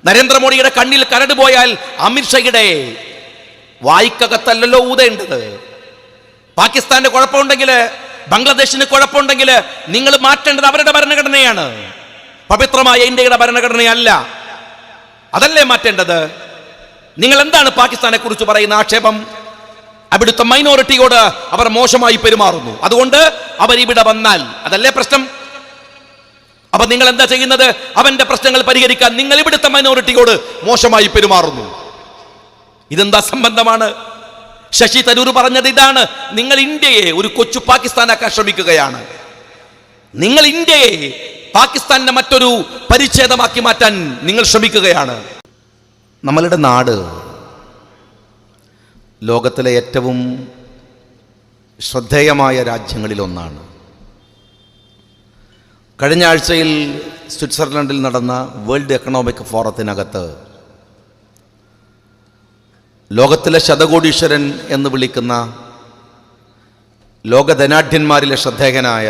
നരേന്ദ്രമോദിയുടെ കണ്ണിൽ കരട് പോയാൽ അമിത്ഷായുടെ വായിക്കകത്തല്ലോ ഊതേണ്ടത്. പാകിസ്ഥാന്റെ കുഴപ്പമുണ്ടെങ്കിൽ, ബംഗ്ലാദേശിന് കുഴപ്പമുണ്ടെങ്കിൽ നിങ്ങൾ മാറ്റേണ്ടത് അവരുടെ ഭരണഘടനയാണ്, പവിത്രമായ ഇന്ത്യയുടെ ഭരണഘടനയല്ല. അതല്ലേ മാറ്റേണ്ടത്? നിങ്ങൾ എന്താണ് പാകിസ്ഥാനെ കുറിച്ച് പറയുന്ന ആക്ഷേപം? അവിടുത്തെ മൈനോറിറ്റിയോട് അവർ മോശമായി പെരുമാറുന്നു, അതുകൊണ്ട് അവരിവിടെ വന്നാൽ അതല്ലേ പ്രശ്നം. അപ്പൊ നിങ്ങൾ എന്താ ചെയ്യുന്നത്? അവന്റെ പ്രശ്നങ്ങൾ പരിഹരിക്കാൻ നിങ്ങൾ ഇവിടുത്തെ മൈനോറിറ്റിയോട് മോശമായി പെരുമാറുന്നു. ഇതെന്താ സംബന്ധമാണ്? ശശി തരൂർ പറഞ്ഞത് ഇതാണ്. നിങ്ങൾ ഇന്ത്യയെ ഒരു കൊച്ചു പാകിസ്ഥാനാക്കാൻ ശ്രമിക്കുകയാണ്. നിങ്ങൾ ഇന്ത്യയെ പാകിസ്ഥാന്റെ മറ്റൊരു പരിച്ഛേദമാക്കി മാറ്റാൻ നിങ്ങൾ ശ്രമിക്കുകയാണ്. നമ്മളുടെ നാട് ലോകത്തിലെ ഏറ്റവും ശ്രദ്ധേയമായ രാജ്യങ്ങളിലൊന്നാണ്. കഴിഞ്ഞ ആഴ്ചയിൽ സ്വിറ്റ്സർലൻഡിൽ നടന്ന വേൾഡ് എക്കണോമിക് ഫോറത്തിനകത്ത് ലോകത്തിലെ ശതകോടീശ്വരൻ എന്ന് വിളിക്കുന്ന ലോകധനാഢ്യന്മാരിലെ ശ്രദ്ധേയനായ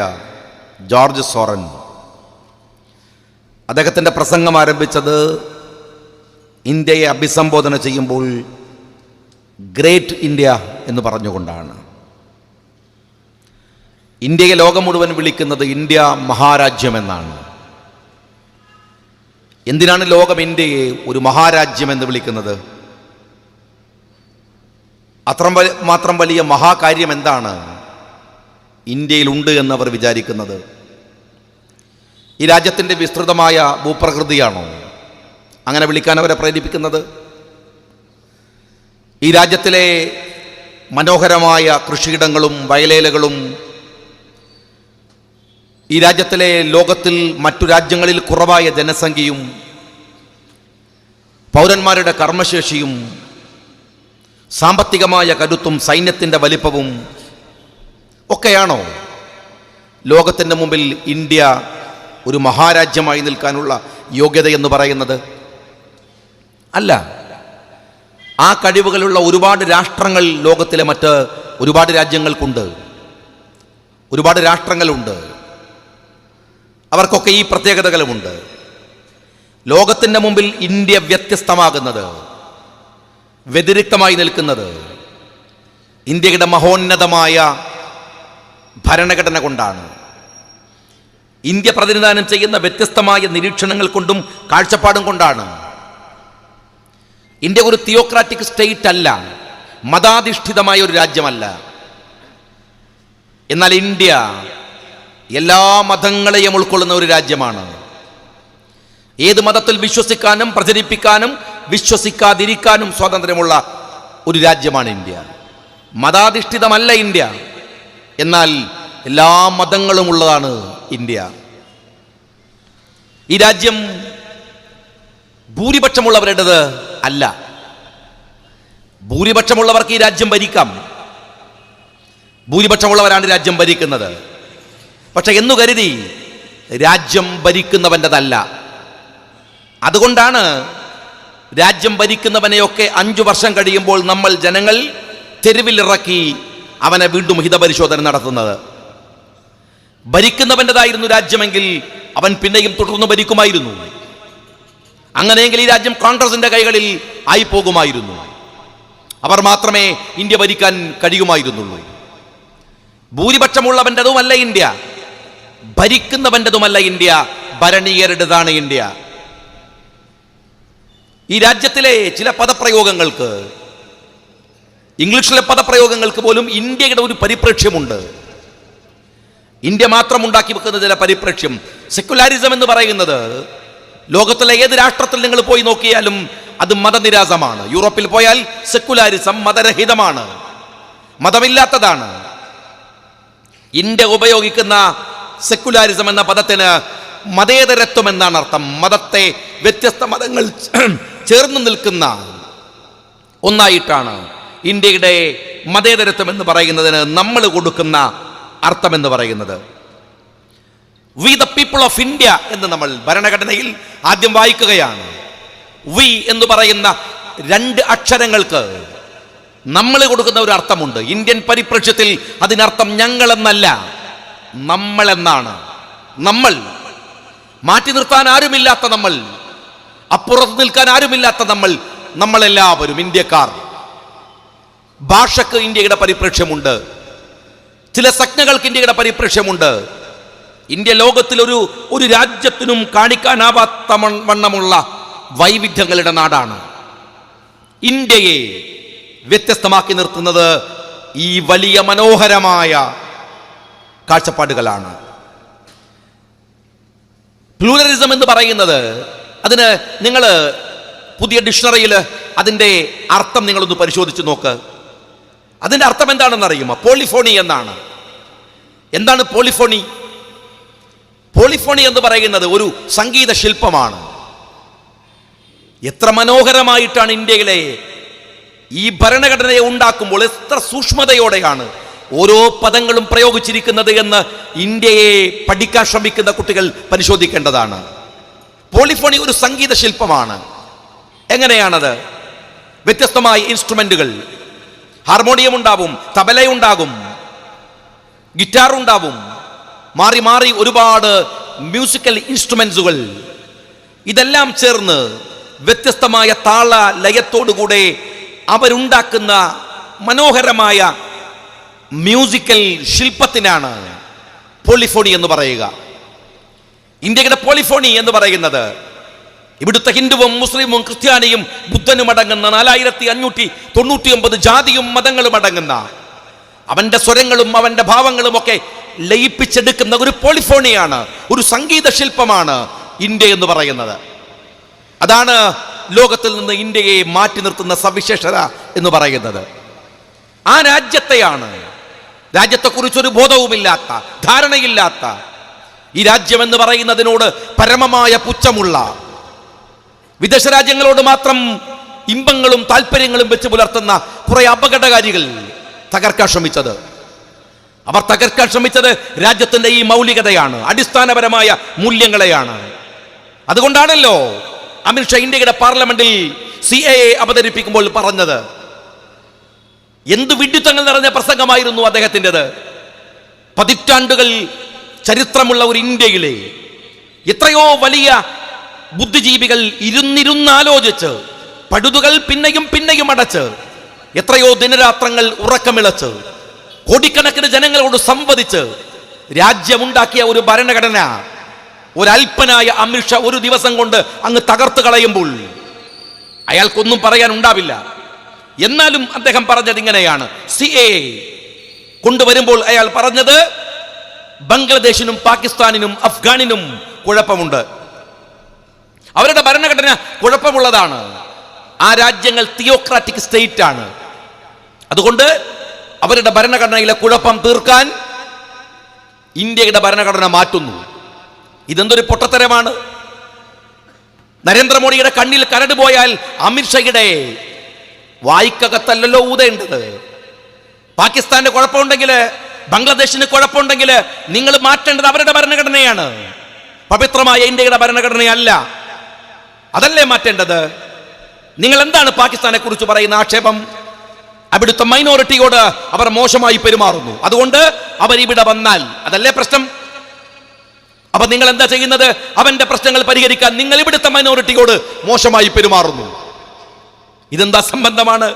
ജോർജ് സോറൻ അദ്ദേഹത്തിൻ്റെ പ്രസംഗം ആരംഭിച്ചത് ഇന്ത്യയെ അഭിസംബോധന ചെയ്യുമ്പോൾ ഗ്രേറ്റ് ഇന്ത്യ എന്ന് പറഞ്ഞുകൊണ്ടാണ്. ഇന്ത്യയെ ലോകം മുഴുവൻ വിളിക്കുന്നത് ഇന്ത്യ മഹാരാജ്യമെന്നാണ്. എന്തിനാണ് ലോകം ഇന്ത്യയെ ഒരു മഹാരാജ്യം എന്ന് വിളിക്കുന്നത്? മാത്രം വലിയ മഹാകാര്യം എന്താണ് ഇന്ത്യയിലുണ്ട് എന്നവർ വിചാരിക്കുന്നത്? ഈ രാജ്യത്തിൻ്റെ വിസ്തൃതമായ ഭൂപ്രകൃതിയാണോ അങ്ങനെ വിളിക്കാൻ അവരെ പ്രേരിപ്പിക്കുന്നത്? ഈ രാജ്യത്തിലെ മനോഹരമായ കൃഷിയിടങ്ങളും വയലേലകളും, ഈ രാജ്യത്തിലെ ലോകത്തിൽ മറ്റു രാജ്യങ്ങളിൽ കുറവായ ജനസംഖ്യയും പൗരന്മാരുടെ കർമ്മശേഷിയും സാമ്പത്തികമായ കരുത്തും സൈന്യത്തിൻ്റെ വലിപ്പവും ഒക്കെയാണോ ലോകത്തിൻ്റെ മുമ്പിൽ ഇന്ത്യ ഒരു മഹാരാജ്യമായി നിൽക്കാനുള്ള യോഗ്യത എന്ന് പറയുന്നത്? അല്ല. ആ കഴിവുകളുള്ള ഒരുപാട് രാഷ്ട്രങ്ങൾ ലോകത്തിലെ മറ്റ് ഒരുപാട് രാജ്യങ്ങൾക്കുണ്ട്, ഒരുപാട് രാഷ്ട്രങ്ങളുണ്ട്. അവർക്കൊക്കെ ഈ പ്രത്യേകതകളുമുണ്ട്. ലോകത്തിൻ്റെ മുമ്പിൽ ഇന്ത്യ വ്യത്യസ്തമാകുന്നത്, വ്യതിരിക്തമായി നിൽക്കുന്നത് ഇന്ത്യയുടെ മഹോന്നതമായ ഭരണഘടന കൊണ്ടാണ്. ഇന്ത്യ പ്രതിനിധാനം ചെയ്യുന്ന വ്യത്യസ്തമായ നിരീക്ഷണങ്ങൾ കൊണ്ടും കാഴ്ചപ്പാടും കൊണ്ടാണ്. ഇന്ത്യ ഒരു തിയോക്രാറ്റിക് സ്റ്റേറ്റ് അല്ല, മതാധിഷ്ഠിതമായ ഒരു രാജ്യമല്ല. എന്നാൽ ഇന്ത്യ എല്ലാ മതങ്ങളെയും ഉൾക്കൊള്ളുന്ന ഒരു രാജ്യമാണ്. ഏത് മതത്തിൽ വിശ്വസിക്കാനും പ്രചരിപ്പിക്കാനും വിശ്വസിക്കാതിരിക്കാനും സ്വാതന്ത്ര്യമുള്ള ഒരു രാജ്യമാണ് ഇന്ത്യ. മതാധിഷ്ഠിതമല്ല ഇന്ത്യ, എന്നാൽ എല്ലാ മതങ്ങളും ഉള്ളതാണ് ഇന്ത്യ. ഈ രാജ്യം ഭൂരിപക്ഷമുള്ളവരുടേത് അല്ല. ഭൂരിപക്ഷമുള്ളവർക്ക് ഈ രാജ്യം ഭരിക്കാം, ഭൂരിപക്ഷമുള്ളവരാണ് രാജ്യം ഭരിക്കുന്നത്. പക്ഷെ എന്നു കരുതി രാജ്യം ഭരിക്കുന്നവൻ്റെതല്ല. അതുകൊണ്ടാണ് രാജ്യം ഭരിക്കുന്നവനെയൊക്കെ 5 വർഷം കഴിയുമ്പോൾ നമ്മൾ ജനങ്ങൾ തെരുവിലിറക്കി അവനെ വീണ്ടും ഹിതപരിശോധന നടത്തുന്നത്. ഭരിക്കുന്നവൻ്റെതായിരുന്നു രാജ്യമെങ്കിൽ അവൻ പിന്നെയും തുടർന്ന് ഭരിക്കുമായിരുന്നു. അങ്ങനെയെങ്കിൽ ഈ രാജ്യം കോൺഗ്രസിന്റെ കൈകളിൽ ആയി പോകുമായിരുന്നു. അവർ മാത്രമേ ഇന്ത്യ ഭരിക്കാൻ കഴിയുമായിരുന്നുള്ളൂ. ഭൂരിപക്ഷമുള്ളവൻ്റെതുമല്ല ഇന്ത്യ, ഭരിക്കുന്നവൻ്റെതുമല്ല ഇന്ത്യ, ഭരണീയരുടേതാണ് ഇന്ത്യ. ഈ രാജ്യത്തിലെ ചില പദപ്രയോഗങ്ങൾക്ക്, ഇംഗ്ലീഷിലെ പദപ്രയോഗങ്ങൾക്ക് പോലും ഇന്ത്യയുടെ ഒരു പരിപ്രേക്ഷ്യമുണ്ട്. ഇന്ത്യ മാത്രം ഉണ്ടാക്കി വെക്കുന്ന ചില പരിപ്രേക്ഷ്യം. സെക്യുലാരിസം എന്ന് പറയുന്നത് ലോകത്തിലെ ഏത് രാഷ്ട്രത്തിൽ നിങ്ങൾ പോയി നോക്കിയാലും അത് മതനിരാസമാണ്. യൂറോപ്പിൽ പോയാൽ സെക്യുലാരിസം മതരഹിതമാണ്, മതമില്ലാത്തതാണ്. ഇന്ത്യ ഉപയോഗിക്കുന്ന സെക്യുലാരിസം എന്ന പദത്തിന് മതേതരത്വം എന്നാണ് അർത്ഥം. മതത്തെ, വ്യത്യസ്ത മതങ്ങൾ ചേർന്ന് നിൽക്കുന്ന ഒന്നായിട്ടാണ് ഇന്ത്യയുടെ മതേതരത്വം എന്ന് പറയുന്നതിന് നമ്മൾ കൊടുക്കുന്ന അർത്ഥം എന്ന് പറയുന്നത്. We the people of India എന്ന് നമ്മൾ ഭരണഘടനയിൽ ആദ്യം വായിക്കുകയാണ്. വി എന്ന് പറയുന്ന 2 അക്ഷരങ്ങൾക്ക് നമ്മൾ കൊടുക്കുന്ന ഒരു അർത്ഥമുണ്ട്. ഇന്ത്യൻ പരിപ്രേക്ഷ്യത്തിൽ അതിനർത്ഥം ഞങ്ങളെന്നല്ല, നമ്മളെന്നാണ്. നമ്മൾ, മാറ്റി നിർത്താൻ ആരുമില്ലാത്ത നമ്മൾ, അപ്പുറത്ത് നിൽക്കാൻ ആരുമില്ലാത്ത നമ്മളെല്ലാവരും ഇന്ത്യക്കാർ. ഭാഷക്ക് ഇന്ത്യയുടെ പരിപ്രേക്ഷ്യമുണ്ട്, ചില സംജ്ഞകൾക്ക് ഇന്ത്യയുടെ പരിപ്രേക്ഷ്യമുണ്ട്. ഇന്ത്യ ലോകത്തിൽ ഒരു രാജ്യത്തിനും കാണിക്കാനാവാത്ത വണ്ണമുള്ള വൈവിധ്യങ്ങളുടെ നാടാണ്. ഇന്ത്യയെ വ്യത്യസ്തമാക്കി നിർത്തുന്നത് ഈ വലിയ മനോഹരമായ കാഴ്ചപ്പാടുകളാണ്. പ്ലൂറലിസം എന്ന് പറയുന്നത്, അതിന് നിങ്ങൾ പുതിയ ഡിക്ഷണറിയിൽ അതിൻ്റെ അർത്ഥം നിങ്ങളൊന്ന് പരിശോധിച്ച് നോക്ക്. അതിൻ്റെ അർത്ഥം എന്താണെന്ന് അറിയുമോ? പോളിഫോണി എന്നാണ്. എന്താണ് പോളിഫോണി? പോളിഫോണി എന്ന് പറയുന്നത് ഒരു സംഗീത ശില്പമാണ്. എത്ര മനോഹരമായിട്ടാണ് ഇന്ത്യയിലെ ഈ ഭരണഘടനയെ ഉണ്ടാക്കുമ്പോൾ എത്ര സൂക്ഷ്മതയോടെയാണ് ഓരോ പദങ്ങളും പ്രയോഗിച്ചിരിക്കുന്നത് എന്ന് ഇന്ത്യയെ പഠിക്കാൻ ശ്രമിക്കുന്ന കുട്ടികൾ പരിശോധിക്കേണ്ടതാണ്. പോളിഫോണി ഒരു സംഗീത ശില്പമാണ്. എങ്ങനെയാണത്? വ്യത്യസ്തമായ ഇൻസ്ട്രുമെന്റുകൾ, ഹാർമോണിയം ഉണ്ടാവും, തബലയുണ്ടാകും, ഗിറ്റാർ ഉണ്ടാവും, മാറി മാറി ഒരുപാട് മ്യൂസിക്കൽ ഇൻസ്ട്രുമെന്റ്സുകൾ. ഇതെല്ലാം ചേർന്ന് വ്യത്യസ്തമായ താള ലയത്തോടുകൂടെ അവരുണ്ടാക്കുന്ന മനോഹരമായ മ്യൂസിക്കൽ ശില്പത്തിനാണ് പോളിഫോണി എന്ന് പറയുക. ഇന്ത്യയുടെ പോളിഫോണി എന്ന് പറയുന്നത് ഇവിടുത്തെ ഹിന്ദുവും മുസ്ലിമും ക്രിസ്ത്യാനിയും ബുദ്ധനും അടങ്ങുന്ന 4599 ജാതിയും മതങ്ങളും അടങ്ങുന്ന അവന്റെ സ്വരങ്ങളും അവന്റെ ഭാവങ്ങളും ഒക്കെ ലയിപ്പിച്ചെടുക്കുന്ന ഒരു പോളിഫോണിയാണ്, ഒരു സംഗീത ശില്പമാണ് ഇന്ത്യ എന്ന് പറയുന്നത്. അതാണ് ലോകത്തിൽ നിന്ന് ഇന്ത്യയെ മാറ്റി നിർത്തുന്ന സവിശേഷത എന്ന് പറയുന്നത്. ആ രാജ്യത്തെക്കുറിച്ചൊരു ബോധവുമില്ലാത്ത, ധാരണയില്ലാത്ത, ഈ രാജ്യം എന്ന് പറയുന്നതിനോട് പരമമായ പുച്ഛമുള്ള, വിദേശ രാജ്യങ്ങളോട് മാത്രം ഇമ്പങ്ങളും താല്പര്യങ്ങളും വെച്ച് പുലർത്തുന്ന കുറെ അപകടകാരികൾ തകർക്കാൻ ശ്രമിച്ചത്. അവർ തകർക്കാൻ ശ്രമിച്ചത് രാജ്യത്തിന്റെ ഈ മൗലികതയാണ്, അടിസ്ഥാനപരമായ മൂല്യങ്ങളെയാണ്. അതുകൊണ്ടാണല്ലോ അമിത്ഷാ ഇന്ത്യയുടെ പാർലമെന്റിൽ CAA അവതരിപ്പിക്കുമ്പോൾ പറഞ്ഞത്. എന്ത് വിഡ്ഢിത്തങ്ങൾ നിറഞ്ഞ പ്രസംഗമായിരുന്നു അദ്ദേഹത്തിൻ്റെത്. പതിറ്റാണ്ടുകൾ ചരിത്രമുള്ള ഒരു ഇന്ത്യയിലെ എത്രയോ വലിയ ബുദ്ധിജീവികൾ ഇരുന്നാലോചിച്ച്, പഴുതുകൾ പിന്നെയും പിന്നെയും അടച്ച്, എത്രയോ ദിനരാത്രങ്ങൾ ഉറക്കമിളച്ച്, കോടിക്കണക്കിന് ജനങ്ങളോട് സംവദിച്ച് രാജ്യമുണ്ടാക്കിയ ഒരു ഭരണഘടന ഒരൽപ്പനായ അമിത്ഷാ ഒരു ദിവസം കൊണ്ട് അങ്ങ് തകർത്ത് കളയുമ്പോൾ അയാൾക്കൊന്നും പറയാനുണ്ടാവില്ല. എന്നാലും അദ്ദേഹം പറഞ്ഞത് ഇങ്ങനെയാണ്. CAA കൊണ്ടുവരുമ്പോൾ അയാൾ പറഞ്ഞത് ബംഗ്ലാദേശിനും പാകിസ്ഥാനിനും അഫ്ഗാനിനും കുഴപ്പമുണ്ട്, അവരുടെ ഭരണഘടന കുഴപ്പമുള്ളതാണ്, ആ രാജ്യങ്ങൾ തിയോക്രാറ്റിക് സ്റ്റേറ്റ് ആണ്, അതുകൊണ്ട് അവരുടെ ഭരണഘടനയിലെ കുഴപ്പം തീർക്കാൻ ഇന്ത്യയുടെ ഭരണഘടന മാറ്റുന്നു. ഇതെന്തൊരു പൊട്ടത്തരമാണ്. നരേന്ദ്രമോദിയുടെ കണ്ണിൽ കരട് പോയാൽ അമിത്ഷായുടെ വായിക്കകത്തല്ലോ ഊതേണ്ടത്. പാകിസ്ഥാന്റെ കുഴപ്പമുണ്ടെങ്കിൽ, ബംഗ്ലാദേശിന് കുഴപ്പമുണ്ടെങ്കിൽ നിങ്ങൾ മാറ്റേണ്ടത് അവരുടെ ഭരണഘടനയാണ്, പവിത്രമായ ഇന്ത്യയുടെ ഭരണഘടനയല്ല. അതല്ലേ മാറ്റേണ്ടത്? നിങ്ങൾ എന്താണ് പാകിസ്ഥാനെ കുറിച്ച് പറയുന്ന ആക്ഷേപം? അവിടുത്തെ മൈനോറിറ്റിയോട് അവർ മോശമായി പെരുമാറുന്നു, അതുകൊണ്ട് അവരിവിടെ വന്നാൽ അതല്ലേ പ്രശ്നം. അപ്പൊ നിങ്ങൾ എന്താ ചെയ്യുന്നത്? അവന്റെ പ്രശ്നങ്ങൾ പരിഹരിക്കാൻ നിങ്ങൾ ഇവിടുത്തെ മൈനോറിറ്റിയോട് മോശമായി പെരുമാറുന്നു. ഇതെന്താ സംബന്ധമാണ്?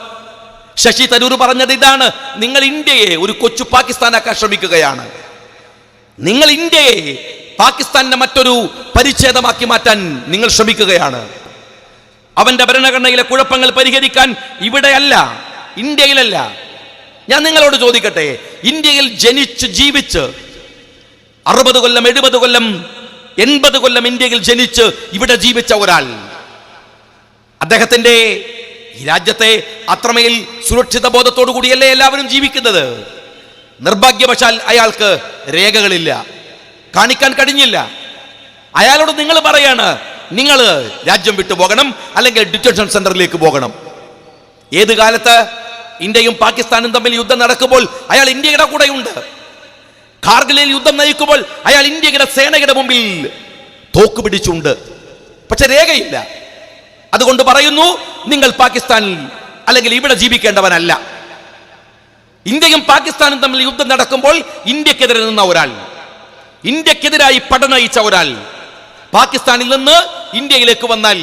ശശി തരൂർ പറഞ്ഞത് ഇതാണ്. നിങ്ങൾ ഇന്ത്യയെ ഒരു കൊച്ചു പാകിസ്ഥാനാക്കാൻ ശ്രമിക്കുകയാണ്. നിങ്ങൾ ഇന്ത്യയെ പാകിസ്ഥാന്റെ മറ്റൊരു പരിച്ഛേദമാക്കി മാറ്റാൻ നിങ്ങൾ ശ്രമിക്കുകയാണ്. അവന്റെ ഭരണഘടനയിലെ കുഴപ്പങ്ങൾ പരിഹരിക്കാൻ ഇവിടെയല്ല, ഇന്ത്യയിലല്ല. ഞാൻ നിങ്ങളോട് ചോദിക്കട്ടെ, ഇന്ത്യയിൽ ജനിച്ച് ജീവിച്ച് 60 കൊല്ലം 70 കൊല്ലം 80 കൊല്ലം ഇന്ത്യയിൽ ജനിച്ച് ഇവിടെ ജീവിച്ച ഒരാൾ, അദ്ദേഹത്തിന്റെ ഈ രാജ്യത്തെ അത്രമേൽ സുരക്ഷിത ബോധത്തോടു കൂടിയല്ലേ എല്ലാവരും ജീവിക്കുന്നത്. നിർഭാഗ്യവശാൽ അയാൾക്ക് രേഖകളില്ല, കാണിക്കാൻ കഴിഞ്ഞില്ല. അയാളോട് നിങ്ങൾ പറയാണ്, നിങ്ങൾ രാജ്യം വിട്ടു പോകണം, അല്ലെങ്കിൽ ഡിറ്റൻഷൻ സെന്ററിലേക്ക് പോകണം. ഏത് കാലത്ത് ഇന്ത്യയും പാകിസ്ഥാനും തമ്മിൽ യുദ്ധം നടക്കുമ്പോൾ അയാൾ ഇന്ത്യയുടെ കൂടെയുണ്ട്. കാർഗിലിൽ യുദ്ധം നയിക്കുമ്പോൾ അയാൾ ഇന്ത്യയുടെ സേനയുടെ മുമ്പിൽ തോക്ക് പിടിച്ചുണ്ട്. പക്ഷെ രേഖയില്ല. അതുകൊണ്ട് പറയുന്നു, നിങ്ങൾ പാകിസ്ഥാനിൽ അല്ലെങ്കിൽ ഇവിടെ ജീവിക്കേണ്ടവനല്ല. ഇന്ത്യയും പാകിസ്ഥാനും തമ്മിൽ യുദ്ധം നടക്കുമ്പോൾ ഇന്ത്യക്കെതിരെ നിന്ന ഒരാൾ, ഇന്ത്യക്കെതിരായി പട നയിച്ച ഒരാൾ പാകിസ്ഥാനിൽ നിന്ന് ഇന്ത്യയിലേക്ക് വന്നാൽ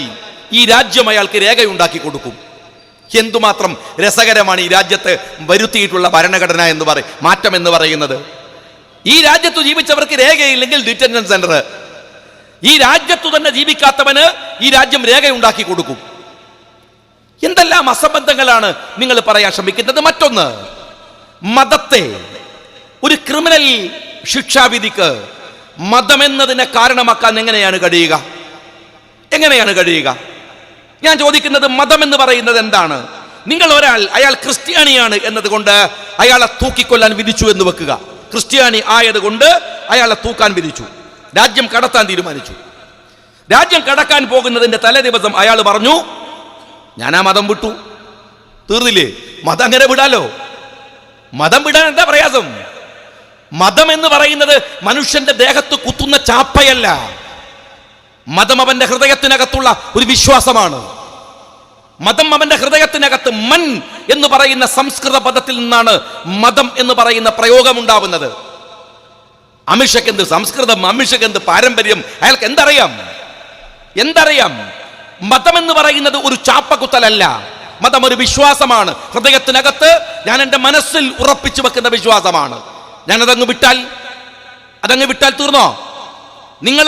ഈ രാജ്യം അയാൾക്ക് രേഖയുണ്ടാക്കി കൊടുക്കും. എന്തുമാത്രം രസകരമാണ് ഈ രാജ്യത്ത് വരുത്തിയിട്ടുള്ള ഭരണഘടന എന്ന് മാറ്റം എന്ന് പറയുന്നത്. ഈ രാജ്യത്ത് ജീവിച്ചവർക്ക് രേഖയില്ലെങ്കിൽ ഡിറ്റൻഷൻ സെന്റർ, ഈ രാജ്യത്തു തന്നെ ജീവിക്കാത്തവന് ഈ രാജ്യം രേഖയുണ്ടാക്കി കൊടുക്കും. എന്തെല്ലാം അസംബന്ധങ്ങളാണ് നിങ്ങൾ പറയാൻ ശ്രമിക്കുന്നത്. മറ്റൊന്ന്, മതത്തെ ഒരു ക്രിമിനൽ ശിക്ഷാവിധിക്ക് മതമെന്നതിനെ കാരണമാക്കാൻ എങ്ങനെയാണ് കഴിയുക? ഞാൻ ചോദിക്കുന്നത്, മതം എന്ന് പറയുന്നത് എന്താണ്? നിങ്ങൾ അയാൾ ക്രിസ്ത്യാനിയാണ് എന്നതുകൊണ്ട് അയാളെ തൂക്കിക്കൊല്ലാൻ വിധിച്ചു എന്ന് വെക്കുക. ക്രിസ്ത്യാനി ആയതുകൊണ്ട് അയാളെ തൂക്കാൻ വിധിച്ചു, രാജ്യം കടത്താൻ തീരുമാനിച്ചു. രാജ്യം കടക്കാൻ പോകുന്നതിന്റെ തലേ ദിവസം അയാൾ പറഞ്ഞു, ഞാൻ ആ മതം വിട്ടു. തീർന്നില്ലേ? മതം അങ്ങനെ വിടാലോ. മതം വിടാൻ എന്താ പ്രയാസം? മതം എന്ന് പറയുന്നത് മനുഷ്യന്റെ ദേഹത്ത് കുത്തുന്ന ചാപ്പയല്ല. മതം അവന്റെ ഹൃദയത്തിനകത്തുള്ള ഒരു വിശ്വാസമാണ്. മതം അവന്റെ ഹൃദയത്തിനകത്ത്, മൻ എന്ന് പറയുന്ന സംസ്കൃത പദത്തിൽ നിന്നാണ് മതം എന്ന് പറയുന്ന പ്രയോഗം ഉണ്ടാവുന്നത്. അമിഷക്കെന്ത് സംസ്കൃതം, അമിഷക്കെന്ത് പാരമ്പര്യം, അയാൾക്ക് എന്തറിയാം? മതം എന്ന് പറയുന്നത് ഒരു ചാപ്പകുത്തലല്ല. മതം ഒരു വിശ്വാസമാണ്. ഹൃദയത്തിനകത്ത് ഞാൻ എൻ്റെ മനസ്സിൽ ഉറപ്പിച്ചു വെക്കുന്ന വിശ്വാസമാണ്. ഞാനതങ്ങ് വിട്ടാൽ തീർന്നോ? നിങ്ങൾ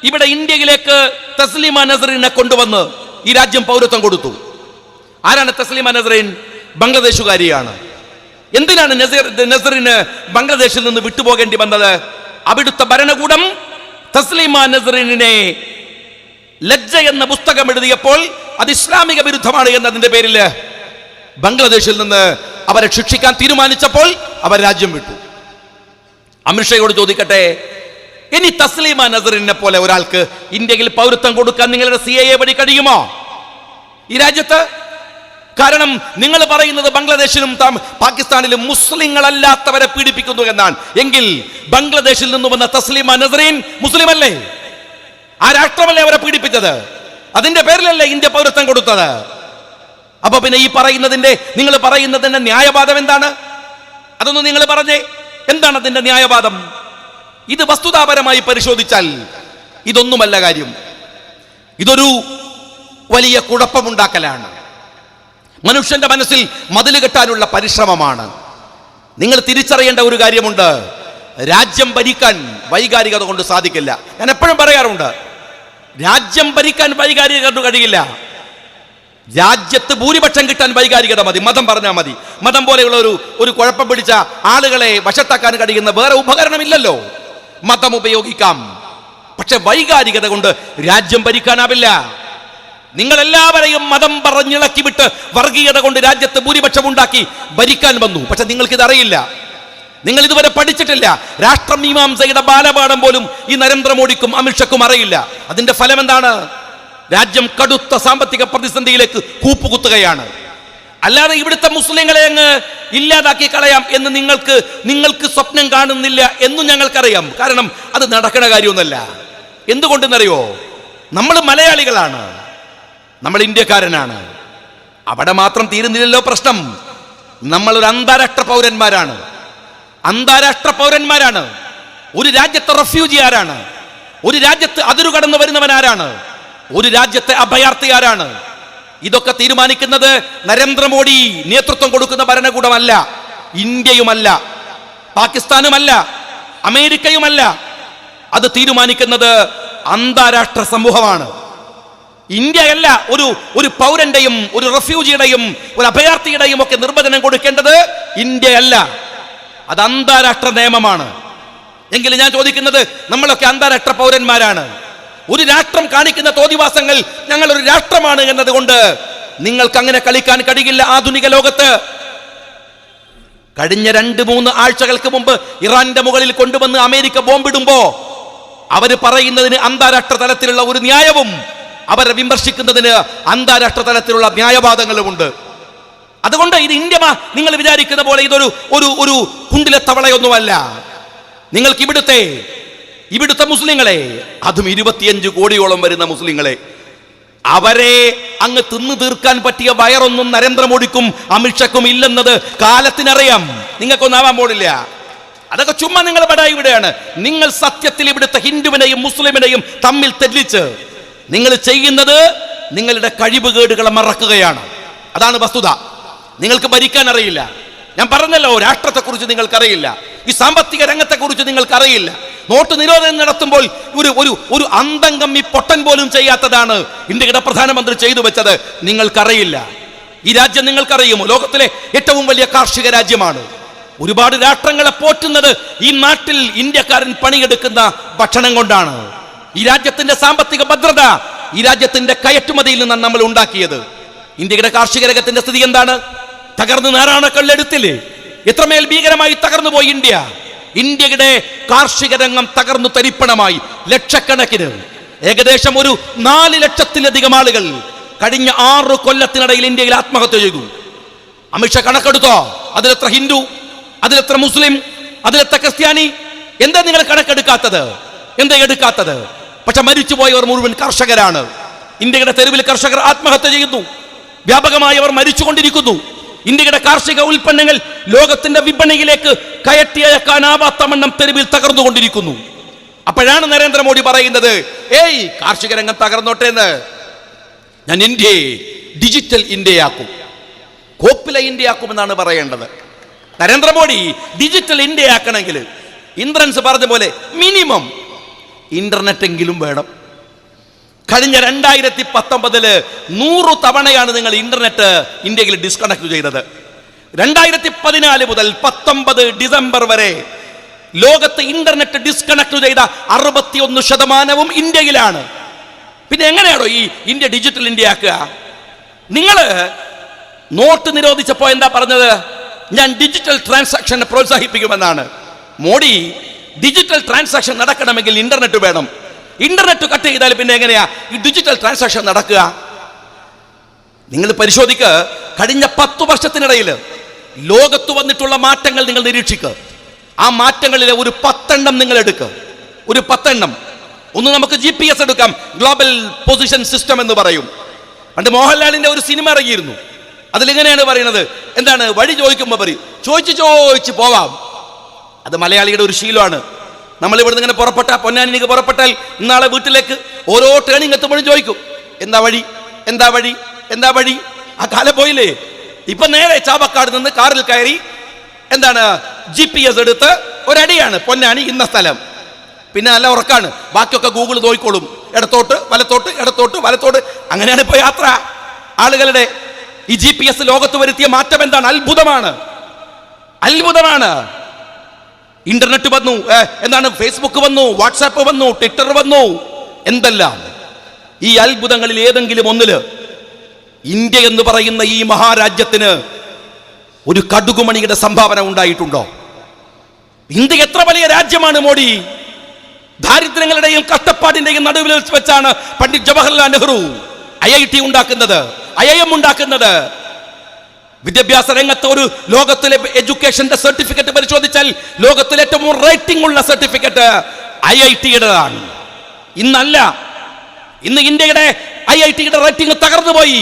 ഇവിടെ ഇന്ത്യയിലേക്ക് തസ്ലീമ നസറിനെ കൊണ്ടുവന്ന് ഈ രാജ്യം പൗരത്വം കൊടുത്തു. ആരാണ് തസ്ലീമ നസറിൻ? ബംഗ്ലാദേശുകാരിയാണ്. എന്തിനാണ് നസറിന് ബംഗ്ലാദേശിൽ നിന്ന് വിട്ടുപോകേണ്ടി വന്നത്? അവിടുത്തെ ഭരണകൂടം തസ്ലീമ നസറിനെ ലജ്ജ എന്ന പുസ്തകം എഴുതിയപ്പോൾ അത് ഇസ്ലാമിക വിരുദ്ധമാണ് എന്നതിന്റെ പേരിൽ ബംഗ്ലാദേശിൽ നിന്ന് അവരെ ശിക്ഷിക്കാൻ തീരുമാനിച്ചപ്പോൾ അവർ രാജ്യം വിട്ടു. അമിത്ഷയോട് ചോദിക്കട്ടെ, ഇനി തസ്ലീമ നസറിനെ പോലെ ഒരാൾക്ക് ഇന്ത്യയിൽ പൗരത്വം കൊടുക്കാൻ നിങ്ങളുടെ CAA വഴി കഴിയുമോ ഈ രാജ്യത്ത്? കാരണം നിങ്ങൾ പറയുന്നത് ബംഗ്ലാദേശിലും പാകിസ്ഥാനിലും മുസ്ലിങ്ങളല്ലാത്തവരെ പീഡിപ്പിക്കുന്നു എന്നാണ്. എങ്കിൽ ബംഗ്ലാദേശിൽ നിന്ന് വന്ന തസ്ലീമ നസറിൻ മുസ്ലിം അല്ലേ? ആ രാഷ്ട്രമല്ലേ അവരെ പീഡിപ്പിച്ചത്? അതിന്റെ പേരിലല്ലേ ഇന്ത്യ പൗരത്വം കൊടുത്തത്? അപ്പൊ പിന്നെ നിങ്ങൾ പറയുന്നതിന്റെ ന്യായവാദം എന്താണ്? അതൊന്നും നിങ്ങൾ പറഞ്ഞേ. എന്താണ് അതിന്റെ ന്യായവാദം? ഇത് വസ്തുതാപരമായി പരിശോധിച്ചാൽ ഇതൊന്നുമല്ല കാര്യം. ഇതൊരു വലിയ കുഴപ്പമുണ്ടാക്കലാണ്. മനുഷ്യന്റെ മനസ്സിൽ മതിൽ കെട്ടാനുള്ള പരിശ്രമമാണ്. നിങ്ങൾ തിരിച്ചറിയേണ്ട ഒരു കാര്യമുണ്ട്. രാജ്യം ഭരിക്കാൻ വൈകാരികത കൊണ്ട് സാധിക്കില്ല. ഞാൻ എപ്പോഴും പറയാറുണ്ട്, രാജ്യം ഭരിക്കാൻ വൈകാരികത കൊണ്ട് കഴിയില്ല. രാജ്യത്ത് ഭൂരിപക്ഷം കിട്ടാൻ വൈകാരികത മതി, മതം പറഞ്ഞാൽ മതി. മതം പോലെയുള്ള ഒരു കുഴപ്പം പിടിച്ച ആളുകളെ വശത്താക്കാൻ കഴിയുന്ന വേറെ ഉപകരണമില്ലല്ലോ. മതം ഉപയോഗിക്കാം, പക്ഷെ വൈകാരികത കൊണ്ട് രാജ്യം ഭരിക്കാനാവില്ല. നിങ്ങൾ എല്ലാവരെയും മതം പറഞ്ഞിളക്കി വിട്ട് വർഗീയത കൊണ്ട് രാജ്യത്ത് ഭൂരിപക്ഷം ഉണ്ടാക്കി ഭരിക്കാൻ വന്നു. പക്ഷെ നിങ്ങൾക്കിത് അറിയില്ല, നിങ്ങൾ ഇതുവരെ പഠിച്ചിട്ടില്ല. രാഷ്ട്രമീമാംസയുടെ ബാലപാഠം പോലും ഈ നരേന്ദ്രമോദിക്കും അമിത്ഷയ്ക്കും അറിയില്ല. അതിന്റെ ഫലം എന്താണ്? രാജ്യം കടുത്ത സാമ്പത്തിക പ്രതിസന്ധിയിലേക്ക് കൂപ്പുകുത്തുകയാണ്. അല്ലാതെ ഇവിടുത്തെ മുസ്ലിങ്ങളെ അങ്ങ് ഇല്ലാതാക്കി കളയാം എന്ന് നിങ്ങൾക്ക് സ്വപ്നം കാണുന്നില്ല എന്നും ഞങ്ങൾക്കറിയാം. കാരണം അത് നടക്കണ കാര്യമൊന്നുമല്ല. എന്തുകൊണ്ടെന്നറിയോ? നമ്മൾ മലയാളികളാണ്, നമ്മൾ ഇന്ത്യക്കാരനാണ്. അവിടെ മാത്രം തീരുന്നില്ലല്ലോ പ്രശ്നം. നമ്മളൊരു അന്താരാഷ്ട്ര പൗരന്മാരാണ്. ഒരു രാജ്യത്തെ റെഫ്യൂജി ആരാണ്? ഒരു രാജ്യത്ത് അതിരു കടന്നു വരുന്നവൻ ആരാണ്? ഒരു രാജ്യത്തെ അഭയാർത്ഥി ആരാണ്? ഇതൊക്കെ തീരുമാനിക്കുന്നത് നരേന്ദ്രമോദി നേതൃത്വം കൊടുക്കുന്ന ഭരണകൂടമല്ല, ഇന്ത്യയുമല്ല, പാകിസ്ഥാനുമല്ല, അമേരിക്കയുമല്ല. അത് തീരുമാനിക്കുന്നത് അന്താരാഷ്ട്ര സമൂഹമാണ്. ഇന്ത്യയല്ല ഒരു പൗരന്റെയും ഒരു റെഫ്യൂജിയുടെയും ഒരു അഭയാർത്ഥിയുടെയും ഒക്കെ നിർവചനം കൊടുക്കേണ്ടത് ഇന്ത്യയല്ല, അത് അന്താരാഷ്ട്ര നിയമമാണ്. എങ്കിലും ഞാൻ ചോദിക്കുന്നത്, നമ്മളൊക്കെ അന്താരാഷ്ട്ര പൗരന്മാരാണ്. ഒരു രാഷ്ട്രം കാണിക്കുന്ന തോന്നിവാസങ്ങൾ ഞങ്ങൾ ഒരു രാഷ്ട്രമാണ് എന്നതുകൊണ്ട് നിങ്ങൾക്ക് അങ്ങനെ കളിക്കാൻ കഴിയില്ല ആധുനിക ലോകത്ത്. കഴിഞ്ഞ 2-3 ആഴ്ചകൾക്ക് മുമ്പ് ഇറാന്റെ മുകളിൽ കൊണ്ടുവന്ന് അമേരിക്ക ബോംബിടുമ്പോ അവര് പറയുന്നതിന് അന്താരാഷ്ട്ര തലത്തിലുള്ള ഒരു ന്യായവും അവരെ വിമർശിക്കുന്നതിന് അന്താരാഷ്ട്ര തലത്തിലുള്ള ന്യായവാദങ്ങളുമുണ്ട്. അതുകൊണ്ട് ഇത് ഇന്ത്യ നിങ്ങൾ വിചാരിക്കുന്ന പോലെ ഇതൊരു കുണ്ടിലെ തവളയൊന്നുമല്ല. നിങ്ങൾക്ക് ഇവിടുത്തെ മുസ്ലിങ്ങളെ, അതും 25 കോടിയോളം വരുന്ന മുസ്ലിങ്ങളെ, അവരെ അങ്ങ് തിന്നു തീർക്കാൻ പറ്റിയ വയറൊന്നും നരേന്ദ്രമോദിക്കും അമിത്ഷയ്ക്കും ഇല്ലെന്നത് കാലത്തിനറിയാം. നിങ്ങൾക്കൊന്നാവാൻ പോണില്ല. അതൊക്കെ ചുമ്മാ നിങ്ങൾ പടായി വിടുകയാണ്. നിങ്ങൾ സത്യത്തിൽ ഇവിടുത്തെ ഹിന്ദുവിനെയും മുസ്ലിമിനെയും തമ്മിൽ തെറ്റിച്ച് നിങ്ങൾ ചെയ്യുന്നത് നിങ്ങളുടെ കഴിവുകേടുകളെ മറക്കുകയാണ്. അതാണ് വസ്തുത. നിങ്ങൾക്ക് ഭരിക്കാൻ അറിയില്ല. ഞാൻ പറഞ്ഞല്ലോ, രാഷ്ട്രത്തെക്കുറിച്ച് നിങ്ങൾക്കറിയില്ല, ഈ സാമ്പത്തിക രംഗത്തെക്കുറിച്ച് നിങ്ങൾക്കറിയില്ല. നോട്ട് നിരോധനം നടത്തുമ്പോൾ ഒരു അന്തംഗം ഈ പൊട്ടൻ പോലും ചെയ്യാത്തതാണ് ഇന്ത്യയുടെ പ്രധാനമന്ത്രി ചെയ്തു വെച്ചത്. നിങ്ങൾക്കറിയില്ല. ഈ രാജ്യം നിങ്ങൾക്കറിയുമോ? ലോകത്തിലെ ഏറ്റവും വലിയ കാർഷിക രാജ്യമാണ്. ഒരുപാട് രാഷ്ട്രങ്ങളെ പോറ്റുന്നത് ഈ നാട്ടിൽ ഇന്ത്യക്കാരൻ പണിയെടുക്കുന്ന ഭക്ഷണം കൊണ്ടാണ്. ഈ രാജ്യത്തിന്റെ സാമ്പത്തിക ഭദ്രത ഈ രാജ്യത്തിന്റെ കയറ്റുമതിയിൽ നിന്നാണ് നമ്മൾ ഉണ്ടാക്കിയത്. ഇന്ത്യയുടെ കാർഷിക രംഗത്തിന്റെ സ്ഥിതി എന്താണ്? തകർന്ന് നാരായണക്കല്ലെടുത്തില്ലേ? എത്രമേൽ ഭീകരമായി തകർന്നു പോയി ഇന്ത്യ. ഇന്ത്യയുടെ കാർഷിക രംഗം തകർന്നു തരിപ്പണമായി. ലക്ഷക്കണക്കിന്, ഏകദേശം ഒരു 4 ലക്ഷത്തിലധികം ആളുകൾ കഴിഞ്ഞ 6 കൊല്ലത്തിനിടയിൽ ഇന്ത്യയിൽ ആത്മഹത്യ ചെയ്തു. അമിത്ഷാ കണക്കെടുത്തോ? അതിലെത്ര ഹിന്ദു, അതിലെത്ര മുസ്ലിം, അതിലെത്ര ക്രിസ്ത്യാനി? എന്താ നിങ്ങൾ കണക്കെടുക്കാത്തത്? എന്താ എടുക്കാത്തത്? പക്ഷെ മരിച്ചുപോയവർ മുഴുവൻ കർഷകരാണ്. ഇന്ത്യയുടെ തെരുവിൽ കർഷകർ ആത്മഹത്യ ചെയ്യുന്നു. വ്യാപകമായി അവർ മരിച്ചുകൊണ്ടിരിക്കുന്നു. ഇന്ത്യയുടെ കാർഷിക ഉൽപ്പന്നങ്ങൾ ലോകത്തിന്റെ വിപണിയിലേക്ക് കയറ്റിയക്കാനാവാത്ത വണ്ണം തെരുവിൽ തകർന്നുകൊണ്ടിരിക്കുന്നു. അപ്പോഴാണ് നരേന്ദ്രമോദി പറയുന്നത്, ഏയ് കാർഷിക രംഗം തകർന്നോട്ടെ എന്ന്, ഞാൻ ഇന്ത്യയെ ഡിജിറ്റൽ ഇന്ത്യയാക്കും, കോപ്പില ഇന്ത്യയാക്കുമെന്നാണ് പറയേണ്ടത്. നരേന്ദ്രമോദി ഡിജിറ്റൽ ഇന്ത്യയാക്കണമെങ്കിൽ ഇന്ദ്രൻസ് പറഞ്ഞ പോലെ മിനിമം ഇന്റർനെറ്റ് എങ്കിലും വേണം. കഴിഞ്ഞ 2019 100 തവണയാണ് നിങ്ങൾ ഇന്റർനെറ്റ് ഇന്ത്യയിൽ ഡിസ്കണക്ട് ചെയ്തത്. 2014 മുതൽ 19 ഡിസംബർ വരെ ലോകത്ത് ഇന്റർനെറ്റ് ഡിസ്കണക്ട് ചെയ്ത 61% ഇന്ത്യയിലാണ്. പിന്നെ എങ്ങനെയാണോ ഈ ഇന്ത്യ ഡിജിറ്റൽ ഇന്ത്യ ആക്കുക? നിങ്ങൾ നോട്ട് നിരോധിച്ചപ്പോ എന്താ പറഞ്ഞത്? ഞാൻ ഡിജിറ്റൽ ട്രാൻസാക്ഷൻ പ്രോത്സാഹിപ്പിക്കുമെന്നാണ്. മോഡി ഡിജിറ്റൽ ട്രാൻസാക്ഷൻ നടക്കണമെങ്കിൽ ഇന്റർനെറ്റ് വേണം. ഇന്റർനെറ്റ് കട്ട് ചെയ്താൽ പിന്നെ എങ്ങനെയാ ഈ ഡിജിറ്റൽ ട്രാൻസാക്ഷൻ നടക്കുക? നിങ്ങൾ പരിശോധിക്കുക. കഴിഞ്ഞ 10 വർഷത്തിനിടയിൽ ലോകത്ത് വന്നിട്ടുള്ള മാറ്റങ്ങൾ നിങ്ങൾ നിരീക്ഷിക്കുക. ആ മാറ്റങ്ങളിലെ ഒരു 10 എണ്ണം നിങ്ങൾ എടുക്കുക. ഒരു 10 എണ്ണം. ഒന്ന് നമുക്ക് GPS എടുക്കാം, ഗ്ലോബൽ പൊസിഷൻ സിസ്റ്റം എന്ന് പറയും. പണ്ട് മോഹൻലാലിന്റെ ഒരു സിനിമ ഇറങ്ങിയിരുന്നു. അതിലെങ്ങനെയാണ് പറയുന്നത്? എന്താണ്? വഴി ചോദിക്കുമ്പോൾ പറയും, ചോദിച്ച് പോവാം. അത് മലയാളിയുടെ ഒരു ശീലമാണ്. നമ്മൾ ഇവിടുന്ന് ഇങ്ങനെ പുറപ്പെട്ടാൽ, പൊന്നാനിക്ക് പുറപ്പെട്ടാൽ ഇന്നാളെ വീട്ടിലേക്ക് ഓരോ ടേണിങ് എത്തുമ്പോഴും ചോദിക്കും, എന്താ വഴി, എന്താ വഴി, എന്താ വഴി? ആ കാലം പോയില്ലേ? ഇപ്പൊ നേരെ ചാവക്കാട് നിന്ന് കാറിൽ കയറി എന്താണ് GPS എടുത്ത് ഒരടിയാണ് പൊന്നാനി ഇന്ന സ്ഥലം. പിന്നെ നല്ല ഉറക്കാണ്, ബാക്കിയൊക്കെ ഗൂഗിൾ നോക്കിക്കോളും. ഇടത്തോട്ട് വലത്തോട്ട്, ഇടത്തോട്ട് വലത്തോട്ട്, അങ്ങനെയാണ് ഇപ്പൊ യാത്ര ആളുകളുടെ. ഈ GPS ലോകത്ത് വരുത്തിയ മാറ്റം എന്താണ്? അത്ഭുതമാണ്, അത്ഭുതമാണ്. ഇന്റർനെറ്റ് വന്നു, എന്താണ് ഫേസ്ബുക്ക് വന്നു, വാട്സാപ്പ് വന്നു, ട്വിറ്റർ വന്നു, എന്തെല്ലാം. ഈ അത്ഭുതങ്ങളിൽ ഏതെങ്കിലും ഒന്നില് ഇന്ത്യ എന്ന് പറയുന്ന ഈ മഹാരാജ്യത്തിന് ഒരു കടുകുമണിയുടെ സംഭാവന ഉണ്ടായിട്ടുണ്ടോ? ഇന്ത്യ എത്ര വലിയ രാജ്യമാണ് മോഡി. ദാരിദ്ര്യങ്ങളുടെയും കഷ്ടപ്പാടിന്റെയും നടുവിൽ വെച്ചാണ് പണ്ഡിറ്റ് ജവഹർലാൽ നെഹ്റു IIT ഉണ്ടാക്കുന്നത്, IIM ഉണ്ടാക്കുന്നത്. വിദ്യാഭ്യാസ രംഗത്ത് ഒരു ലോകത്തിലെ എഡ്യൂക്കേഷന്റെ സർട്ടിഫിക്കറ്റ് പരിശോധിച്ചാൽ ലോകത്തിലെ ഏറ്റവും റേറ്റിംഗ് ഉള്ള സർട്ടിഫിക്കറ്റ് IIT-യുടേതാണ്. ഇന്നല്ല, ഇന്ന് ഇന്ത്യയുടെ IIT-യുടെ റേറ്റിംഗ് തകർന്നു പോയി.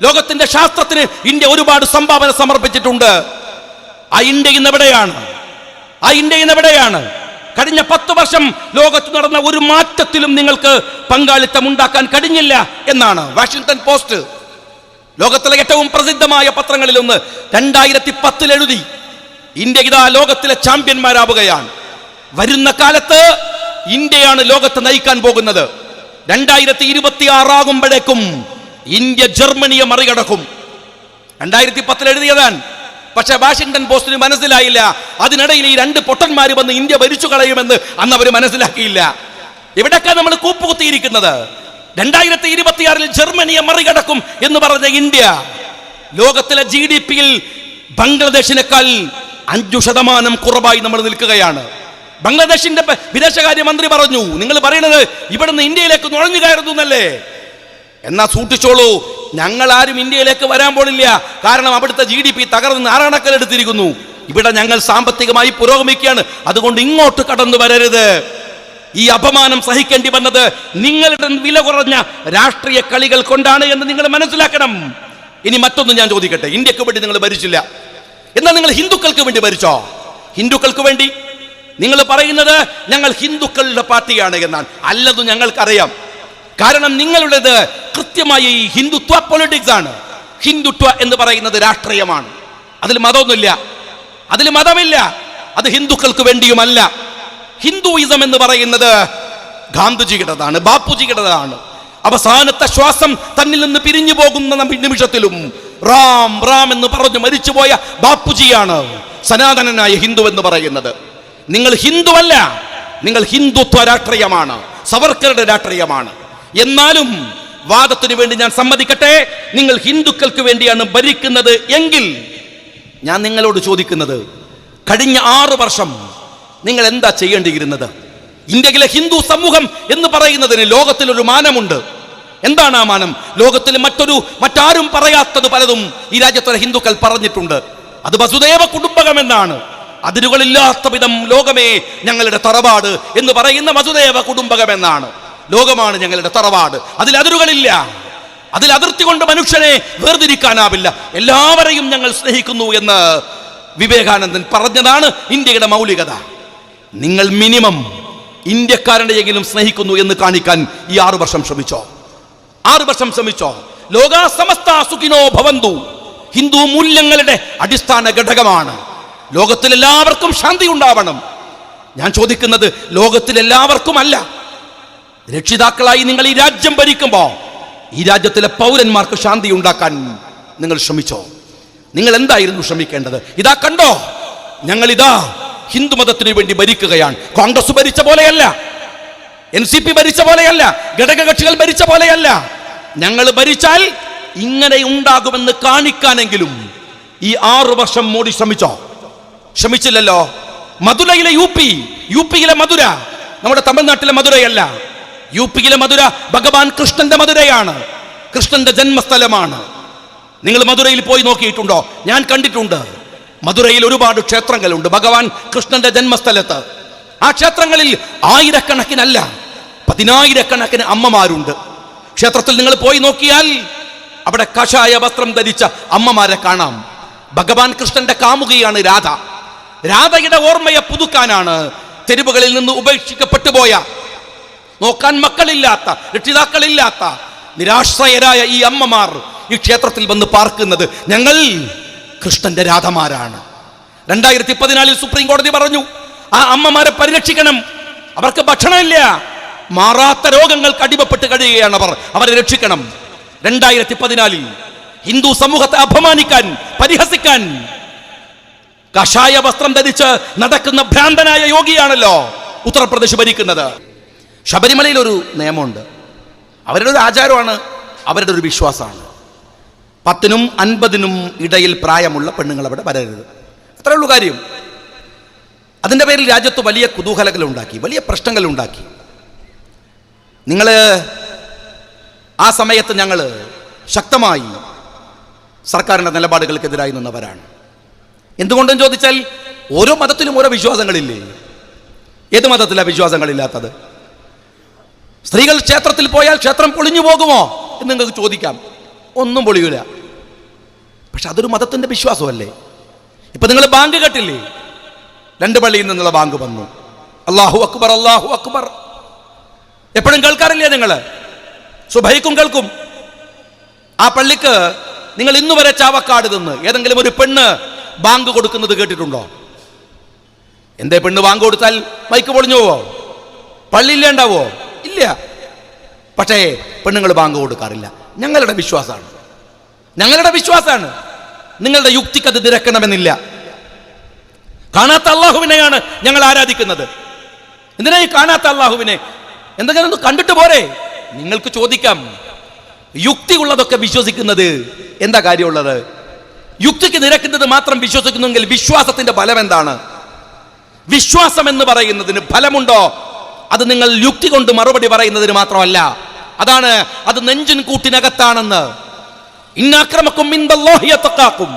ലോകത്തിന്റെ ശാസ്ത്രത്തിന് ഇന്ത്യ ഒരുപാട് സംഭാവന സമർപ്പിച്ചിട്ടുണ്ട്. ആ ഇന്ത്യ ഇന്ന് എവിടെയാണ്? ആ ഇന്ത്യ ഇന്ന് എവിടെയാണ്? കഴിഞ്ഞ 10 വർഷം ലോകത്ത് നടന്ന ഒരു മാറ്റത്തിലും നിങ്ങൾക്ക് പങ്കാളിത്തം ഉണ്ടാക്കാൻ കഴിഞ്ഞില്ല എന്നാണ് വാഷിംഗ്ടൺ പോസ്റ്റ്, ലോകത്തിലെ ഏറ്റവും പ്രസിദ്ധമായ പത്രങ്ങളിലൊന്ന്, 2010 എഴുതി. ഇന്ത്യ ഇതാ ലോകത്തിലെ ചാമ്പ്യന്മാരാവുകയാണ്. വരുന്ന കാലത്ത് ഇന്ത്യയാണ് ലോകത്തെ നയിക്കാൻ പോകുന്നത്. 2026 ആകുമ്പോഴേക്കും ഇന്ത്യ ജർമ്മനിയെ മറികടക്കും. 2010 എഴുതിയതാണ്. പക്ഷെ വാഷിംഗ്ടൺ പോസ്റ്റിന് മനസ്സിലായില്ല. അതിനിടയിൽ ഈ 2 പൊട്ടന്മാർ വന്ന് ഇന്ത്യ ഭരിച്ചു കളയുമെന്ന് അന്ന് അവർ മനസ്സിലാക്കിയില്ല. ഇവിടൊക്കെ നമ്മൾ കൂപ്പുകുത്തിയിരിക്കുന്നത്. 2026 ജർമ്മനിയെ മറികടക്കും എന്ന് പറഞ്ഞ ഇന്ത്യ ലോകത്തിലെ GDP-യിൽ ബംഗ്ലാദേശിനേക്കാൾ 5% കുറവായി നമ്മൾ നിൽക്കുകയാണ്. ബംഗ്ലാദേശിന്റെ വിദേശകാര്യമന്ത്രി പറഞ്ഞു, നിങ്ങൾ പറയുന്നത് ഇവിടുന്ന് ഇന്ത്യയിലേക്ക് നുഴഞ്ഞു കയറുന്നു എന്നല്ലേ? എന്നാ സൂക്ഷിച്ചോളൂ, ഞങ്ങൾ ആരും ഇന്ത്യയിലേക്ക് വരാൻ പോണില്ല. കാരണം അവിടുത്തെ GDP തകർന്ന് നാരായണക്കല്ലെടുത്തിരിക്കുന്നു. ഇവിടെ ഞങ്ങൾ സാമ്പത്തികമായി പുരോഗമിക്കുകയാണ്. അതുകൊണ്ട് ഇങ്ങോട്ട് കടന്നു വരരുത്. ഈ അപമാനം സഹിക്കേണ്ടി വന്നത് നിങ്ങളുടെ വില കുറഞ്ഞ രാഷ്ട്രീയ കളികൾ കൊണ്ടാണ് എന്ന് നിങ്ങൾ മനസ്സിലാക്കണം. ഇനി മറ്റൊന്ന് ഞാൻ ചോദിക്കട്ടെ, ഇന്ത്യക്ക് വേണ്ടി നിങ്ങൾ ഭരിച്ചില്ല, എന്നാൽ നിങ്ങൾ ഹിന്ദുക്കൾക്ക് വേണ്ടി ഭരിച്ചോ? ഹിന്ദുക്കൾക്ക് വേണ്ടി നിങ്ങൾ പറയുന്നത് ഞങ്ങൾ ഹിന്ദുക്കളുടെ പാർട്ടിയാണ് എന്നാണ്. അല്ലത് ഞങ്ങൾക്കറിയാം. കാരണം നിങ്ങളുടേത് കൃത്യമായി ഈ ഹിന്ദുത്വ പൊളിറ്റിക്സ് ആണ്. ഹിന്ദുത്വ എന്ന് പറയുന്നത് രാഷ്ട്രീയമാണ്. അതിൽ മതമൊന്നുമില്ല, അതിൽ മതമില്ല. അത് ഹിന്ദുക്കൾക്ക് വേണ്ടിയുമല്ല. ഹിന്ദുയിസം എന്ന് പറയുന്നത് ഗാന്ധിജിയുടേതാണ്, ബാപ്പുജിയുടേതാണ്. അവസാനത്തെ ശ്വാസം തന്നിൽ നിന്ന് പിരിഞ്ഞു പോകുന്ന നിമിഷത്തിലും റാം റാം എന്ന് പറഞ്ഞു മരിച്ചുപോയ ബാപ്പുജിയാണ് സനാതനനായ ഹിന്ദു എന്ന് പറയുന്നത്. നിങ്ങൾ ഹിന്ദുവല്ല, നിങ്ങൾ ഹിന്ദുത്വ രാഷ്ട്രീയമാണ്, സവർക്കറുടെ രാഷ്ട്രീയമാണ്. എന്നാലും വാദത്തിന് വേണ്ടി ഞാൻ സമ്മതിക്കട്ടെ, നിങ്ങൾ ഹിന്ദുക്കൾക്ക് വേണ്ടിയാണ് ഭരിക്കുന്നത് എങ്കിൽ ഞാൻ നിങ്ങളോട് ചോദിക്കുന്നത്, കഴിഞ്ഞ 6 വർഷം നിങ്ങൾ എന്താ ചെയ്യേണ്ടിയിരുന്നത്? ഇന്ത്യയിലെ ഹിന്ദു സമൂഹം എന്ന് പറയുന്നതിന് ലോകത്തിലൊരു മാനമുണ്ട്. എന്താണ് ആ മാനം? ലോകത്തിൽ മറ്റാരും പറയാത്തത് പലതും ഈ രാജ്യത്തെ ഹിന്ദുക്കൾ പറഞ്ഞിട്ടുണ്ട്. അത് വസുദേവ കുടുംബകം എന്നാണ്. അതിരുകളില്ലാത്ത വിധം ലോകമേ ഞങ്ങളുടെ തറവാട് എന്ന് പറയുന്ന വസുദേവ കുടുംബകം എന്നാണ്. ലോകമാണ് ഞങ്ങളുടെ തറവാട്, അതിൽ അതിരുകളില്ല, അതിൽ അതിർത്തി കൊണ്ട് മനുഷ്യനെ വേർതിരിക്കാനാവില്ല, എല്ലാവരെയും ഞങ്ങൾ സ്നേഹിക്കുന്നു എന്ന് വിവേകാനന്ദൻ പറഞ്ഞതാണ് ഇന്ത്യയുടെ മൗലികത. നിങ്ങൾ മിനിമം ഇന്ത്യക്കാരനെയെങ്കിലും സ്നേഹിക്കുന്നു എന്ന് കാണിക്കാൻ ഈ 6 വർഷം ശ്രമിച്ചോ? 6 വർഷം ശ്രമിച്ചോ? ലോകാ സമസ്ത സുഖിനോ ഭവന്തു ഹിന്ദു മൂല്യങ്ങളുടെ അടിസ്ഥാന ഘടകമാണ്. ലോകത്തിലെല്ലാവർക്കും ശാന്തി ഉണ്ടാവണം. ഞാൻ ചോദിക്കുന്നത് ലോകത്തിലെല്ലാവർക്കും അല്ല. രക്ഷിതാക്കളായി നിങ്ങൾ ഈ രാജ്യം ഭരിക്കുമ്പോൾ ഈ രാജ്യത്തിലെ പൗരന്മാർക്ക് ശാന്തി ഉണ്ടാക്കാൻ നിങ്ങൾ ശ്രമിച്ചോ? നിങ്ങൾ എന്തായിരുന്നു ശ്രമിക്കേണ്ടത്? ഇതാ കണ്ടോ, ഞങ്ങളിതാ ഹിന്ദു മതത്തിന് വേണ്ടി ഭരിക്കുകയാണ്. കോൺഗ്രസ് ഭരിച്ച പോലെയല്ല, NCP ഭരിച്ച പോലെയല്ല, ഘടകകക്ഷികൾ ഭരിച്ച പോലെയല്ല. ഞങ്ങൾ ഭരിച്ചാൽ ഇങ്ങനെ ഉണ്ടാകുമെന്ന് കാണിക്കാനെങ്കിലും ഈ 6 വർഷം മോഡി ശ്രമിച്ചോ? ശ്രമിച്ചില്ലല്ലോ. മധുരയിലെ യുപിയിലെ മധുര നമ്മുടെ തമിഴ്നാട്ടിലെ മധുരയല്ല. യുപിയിലെ മധുര ഭഗവാൻ കൃഷ്ണന്റെ മധുരയാണ്, കൃഷ്ണന്റെ ജന്മസ്ഥലമാണ്. നിങ്ങൾ മധുരയിൽ പോയി നോക്കിയിട്ടുണ്ടോ? ഞാൻ കണ്ടിട്ടുണ്ട്. മധുരയിൽ ഒരുപാട് ക്ഷേത്രങ്ങളുണ്ട് ഭഗവാൻ കൃഷ്ണന്റെ ജന്മസ്ഥലത്ത്. ആ ക്ഷേത്രങ്ങളിൽ ആയിരക്കണക്കിനല്ല, 10,000-കണക്കിന് അമ്മമാരുണ്ട്. ക്ഷേത്രത്തിൽ നിങ്ങൾ പോയി നോക്കിയാൽ അവിടെ കഷായ വസ്ത്രം ധരിച്ച അമ്മമാരെ കാണാം. ഭഗവാൻ കൃഷ്ണന്റെ കാമുകിയാണ് രാധ. രാധയുടെ ഓർമ്മയെ പുതുക്കാനാണ് തെരുവുകളിൽ നിന്ന് ഉപേക്ഷിക്കപ്പെട്ടു പോയ, നോക്കാൻ മക്കളില്ലാത്ത, രക്ഷിതാക്കളില്ലാത്ത നിരാശ്രയരായ ഈ അമ്മമാർ ഈ ക്ഷേത്രത്തിൽ വന്ന് പാർക്കുന്നത്. ഞങ്ങൾ കൃഷ്ണന്റെ രാധമാരാണ്. 2014 സുപ്രീം കോടതി പറഞ്ഞു, ആ അമ്മമാരെ പരിരക്ഷിക്കണം. അവർക്ക് ഭക്ഷണമില്ല, മാറാത്ത രോഗങ്ങൾക്ക് അടിമപ്പെട്ട് കഴിയുകയാണ് അവരെ രക്ഷിക്കണം. 2014 ഹിന്ദു സമൂഹത്തെ അപമാനിക്കാൻ, പരിഹസിക്കാൻ കഷായ വസ്ത്രം ധരിച്ച് നടക്കുന്ന ഭ്രാന്തനായ യോഗിയാണല്ലോ ഉത്തർപ്രദേശ് ഭരിക്കുന്നത്. ശബരിമലയിൽ ഒരു നിയമമുണ്ട്, അവരുടെ ഒരു ആചാരമാണ്, അവരുടെ ഒരു വിശ്വാസമാണ്. 10നും 50നും ഇടയിൽ പ്രായമുള്ള പെണ്ണുങ്ങൾ അവിടെ വരരുത്. അത്രേ ഉള്ളൂ കാര്യം. അതിൻ്റെ പേരിൽ രാജ്യത്ത് വലിയ കുതൂഹലങ്ങൾ ഉണ്ടാക്കി, വലിയ പ്രശ്നങ്ങൾ ഉണ്ടാക്കി. നിങ്ങൾ ആ സമയത്ത് ഞങ്ങൾ ശക്തമായി സർക്കാരിൻ്റെ നിലപാടുകൾക്കെതിരായി നിന്നവരാണ്. എന്തുകൊണ്ടെന്ന് ചോദിച്ചാൽ ഓരോ മതത്തിലും ഓരോ വിശ്വാസങ്ങളില്ലേ? ഏത് മതത്തിലാണ് വിശ്വാസങ്ങളില്ലാത്തത്? സ്ത്രീകൾ ക്ഷേത്രത്തിൽ പോയാൽ ക്ഷേത്രം പൊളിഞ്ഞു പോകുമോ എന്ന് നിങ്ങൾക്ക് ചോദിക്കാം. ഒന്നും പൊളിയൂല. പക്ഷെ അതൊരു മതത്തിന്റെ വിശ്വാസമല്ലേ? ഇപ്പൊ നിങ്ങൾ ബാങ്ക് കേട്ടില്ലേ? 2 പള്ളിയിൽ നിന്നുള്ള ബാങ്ക് വന്നു, അല്ലാഹു അക്ബർ അല്ലാഹു അക്ബർ. എപ്പോഴും കേൾക്കാറില്ലേ നിങ്ങൾ? സുബഹിക്കും കേൾക്കും. ആ പള്ളിക്ക് നിങ്ങൾ ഇന്നുവരെ ചാവക്കാട് നിന്ന് ഏതെങ്കിലും ഒരു പെണ്ണ് ബാങ്ക് കൊടുക്കുന്നത് കേട്ടിട്ടുണ്ടോ? എന്തേ പെണ്ണ് ബാങ്ക് കൊടുത്താൽ മൈക്ക് പൊളിഞ്ഞു പോവോ? പള്ളി ഇല്ലാണ്ടാവോ? ഇല്ല. പക്ഷേ പെണ്ണുങ്ങൾ ബാങ്ക് കൊടുക്കാറില്ല. ഞങ്ങളുടെ വിശ്വാസമാണ്, ഞങ്ങളുടെ വിശ്വാസമാണ്. നിങ്ങളുടെ യുക്തിക്ക് അത് നിരക്കണമെന്നില്ല. കാണാത്ത അള്ളാഹുവിനെയാണ് ഞങ്ങൾ ആരാധിക്കുന്നത്. എന്തിനാ ഈ കാണാത്ത അള്ളാഹുവിനെ? എന്തെങ്കിലും ഒന്ന് കണ്ടിട്ട് പോരെ? നിങ്ങൾക്ക് ചോദിക്കാം, യുക്തി ഉള്ളതൊക്കെ വിശ്വസിക്കുന്നത് എന്താ കാര്യമുള്ളത്? യുക്തിക്ക് നിരക്കുന്നത് മാത്രം വിശ്വസിക്കുന്നെങ്കിൽ വിശ്വാസത്തിന്റെ ഫലം എന്താണ്? വിശ്വാസം എന്ന് പറയുന്നതിന് ഫലമുണ്ടോ? അത് നിങ്ങൾ യുക്തി കൊണ്ട് മറുപടി പറയുന്നതിന് മാത്രമല്ല, അതാണ് അത് നെഞ്ചിൻ കൂട്ടിനകത്താണെന്ന്. ഇന്നാക്രമക്കും ഇൻദല്ലാഹി യതഖാക്കും,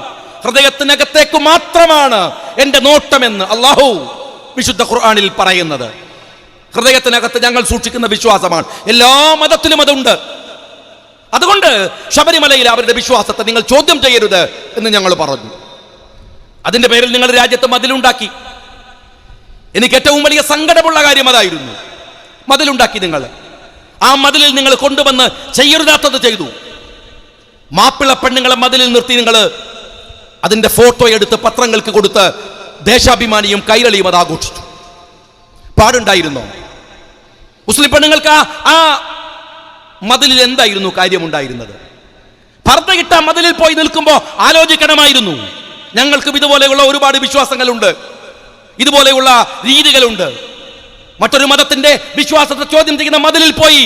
ഹൃദയത്തിനകത്തേക്ക് മാത്രമാണ് എന്റെ നോട്ടമെന്ന് അല്ലാഹു വിശുദ്ധ ഖുർആനിൽ പറയുന്നത്. ഹൃദയത്തിനകത്ത് ഞങ്ങൾ സൂക്ഷിക്കുന്ന വിശ്വാസമാണ്. എല്ലാ മതത്തിലും അതുണ്ട്. അതുകൊണ്ട് ശബരിമലയിൽ അവരുടെ വിശ്വാസത്തെ നിങ്ങൾ ചോദ്യം ചെയ്യരുത് എന്ന് ഞങ്ങൾ പറഞ്ഞു. അതിന്റെ പേരിൽ നിങ്ങൾ രാജ്യത്ത് മതിലുണ്ടാക്കി. എനിക്ക് ഏറ്റവും വലിയ സങ്കടമുള്ള കാര്യം അതായിരുന്നു. മതിലുണ്ടാക്കി നിങ്ങൾ. ആ മതിലിൽ നിങ്ങൾ കൊണ്ടുവന്ന് ചെയ്യരുതാത്തത് ചെയ്തു. മാപ്പിള പെണ്ണുങ്ങളെ മതിലിൽ നിർത്തി നിങ്ങൾ അതിന്റെ ഫോട്ടോ എടുത്ത് പത്രങ്ങൾക്ക് കൊടുത്ത് ദേശാഭിമാനിയും കൈരളിയും അത് ആഘോഷിച്ചു. പാടുണ്ടായിരുന്നോ? മുസ്ലിം പെണ്ണുങ്ങൾക്ക് ആ മതിലിൽ എന്തായിരുന്നു കാര്യമുണ്ടായിരുന്നത്? പർദ്ദ ഇട്ട മതിലിൽ പോയി നിൽക്കുമ്പോൾ ആലോചിക്കണമായിരുന്നു. ഞങ്ങൾക്കും ഇതുപോലെയുള്ള ഒരുപാട് വിശ്വാസങ്ങളുണ്ട്, ഇതുപോലെയുള്ള രീതികളുണ്ട്. മറ്റൊരു മതത്തിന്റെ വിശ്വാസത്തെ ചോദ്യം ചെയ്യുന്ന മതിലിൽ പോയി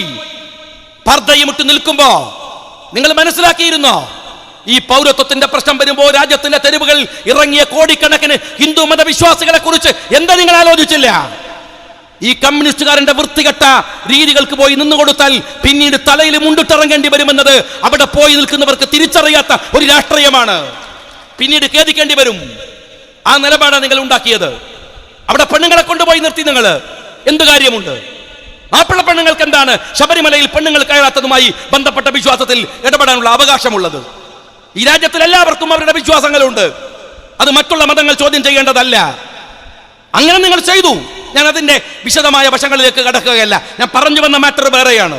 പർദ്ദയും ഇട്ട് നിൽക്കുമ്പോ നിങ്ങൾ മനസ്സിലാക്കിയിരുന്നോ? ഈ പൗരത്വത്തിന്റെ പ്രശ്നം വരുമ്പോൾ രാജ്യത്തിന്റെ തെരുവുകളിൽ ഇറങ്ങിയ കോടിക്കണക്കിന് ഹിന്ദു മതവിശ്വാസികളെ കുറിച്ച് എന്താ നിങ്ങൾ ആലോചിച്ചില്ല? ഈ കമ്മ്യൂണിസ്റ്റുകാരന്റെ വൃത്തികെട്ട രീതികൾക്ക് പോയി നിന്നുകൊടുത്താൽ പിന്നീട് തലയിൽ മുണ്ടിട്ടിറങ്ങേണ്ടി വരുമെന്നത് അവിടെ പോയി നിൽക്കുന്നവർക്ക് തിരിച്ചറിയാത്ത ഒരു രാഷ്ട്രീയമാണ്. പിന്നീട് ഖേദിക്കേണ്ടി വരും. ആ നിലപാടാണ് നിങ്ങൾ ഉണ്ടാക്കിയത്. അവിടെ പെണ്ണുങ്ങളെ കൊണ്ടുപോയി നിർത്തി നിങ്ങൾ എന്ത് കാര്യമുണ്ട്? മാപ്പിള പെണ്ണുങ്ങൾക്ക് എന്താണ് ശബരിമലയിൽ പെണ്ണുങ്ങൾ കയറാത്തതുമായി ബന്ധപ്പെട്ട വിശ്വാസത്തിൽ ഇടപെടാനുള്ള അവകാശമുള്ളത്? ഈ രാജ്യത്തിൽ എല്ലാവർക്കും അവരുടെ വിശ്വാസങ്ങളുണ്ട്. അത് മറ്റുള്ള മതങ്ങൾ ചോദ്യം ചെയ്യേണ്ടതല്ല. അങ്ങനെ നിങ്ങൾ ചെയ്തു. ഞാൻ അതിന്റെ വിശദമായ വശങ്ങളിലേക്ക് കടക്കുകയല്ല. ഞാൻ പറഞ്ഞു വന്ന മാറ്റർ വേറെയാണ്.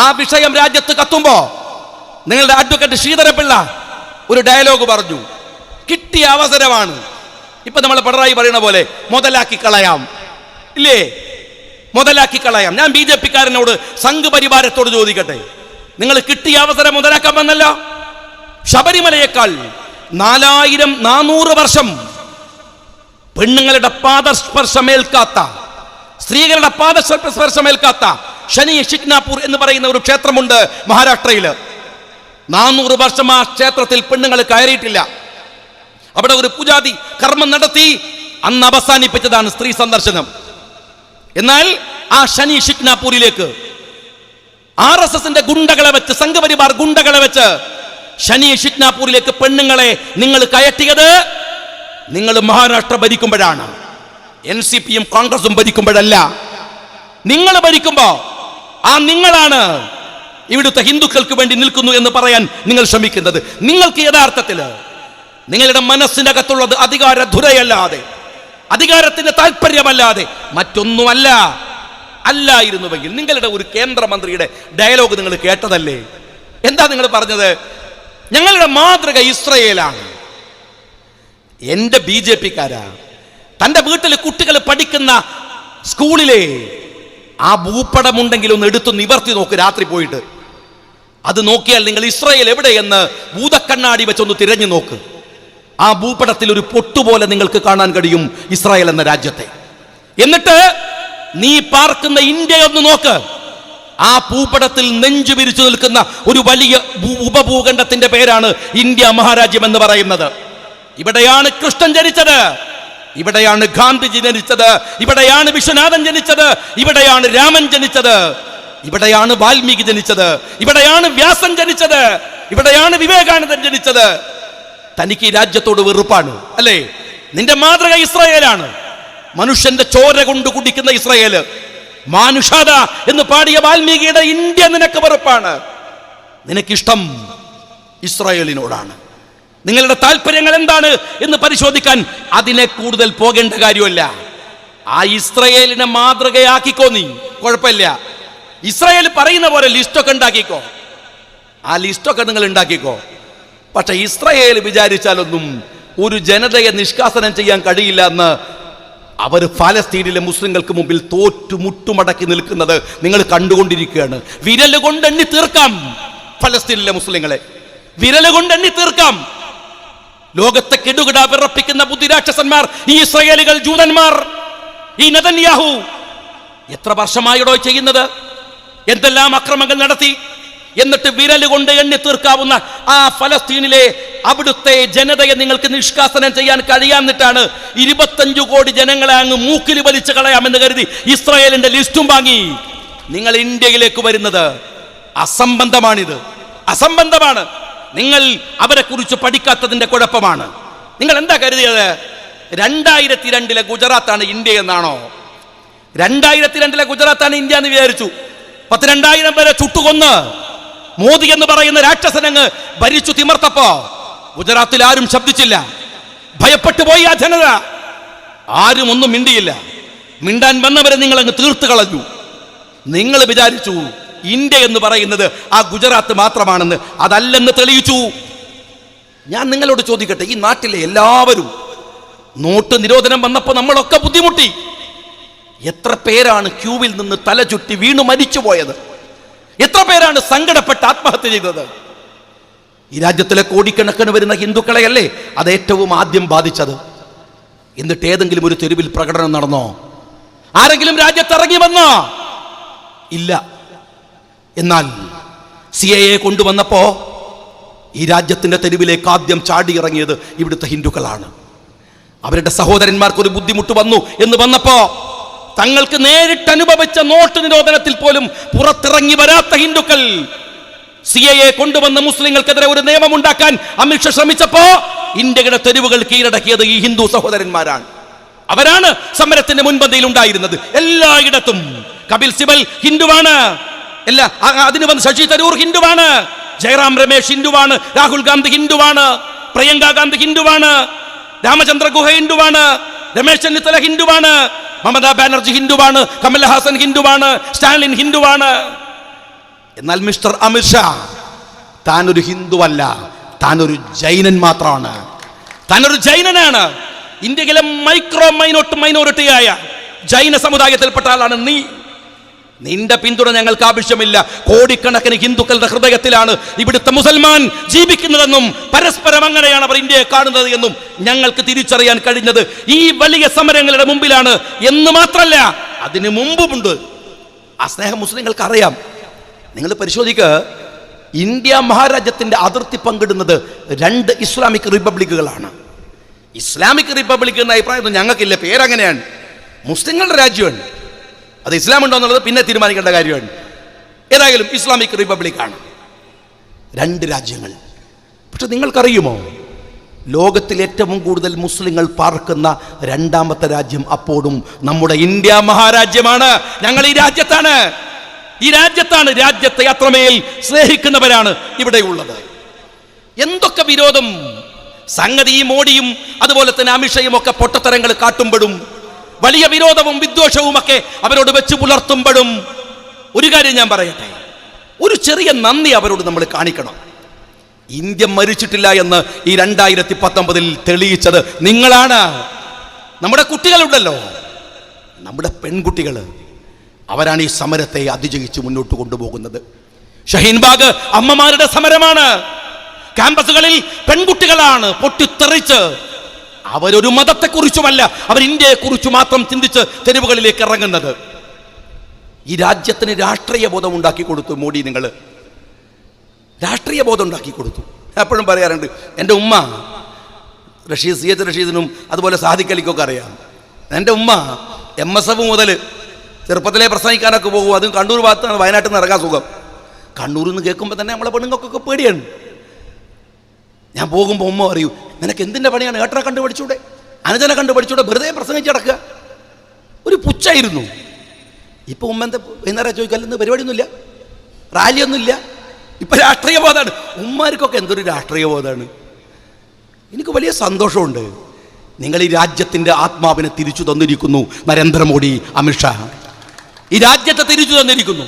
ആ വിഷയം രാജ്യത്ത് കത്തുമ്പോ നിങ്ങളുടെ അഡ്വക്കേറ്റ് ശ്രീധരപിള്ള ഒരു ഡയലോഗ് പറഞ്ഞു. കിട്ടിയ അവസരമാണ്. ഇപ്പൊ നമ്മൾ പിണറായി പറയുന്ന പോലെ മുതലാക്കി കളയാം, ഇല്ലേ? മുതലാക്കി കളയാം. ഞാൻ BJP കാരനോട് സംഘ് പരിവാരത്തോട് ചോദിക്കട്ടെ, നിങ്ങൾ കിട്ടിയ അവസരം മുതലാക്കാൻ വന്നല്ലോ. ശബരിമലയേക്കാൾ 4400 വർഷം പെണ്ണുങ്ങളുടെ പാദസ്പർശമേൽക്കാത്ത, സ്ത്രീകളുടെ പാദസ്പർശമേൽക്കാത്ത ശനി ഷിക്നാപൂർ എന്ന് പറയുന്ന ഒരു ക്ഷേത്രമുണ്ട് മഹാരാഷ്ട്രയില്. 400 വർഷം ആ ക്ഷേത്രത്തിൽ പെണ്ണുങ്ങൾ കയറിയിട്ടില്ല. അവിടെ ഒരു പൂജാതി കർമ്മം നടത്തി അന്ന് അവസാനിപ്പിച്ചതാണ് സ്ത്രീ സന്ദർശനം. എന്നാൽ ആ ശനി ഷിക്നാപൂരിലേക്ക് RSSന്റെ ഗുണ്ടകളെ വെച്ച്, സംഘപരിവാർ ഗുണ്ടകളെ വെച്ച് ശനി ഷിക്നാപൂരിലേക്ക് പെണ്ണുങ്ങളെ നിങ്ങൾ കയറ്റിയത് നിങ്ങൾ മഹാരാഷ്ട്ര ഭരിക്കുമ്പോഴാണ്. NCPയും കോൺഗ്രസും ഭരിക്കുമ്പോഴല്ല. നിങ്ങൾ ഭരിക്കുമ്പോ ആ നിങ്ങളാണ് ഇവിടുത്തെ ഹിന്ദുക്കൾക്ക് വേണ്ടി നിൽക്കുന്നു എന്ന് പറയാൻ നിങ്ങൾ ശ്രമിക്കുന്നത്. നിങ്ങൾക്ക് യഥാർത്ഥത്തിൽ നിങ്ങളുടെ മനസ്സിനകത്തുള്ളത് അധികാരധുരയല്ലാതെ, അധികാരത്തിന്റെ താല്പര്യമല്ലാതെ മറ്റൊന്നുമല്ല. അല്ലായിരുന്നുവെങ്കിൽ നിങ്ങളുടെ ഒരു കേന്ദ്രമന്ത്രിയുടെ ഡയലോഗ് നിങ്ങൾ കേട്ടതല്ലേ? എന്താ നിങ്ങൾ പറഞ്ഞത്? ഞങ്ങളുടെ മാതൃക ഇസ്രയേലാണ്. എന്റെ BJP കാരാ, തന്റെ വീട്ടിൽ കുട്ടികൾ പഠിക്കുന്ന സ്കൂളിലെ ആ ഭൂപടമുണ്ടെങ്കിൽ ഒന്ന് എടുത്തു നിവർത്തി നോക്ക്. രാത്രി പോയിട്ട് അത് നോക്കിയാൽ നിങ്ങൾ ഇസ്രയേൽ എവിടെയെന്ന് ഭൂതക്കണ്ണാടി വെച്ചൊന്ന് തിരഞ്ഞു നോക്ക്. ആ ഭൂപടത്തിൽ ഒരു പൊട്ടുപോലെ നിങ്ങൾക്ക് കാണാൻ കഴിയും ഇസ്രായേൽ എന്ന രാജ്യത്തെ. എന്നിട്ട് നീ പാർക്കുന്ന ഇന്ത്യയൊന്ന് നോക്ക്. ആ ഭൂപടത്തിൽ നെഞ്ചു വിരിച്ചു നിൽക്കുന്ന ഒരു വലിയ ഉപഭൂഖണ്ഡത്തിന്റെ പേരാണ് ഇന്ത്യ മഹാരാജ്യം എന്ന് പറയുന്നത്. ഇവിടെയാണ് കൃഷ്ണൻ ജനിച്ചത്, ഇവിടെയാണ് ഗാന്ധിജി ജനിച്ചത്, ഇവിടെയാണ് വിശ്വനാഥൻ ജനിച്ചത്, ഇവിടെയാണ് രാമൻ ജനിച്ചത്, ഇവിടെയാണ് വാൽമീകി ജനിച്ചത്, ഇവിടെയാണ് വ്യാസൻ ജനിച്ചത്, ഇവിടെയാണ് വിവേകാനന്ദൻ ജനിച്ചത്. തനിക്ക് ഈ രാജ്യത്തോട് വെറുപ്പാണ് അല്ലേ? നിന്റെ മാതൃക ഇസ്രായേലാണ്. മനുഷ്യന്റെ ചോര കൊണ്ട് കുടിക്കുന്ന ഇസ്രായേല്. മാനുഷാദ എന്ന് പാടിയ വാൽമീകിയുടെ ഇന്ത്യ നിനക്ക് വെറുപ്പാണ്. നിനക്കിഷ്ടം ഇസ്രായേലിനോടാണ്. നിങ്ങളുടെ താല്പര്യങ്ങൾ എന്താണ് എന്ന് പരിശോധിക്കാൻ അതിനെ കൂടുതൽ പോകേണ്ട കാര്യമല്ല. ആ ഇസ്രായേലിനെ മാതൃകയാക്കിക്കോ. നീ കുഴപ്പമില്ല, ഇസ്രായേൽ പറയുന്ന പോലെ ലിസ്റ്റൊക്കെ ഉണ്ടാക്കിക്കോ. ആ ലിസ്റ്റൊക്കെ നിങ്ങൾ ഉണ്ടാക്കിക്കോ. പക്ഷെ ഇസ്രായേൽ വിചാരിച്ചാലൊന്നും ഒരു ജനതയെ നിഷ്കാസനം ചെയ്യാൻ കഴിയില്ല എന്ന് അവർ ഫലസ്തീനിലെ മുസ്ലിങ്ങൾക്ക് മുമ്പിൽ തോറ്റു മുട്ടുമടക്കി നിൽക്കുന്നത് നിങ്ങൾ കണ്ടുകൊണ്ടിരിക്കുകയാണ്. വിരല് കൊണ്ട് എണ്ണി തീർക്കാം ഫലസ്തീനിലെ മുസ്ലിങ്ങളെ, വിരല് കൊണ്ട് എണ്ണി തീർക്കാം. ലോകത്തെ കിടുകിട വിറപ്പിക്കുന്ന ബുദ്ധിരാക്ഷസന്മാർ ഈ ഇസ്രായേലികൾ, ജൂതന്മാർ, ഈ നെതന്യാഹു എത്ര വർഷമായിടോ ചെയ്യുന്നത്? എന്തെല്ലാം അക്രമങ്ങൾ നടത്തി. എന്നിട്ട് വിരല് കൊണ്ട് എണ്ണി തീർക്കാവുന്ന ആ ഫലസ്തീനിലെ അവിടുത്തെ ജനതയെ നിങ്ങൾക്ക് നിഷ്കാസനം ചെയ്യാൻ കഴിയാന്നിട്ടാണ് 25 കോടി ജനങ്ങളെ അങ്ങ് മൂക്കിൽ വലിച്ചു കളയാമെന്ന് കരുതി ഇസ്രായേലിന്റെ ലിസ്റ്റും വാങ്ങി നിങ്ങൾ ഇന്ത്യയിലേക്ക് വരുന്നത്. അസംബന്ധമാണിത്, അസംബന്ധമാണ്. നിങ്ങൾ അവരെ കുറിച്ച് പഠിക്കാത്തതിന്റെ കുഴപ്പമാണ്. നിങ്ങൾ എന്താ കരുതിയത്? 2002 ഗുജറാത്താണ് ഇന്ത്യ എന്നാണോ? 2002 ഗുജറാത്താണ് ഇന്ത്യ എന്ന് വിചാരിച്ചു. 12,000 പേരെ ചുട്ടുകൊന്ന് മോദി എന്ന് പറയുന്ന രാക്ഷസനങ്ങ് ഭരിച്ചു തിമർത്തപ്പോ ഗുജറാത്തിൽ ആരും ശബ്ദിച്ചില്ല. ഭയപ്പെട്ടു പോയി ആ ജനത. ആരും ഒന്നും മിണ്ടിയില്ല. മിണ്ടാൻ വന്നവരെ നിങ്ങൾ അങ്ങ് തീർത്തു കളഞ്ഞു. നിങ്ങൾ വിചാരിച്ചു ഇന്ത്യ എന്ന് പറയുന്നത് ആ ഗുജറാത്ത് മാത്രമാണെന്ന്. അതല്ലെന്ന് തെളിയിച്ചു. ഞാൻ നിങ്ങളോട് ചോദിക്കട്ടെ, ഈ നാട്ടിലെ എല്ലാവരും നോട്ട് നിരോധനം വന്നപ്പോൾ നമ്മളൊക്കെ ബുദ്ധിമുട്ടി. എത്ര പേരാണ് ക്യൂവിൽ നിന്ന് തല ചുറ്റി വീണു മരിച്ചു പോയത്? എത്ര പേരാണ് സങ്കടപ്പെട്ട് ആത്മഹത്യ ചെയ്തത്? ഈ രാജ്യത്തിലെ കോടിക്കണക്കിന് വരുന്ന ഹിന്ദുക്കളെയല്ലേ അത് ഏറ്റവും ആദ്യം ബാധിച്ചത്. എന്നിട്ട് ഏതെങ്കിലും ഒരു തെരുവിൽ പ്രകടനം നടന്നോ? ആരെങ്കിലും രാജ്യത്തിറങ്ങി വന്നോ? ഇല്ല. എന്നാൽ CAA കൊണ്ടുവന്നപ്പോ ഈ രാജ്യത്തിന്റെ തെരുവിലേക്ക് ആദ്യം ചാടിയിറങ്ങിയത് ഇവിടുത്തെ ഹിന്ദുക്കളാണ്. അവരുടെ സഹോദരന്മാർക്ക് ഒരു ബുദ്ധിമുട്ട് വന്നു എന്ന് വന്നപ്പോ തങ്ങൾക്ക് നേരിട്ട് അനുഭവിച്ച നോട്ട് നിരോധനത്തിൽ പോലും പുറത്തിറങ്ങി വരാത്ത ഹിന്ദുക്കൾ CAA കൊണ്ടുവന്ന മുസ്ലിങ്ങൾക്കെതിരെ ഒരു നിയമം ഉണ്ടാക്കാൻ അമിത്ഷാ ശ്രമിച്ചപ്പോ ഇന്ത്യയുടെ തെരുവുകൾ കീഴടക്കിയത് ഈ ഹിന്ദു സഹോദരന്മാരാണ്. അവരാണ് സമരത്തിന്റെ മുൻപന്തിയിൽ ഉണ്ടായിരുന്നത്. എല്ലായിടത്തും കപിൽ സിബൽ ഹിന്ദുവാണ്, അതിന് വന്ന് ശശി തരൂർ ഹിന്ദുവാണ്, ജയറാം രമേശ് ഹിന്ദുവാണ്, രാഹുൽ ഗാന്ധി ഹിന്ദുവാണ്, പ്രിയങ്ക ഗാന്ധി ഹിന്ദുവാണ്, രാമചന്ദ്ര ഗുഹ ഹിന്ദുവാണ്, രമേശ് ചെന്നിത്തല ഹിന്ദുവാണ്, മമതാ ബാനർജി ഹിന്ദുവാണ്, കമൽഹാസൻ ഹിന്ദുവാണ്, സ്റ്റാലിൻ ഹിന്ദുവാണ്. എന്നാൽ മിസ്റ്റർ അമിത്ഷാ താനൊരു ഹിന്ദുവല്ല, താനൊരു ജൈനൻ മാത്രമാണ്. താനൊരു ജൈനനാണ്. ഇന്ത്യയിലെ മൈനോറിറ്റിയായ ജൈന സമുദായത്തിൽപ്പെട്ട ആളാണ് നീ. നിന്റെ പിന്തുണ ഞങ്ങൾക്ക് ആവശ്യമില്ല. കോടിക്കണക്കിന് ഹിന്ദുക്കളുടെ ഹൃദയത്തിലാണ് ഇവിടുത്തെ മുസൽമാൻ ജീവിക്കുന്നതെന്നും പരസ്പരം അങ്ങനെയാണ് അവർ ഇന്ത്യയെ കാണുന്നത് എന്നും ഞങ്ങൾക്ക് തിരിച്ചറിയാൻ കഴിഞ്ഞത് ഈ വലിയ സമരങ്ങളുടെ മുമ്പിലാണ് എന്ന് മാത്രമല്ല, അതിനു മുമ്പുമുണ്ട്. ആ സ്നേഹം മുസ്ലിങ്ങൾക്ക് അറിയാം. നിങ്ങൾ പരിശോധിക്കുക, ഇന്ത്യ മഹാരാജ്യത്തിന്റെ അതിർത്തി പങ്കിടുന്നത് 2 ഇസ്ലാമിക് റിപ്പബ്ലിക്കുകളാണ്. ഇസ്ലാമിക് റിപ്പബ്ലിക് എന്ന അഭിപ്രായം ഞങ്ങൾക്കില്ല. പേരങ്ങനെയാണ്. മുസ്ലിങ്ങളുടെ രാജ്യമാണ്. അത് ഇസ്ലാം ഉണ്ടോ എന്നുള്ളത് പിന്നെ തീരുമാനിക്കേണ്ട കാര്യമാണ്. ഏതായാലും ഇസ്ലാമിക് റിപ്പബ്ലിക്കാണ്. 2 രാജ്യങ്ങൾ. പക്ഷെ നിങ്ങൾക്കറിയുമോ, ലോകത്തിൽ ഏറ്റവും കൂടുതൽ മുസ്ലിങ്ങൾ പാർക്കുന്ന 2ാമത്തെ രാജ്യം അപ്പോഴും നമ്മുടെ ഇന്ത്യ മഹാരാജ്യമാണ്. ഞങ്ങൾ ഈ രാജ്യത്താണ്. രാജ്യത്തെ അത്രമേൽ സ്നേഹിക്കുന്നവരാണ് ഇവിടെ ഉള്ളത്. എന്തൊക്കെ വിരോധം സംഗതി ഈ മോഡിയും അതുപോലെ തന്നെ അമിത്ഷയും ഒക്കെ പൊട്ടത്തരങ്ങൾ കാട്ടുമ്പോഴും വലിയ വിരോധവും വിദ്വേഷവും ഒക്കെ അവരോട് വെച്ച് പുലർത്തുമ്പോഴും ഒരു കാര്യം ഞാൻ പറയട്ടെ, ഒരു ചെറിയ നന്ദി അവരോട് നമ്മൾ കാണിക്കണം. ഇന്ത്യ മരിച്ചിട്ടില്ല എന്ന് ഈ 2019 തെളിയിച്ചത് നിങ്ങളാണ്. നമ്മുടെ കുട്ടികളുണ്ടല്ലോ, നമ്മുടെ പെൺകുട്ടികൾ, അവരാണ് ഈ സമരത്തെ അതിജയിച്ച് മുന്നോട്ട് കൊണ്ടുപോകുന്നത്. ഷഹീൻബാഗ് അമ്മമാരുടെ സമരമാണ്. ക്യാമ്പസുകളിൽ പെൺകുട്ടികളാണ് പൊട്ടിത്തെറിച്ച്, അവരൊരു മതത്തെക്കുറിച്ചുമല്ല, അവർ ഇന്ത്യയെക്കുറിച്ച് മാത്രം ചിന്തിച്ച് തെരുവുകളിലേക്ക് ഇറങ്ങുന്നത്. ഈ രാജ്യത്തിന് രാഷ്ട്രീയ ബോധം ഉണ്ടാക്കി കൊടുത്തു മോഡി. നിങ്ങൾ രാഷ്ട്രീയ ബോധം ഉണ്ടാക്കി കൊടുത്തു. എപ്പോഴും പറയാറുണ്ട്, എൻ്റെ ഉമ്മ CH റഷീദിനും അതുപോലെ സാദിഖ് അലിക്കൊക്കെ അറിയാം. എൻ്റെ ഉമ്മ MSF മുതൽ ചെറുപ്പത്തിലെ പ്രസംഗിക്കാനൊക്കെ പോകും. അതും കണ്ണൂർ ഭാഗത്താണ്, വയനാട്ടിൽ നിന്ന് ഇറങ്ങാൻ സുഖം. കണ്ണൂരിൽ നിന്ന് കേൾക്കുമ്പോൾ തന്നെ നമ്മളെ പെണ്ണുങ്ങൾക്കൊക്കെ പേടിയാണ്. ഞാൻ പോകുമ്പോൾ ഉമ്മ പറയൂ, നിനക്ക് എന്തിൻ്റെ പണിയാണ്? ഏട്ടനെ കണ്ടു പഠിച്ചൂടെ, അനുജനെ കണ്ടു പഠിച്ചൂടെ, വെറുതെ പ്രസംഗിച്ച് കിടക്കുക. ഒരു പുച്ഛായിരുന്നു. ഇപ്പം ഉമ്മ എന്താ വൈകുന്നേരം ചോദിക്കാല്ലെന്ന് പരിപാടിയൊന്നുമില്ല, റാലിയൊന്നുമില്ല. ഇപ്പം രാഷ്ട്രീയ ബോധമാണ്. ഉമ്മാർക്കൊക്കെ എന്തൊരു രാഷ്ട്രീയ ബോധമാണ്. എനിക്ക് വലിയ സന്തോഷമുണ്ട്. നിങ്ങൾ ഈ രാജ്യത്തിൻ്റെ ആത്മാവിനെ തിരിച്ചു തന്നിരിക്കുന്നു. നരേന്ദ്രമോദി, അമിത്ഷാ ഈ രാജ്യത്തെ തിരിച്ചു തന്നിരിക്കുന്നു.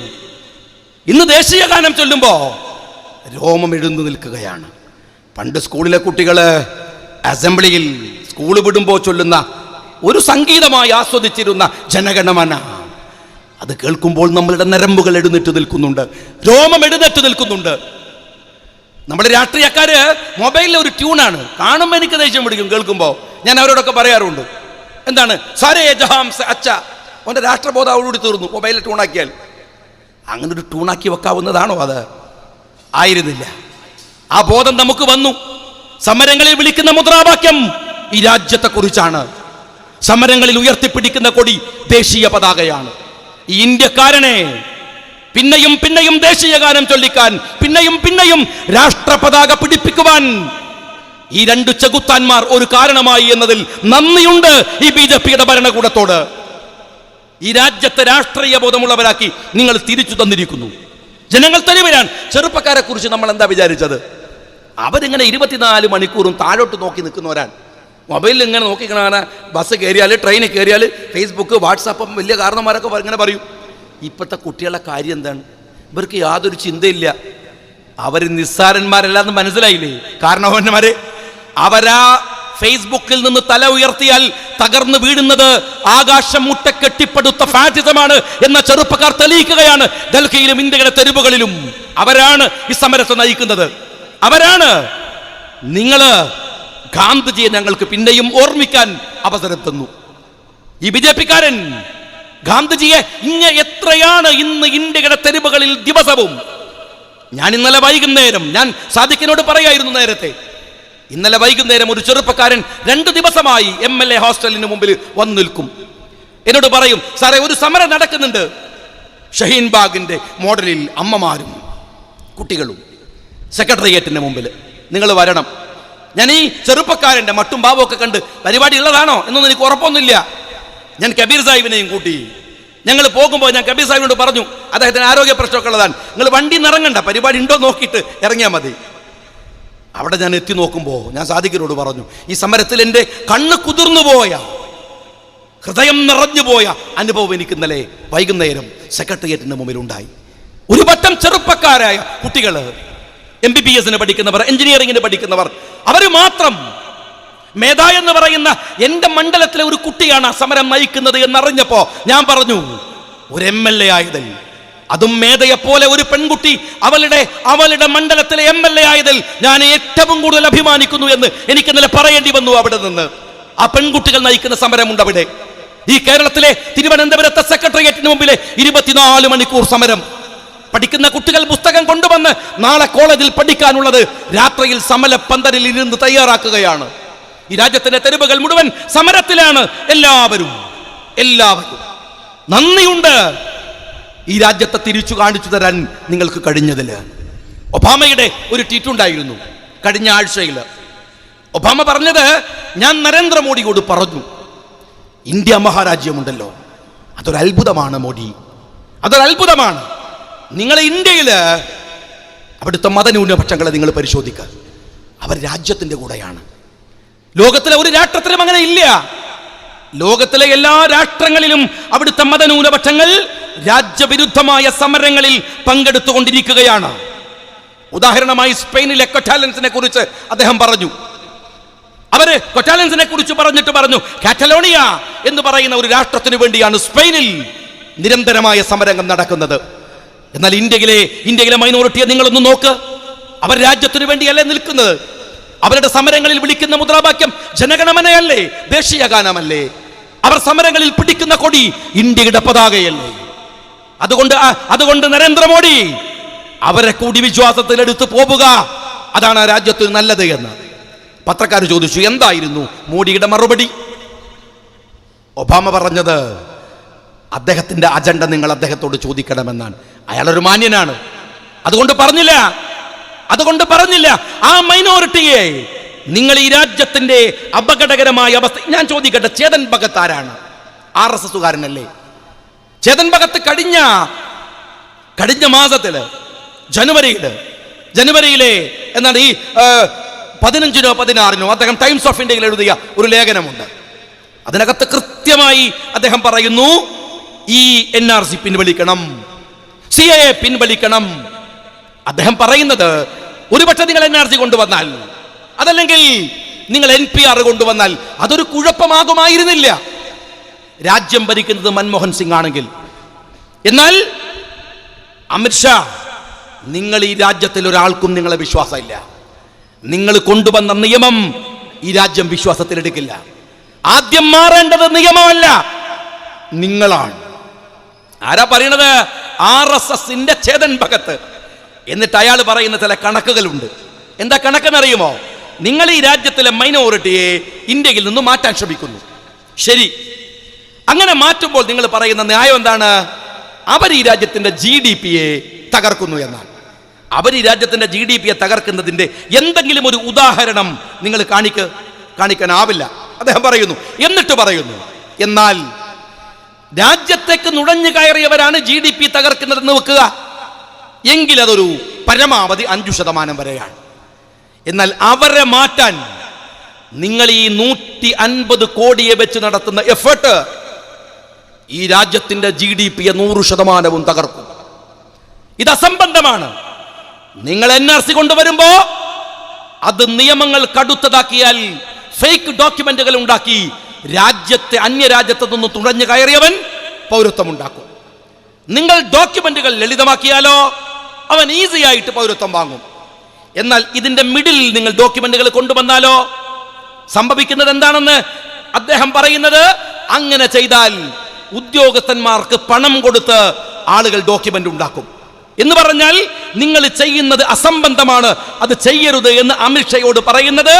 ഇന്ന് ദേശീയ ഗാനം ചൊല്ലുമ്പോൾ രോമം എഴുന്നു നിൽക്കുകയാണ്. പണ്ട് സ്കൂളിലെ കുട്ടികൾ അസംബ്ലിയിൽ സ്കൂൾ വിടുമ്പോൾ ചൊല്ലുന്ന ഒരു സംഗീതമായി ആസ്വദിച്ചിരുന്ന ജനഗണമന, അത് കേൾക്കുമ്പോൾ നമ്മളുടെ നരമ്പുകൾ എഴുന്നേറ്റ് നിൽക്കുന്നുണ്ട്, രോമം എഴുന്നേറ്റ് നിൽക്കുന്നുണ്ട്. നമ്മുടെ രാഷ്ട്രീയക്കാര് മൊബൈലിലെ ഒരു ട്യൂണാണ്. കാണുമ്പോൾ എനിക്ക് ദേഷ്യം പിടിക്കും കേൾക്കുമ്പോൾ. ഞാൻ അവരോടൊക്കെ പറയാറുണ്ട്, എന്താണ് സാരേ ജഹാം സെ അച്ഛ, അവൻ്റെ രാഷ്ട്രബോധം അവരോട് തീർന്നു മൊബൈലിൽ ട്യൂണാക്കിയാൽ. അങ്ങനെ ഒരു ട്യൂണാക്കി വെക്കാവുന്നതാണോ? അത് ആയിരുന്നില്ല. ആ ബോധം നമുക്ക് വന്നു. സമരങ്ങളിൽ വിളിക്കുന്ന മുദ്രാവാക്യം ഈ രാജ്യത്തെക്കുറിച്ചാണ്. സമരങ്ങളിൽ ഉയർത്തിപ്പിടിക്കുന്ന കൊടി ദേശീയ പതാകയാണ്. ഈ ഇന്ത്യക്കാരനെ പിന്നെയും പിന്നെയും ദേശീയ ഗാനം ചൊല്ലിക്കാൻ, പിന്നെയും പിന്നെയും രാഷ്ട്രപതാക പിടിപ്പിക്കുവാൻ ഈ 2 ചെകുത്താന്മാർ ഒരു കാരണമായി എന്നതിൽ നന്ദിയുണ്ട് ഈ BJPയുടെ ഭരണകൂടത്തോട്. ഈ രാജ്യത്തെ രാഷ്ട്രീയ ബോധമുള്ളവരാക്കി നിങ്ങൾ തിരിച്ചു തന്നിരിക്കുന്നു. ജനങ്ങൾ തെരുവിലാണ്. ചെറുപ്പക്കാരെ കുറിച്ച് നമ്മൾ എന്താ വിചാരിച്ചത്? അവരിങ്ങനെ 24 മണിക്കൂറും താഴോട്ട് നോക്കി നിൽക്കുന്നവരാണ്. മൊബൈലിൽ ഇങ്ങനെ നോക്കിക്കണ, ബസ് കയറിയാൽ, ട്രെയിനിൽ കയറിയാൽ, ഫേസ്ബുക്ക്, വാട്സാപ്പ്, വലിയ കാരണന്മാരൊക്കെ ഇങ്ങനെ പറയും. ഇപ്പോഴത്തെ കുട്ടികളുടെ കാര്യം എന്താണ്? ഇവർക്ക് യാതൊരു ചിന്തയില്ല. അവർ നിസ്സാരന്മാരല്ലാന്ന് മനസ്സിലായില്ലേ കാരണവന്മാരെ? അവരാ ഫേസ്ബുക്കിൽ നിന്ന് തല ഉയർത്തിയാൽ തകർന്നു വീഴുന്നത് ആകാശം മുട്ട കെട്ടിപ്പടുത്ത ഫാഷിസമാണ് എന്ന ചെറുപ്പക്കാർ തെളിയിക്കുകയാണ്. ഡൽഹിയിലും ഇന്ത്യയുടെ തെരുവുകളിലും അവരാണ് ഈ സമരത്തെ നയിക്കുന്നത്. അവരാണ്. നിങ്ങള് ഗാന്ധിജിയെ ഞങ്ങൾക്ക് പിന്നെയും ഓർമ്മിക്കാൻ അവസരം തന്നു. ഈ ബിജെപിക്കാരൻ ഗാന്ധിജിയെ എത്രയാണ് ഇന്ന് ഇന്ത്യയുടെ തെരുവുകളിൽ ദിവസവും. ഞാൻ ഇന്നലെ വൈകുന്നേരം ഞാൻ സാദിഖിനോട് പറയായിരുന്നു നേരത്തെ, ഇന്നലെ വൈകുന്നേരം ഒരു ചെറുപ്പക്കാരൻ 2 ദിവസമായി MLA ഹോസ്റ്റലിന് മുമ്പിൽ വന്നു നിൽക്കും. എന്നോട് പറയും, സാറേ ഒരു സമരം നടക്കുന്നുണ്ട് ഷഹീൻ ബാഗിന്റെ മോഡലിൽ, അമ്മമാരും കുട്ടികളും സെക്രട്ടേറിയറ്റിന്റെ മുമ്പിൽ, നിങ്ങൾ വരണം. ഞാൻ ഈ ചെറുപ്പക്കാരന്റെ മട്ടും ഭാവവും ഒക്കെ കണ്ട് പരിപാടി ഉള്ളതാണോ എന്നൊന്നും എനിക്ക് ഉറപ്പൊന്നുമില്ല. ഞാൻ കബീർ സാഹിബിനെയും കൂട്ടി ഞങ്ങൾ പോകുമ്പോൾ ഞാൻ കബീർ സാഹിബിനോട് പറഞ്ഞു, അദ്ദേഹത്തിന് ആരോഗ്യ പ്രശ്നമൊക്കെ ഉള്ളതാണ്, നിങ്ങൾ വണ്ടി നിറങ്ങണ്ട, പരിപാടി ഉണ്ടോ നോക്കിയിട്ട് ഇറങ്ങിയാൽ മതി. അവിടെ ഞാൻ എത്തി നോക്കുമ്പോൾ ഞാൻ സാദിഖിനോട് പറഞ്ഞു, ഈ സമരത്തിൽ എൻ്റെ കണ്ണ് കുതിർന്നു പോയ, ഹൃദയം നിറഞ്ഞു പോയ അനുഭവം എനിക്ക് ഇന്നലെ വൈകുന്നേരം സെക്രട്ടേറിയറ്റിന്റെ മുമ്പിൽ ഉണ്ടായി. ഒരു പറ്റം ചെറുപ്പക്കാരായ കുട്ടികൾ, MBBS പഠിക്കുന്നവർ, എഞ്ചിനീയറിംഗിന് പഠിക്കുന്നവർ, അവർ മാത്രം. മേധ എന്ന് പറയുന്ന എൻ്റെ മണ്ഡലത്തിലെ ഒരു കുട്ടിയാണ് ആ സമരം നയിക്കുന്നത് എന്നറിഞ്ഞപ്പോ ഞാൻ പറഞ്ഞു, ഒരു MLA ആയതിൽ, അതും മേധയെപ്പോലെ ഒരു പെൺകുട്ടി അവളുടെ മണ്ഡലത്തിലെ MLA ആയതിൽ ഞാൻ ഏറ്റവും കൂടുതൽ അഭിമാനിക്കുന്നു എന്ന് എനിക്ക് ഇന്നലെ പറയേണ്ടി വന്നു. അവിടെ നിന്ന് ആ പെൺകുട്ടികൾ നയിക്കുന്ന സമരമുണ്ട് അവിടെ. ഈ കേരളത്തിലെ തിരുവനന്തപുരത്തെ സെക്രട്ടേറിയറ്റിന് മുമ്പിലെ 24 മണിക്കൂർ സമരം. പഠിക്കുന്ന കുട്ടികൾ പുസ്തകം കൊണ്ടുവന്ന് നാളെ കോളേജിൽ പഠിക്കാനുള്ളത് രാത്രിയിൽ സമരപ്പന്തലിൽ ഇരുന്ന് തയ്യാറാക്കുകയാണ്. ഈ രാജ്യത്തിന്റെ തെരുവുകൾ മുഴുവൻ സമരത്തിലാണ്. എല്ലാവരും നന്ദിയുണ്ട് ഈ രാജ്യത്തെ തിരിച്ചു കാണിച്ചു തരാൻ നിങ്ങൾക്ക് കഴിഞ്ഞതില്. ഒബാമയുടെ ഒരു ട്വീറ്റ് ഉണ്ടായിരുന്നു കഴിഞ്ഞ ആഴ്ചയിൽ. ഒബാമ പറഞ്ഞത്, ഞാൻ നരേന്ദ്രമോദിയോട് പറഞ്ഞു, ഇന്ത്യ മഹാരാജ്യമുണ്ടല്ലോ, അതൊരു അത്ഭുതമാണ് മോദി, അതൊരു അത്ഭുതമാണ്. നിങ്ങൾ ഇന്ത്യയില് അവിടുത്തെ മതന്യൂനപക്ഷങ്ങളെ നിങ്ങൾ പരിശോധിക്കുക, അവർ രാജ്യത്തിന്റെ കൂടെയാണ്. ലോകത്തിലെ ഒരു രാഷ്ട്രത്തിലും അങ്ങനെ ഇല്ല. ലോകത്തിലെ എല്ലാ രാഷ്ട്രങ്ങളിലും അവിടുത്തെ മതന്യൂനപക്ഷങ്ങൾ രാജ്യവിരുദ്ധമായ സമരങ്ങളിൽ പങ്കെടുത്തുകൊണ്ടിരിക്കുകയാണ്. ഉദാഹരണമായി സ്പെയിനിലെ കൊറ്റാലൻസിനെ കുറിച്ച് അദ്ദേഹം പറഞ്ഞു. അവര് കൊറ്റാലൻസിനെ കുറിച്ച് പറഞ്ഞിട്ട് പറഞ്ഞു, കാറ്റലോണിയ എന്ന് പറയുന്ന ഒരു രാഷ്ട്രത്തിന് വേണ്ടിയാണ് സ്പെയിനിൽ നിരന്തരമായ സമരങ്ങൾ നടക്കുന്നത്. എന്നാൽ ഇന്ത്യയിലെ മൈനോറിറ്റിയെ നിങ്ങളൊന്ന് നോക്ക്, അവർ രാജ്യത്തിന് വേണ്ടിയല്ലേ നിൽക്കുന്നത്. അവരുടെ സമരങ്ങളിൽ വിളിക്കുന്ന മുദ്രാവാക്യം ജനഗണമനയല്ലേ, ദേശീയ ഗാനമല്ലേ. അവർ സമരങ്ങളിൽ പിടിക്കുന്ന കൊടി ഇന്ത്യയുടെ പതാകയല്ലേ. അതുകൊണ്ട് നരേന്ദ്രമോദി അവരെ കൂടി വിശ്വാസത്തിൽ എടുത്തു പോവുക, അതാണ് ആ രാജ്യത്തിന് നല്ലത് എന്ന് പത്രക്കാർ ചോദിച്ചു. എന്തായിരുന്നു മോഡിയുടെ മറുപടി? ഒബാമ പറഞ്ഞത്, അദ്ദേഹത്തിന്റെ അജണ്ട നിങ്ങൾ അദ്ദേഹത്തോട് ചോദിക്കണമെന്നാണ്. അയാളൊരു മാന്യനാണ്, അതുകൊണ്ട് പറഞ്ഞില്ല ആ മൈനോറിറ്റിയെ നിങ്ങൾ ഈ രാജ്യത്തിന്റെ അപകടകരമായ അവസ്ഥ. ഞാൻ ചോദിക്കട്ടെ, ചേതൻ ഭഗത് ആരാണ്? RSSകാരനല്ലേ? ചേതൻ ഭഗത് കഴിഞ്ഞ മാസത്തില് ജനുവരിയിലെ എന്നാണ് ഈ 15നോ 16നോ അദ്ദേഹം ടൈംസ് ഓഫ് ഇന്ത്യയിൽ എഴുതിയ ഒരു ലേഖനമുണ്ട്. അതിനകത്ത് കൃത്യമായി അദ്ദേഹം പറയുന്നു, ഈ NRC പിൻവലിക്കണം, CAA പിൻവലിക്കണം. അദ്ദേഹം പറയുന്നത്, ഒരുപക്ഷെ നിങ്ങൾ NRC കൊണ്ടുവന്നാൽ, അതല്ലെങ്കിൽ നിങ്ങൾ NPR കൊണ്ടുവന്നാൽ അതൊരു കുഴപ്പമാകുമായിരുന്നില്ല, രാജ്യം ഭരിക്കുന്നത് മൻമോഹൻ സിംഗ് ആണെങ്കിൽ. എന്നാൽ അമിത്ഷാ, നിങ്ങൾ ഈ രാജ്യത്തിൽ ഒരാൾക്കും നിങ്ങളെ വിശ്വാസമില്ല. നിങ്ങൾ കൊണ്ടുവന്ന നിയമം ഈ രാജ്യം വിശ്വാസത്തിലെടുക്കില്ല. ആദ്യം മാറേണ്ടത് നിയമമല്ല, നിങ്ങളാണ്. ആരാ പറയണത്? RSSന്റെ ചേതൻ ഭഗത്. എന്നിട്ട് അയാൾ പറയുന്ന ചില കണക്കുകളുണ്ട്. എന്താ കണക്കെന്നറിയുമോ? നിങ്ങൾ ഈ രാജ്യത്തിലെ മൈനോറിറ്റിയെ ഇന്ത്യയിൽ നിന്ന് മാറ്റാൻ ശ്രമിക്കുന്നു. ശരി, അങ്ങനെ മാറ്റുമ്പോൾ നിങ്ങൾ പറയുന്ന ന്യായം എന്താണ്? അവർ ഈ രാജ്യത്തിന്റെ GDPയെ തകർക്കുന്നു എന്നാണ്. അവർ ഈ രാജ്യത്തിന്റെ GDPയെ തകർക്കുന്നതിന്റെ എന്തെങ്കിലും ഒരു ഉദാഹരണം നിങ്ങൾ കാണിക്കാനാവില്ല, അദ്ദേഹം പറയുന്നു. എന്നിട്ട് പറയുന്നു, എന്നാൽ രാജ്യത്തേക്ക് നുഴഞ്ഞു കയറിയവരാണ് GDP തകർക്കുന്നതെന്ന് വെക്കുക, എങ്കിൽ അതൊരു പരമാവധി 5% വരെയാണ്. എന്നാൽ അവരെ മാറ്റാൻ നിങ്ങൾ ഈ 150 കോടിയെ വെച്ച് നടത്തുന്ന എഫേർട്ട് ഈ രാജ്യത്തിന്റെ GDPയെ 100% തകർക്കും. ഇത് അസംബന്ധമാണ്. നിങ്ങൾ NRC കൊണ്ടുവരുമ്പോ അത് നിയമങ്ങൾ കടുത്തതാക്കിയാൽ ഫേക്ക് ഡോക്യുമെന്റുകൾ ഉണ്ടാക്കി അന്യരാജ്യത്ത് നിന്ന് തുഴഞ്ഞു കയറിയവൻ പൗരത്വം ഉണ്ടാക്കും. നിങ്ങൾ ഡോക്യുമെന്റുകൾ ലളിതമാക്കിയാലോ അവൻ ഈസി ആയിട്ട് പൗരത്വം വാങ്ങും. എന്നാൽ ഇതിന്റെ മിഡിൽ നിങ്ങൾ ഡോക്യുമെന്റുകൾ കൊണ്ടുവന്നാലോ സംഭവിക്കുന്നത് എന്താണെന്ന് അദ്ദേഹം പറയുന്നത്, അങ്ങനെ ചെയ്താൽ ഉദ്യോഗസ്ഥന്മാർക്ക് പണം കൊടുത്ത് ആളുകൾ ഡോക്യുമെന്റ് ഉണ്ടാക്കും എന്ന് പറഞ്ഞാൽ നിങ്ങൾ ചെയ്യുന്നത് അസംബന്ധമാണ്, അത് ചെയ്യരുത് എന്ന് അമിത്ഷയോട് പറയുന്നത്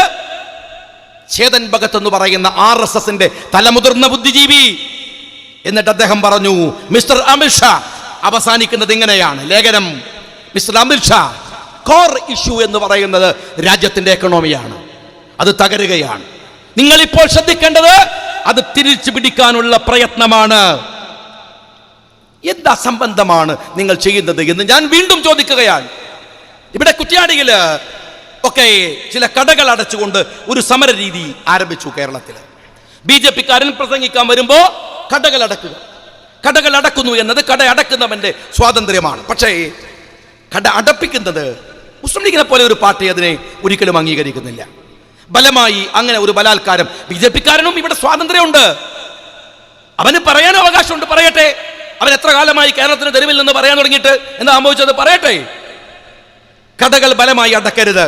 ചേതൻ ഭഗത് എന്ന് പറയുന്ന RSSന്റെ തലമുതിർന്ന ബുദ്ധിജീവി. എന്നിട്ട് അദ്ദേഹം പറഞ്ഞു, മിസ്റ്റർ അമിത്ഷാ, അവസാനിക്കുന്നത് ഇങ്ങനെയാണ് ലേഖനം. മിസ്റ്റർ അമിത്ഷാ, കോർ ഇഷ്യൂ എന്ന് പറയുന്നത് രാജ്യത്തിന്റെ എക്കണോമിയാണ്, അത് തകരുകയാണ്. നിങ്ങൾ ഇപ്പോൾ ശ്രദ്ധിക്കേണ്ടത് അത് തിരിച്ചു പിടിക്കാനുള്ള പ്രയത്നമാണ്. എന്ത് അസംബന്ധമാണ് നിങ്ങൾ ചെയ്യുന്നത് എന്ന് ഞാൻ വീണ്ടും ചോദിക്കുകയാണ്. ഇവിടെ കുറ്റ്യാടിയില് ഒക്കെ ചില കടകൾ അടച്ചുകൊണ്ട് ഒരു സമര രീതി ആരംഭിച്ചു കേരളത്തിൽ. BJP-കാരൻ പ്രസംഗിക്കാൻ വരുമ്പോ കടകൾ അടക്കുക. കടകൾ അടക്കുന്നു എന്നത് കട അടക്കുന്നവന്റെ സ്വാതന്ത്ര്യമാണ്. പക്ഷേ കട അടപ്പിക്കുന്നത് മുസ്ലിം ലീഗിനെ പോലെ ഒരു പാർട്ടി അതിനെ ഒരിക്കലും അംഗീകരിക്കുന്നില്ല. ബലമായി അങ്ങനെ ഒരു ബലാത്കാരം BJP-കാരനും ഇവിടെ സ്വാതന്ത്ര്യമുണ്ട്, അവന് പറയാൻ അവകാശമുണ്ട്, പറയട്ടെ. അവൻ എത്ര കാലമായി കേരളത്തിന് തെരുവിൽ നിന്ന് പറയാൻ തുടങ്ങിയിട്ട് എന്താ സംഭവിച്ചത് പറയട്ടെ. കടകൾ ബലമായി അടക്കരുത്,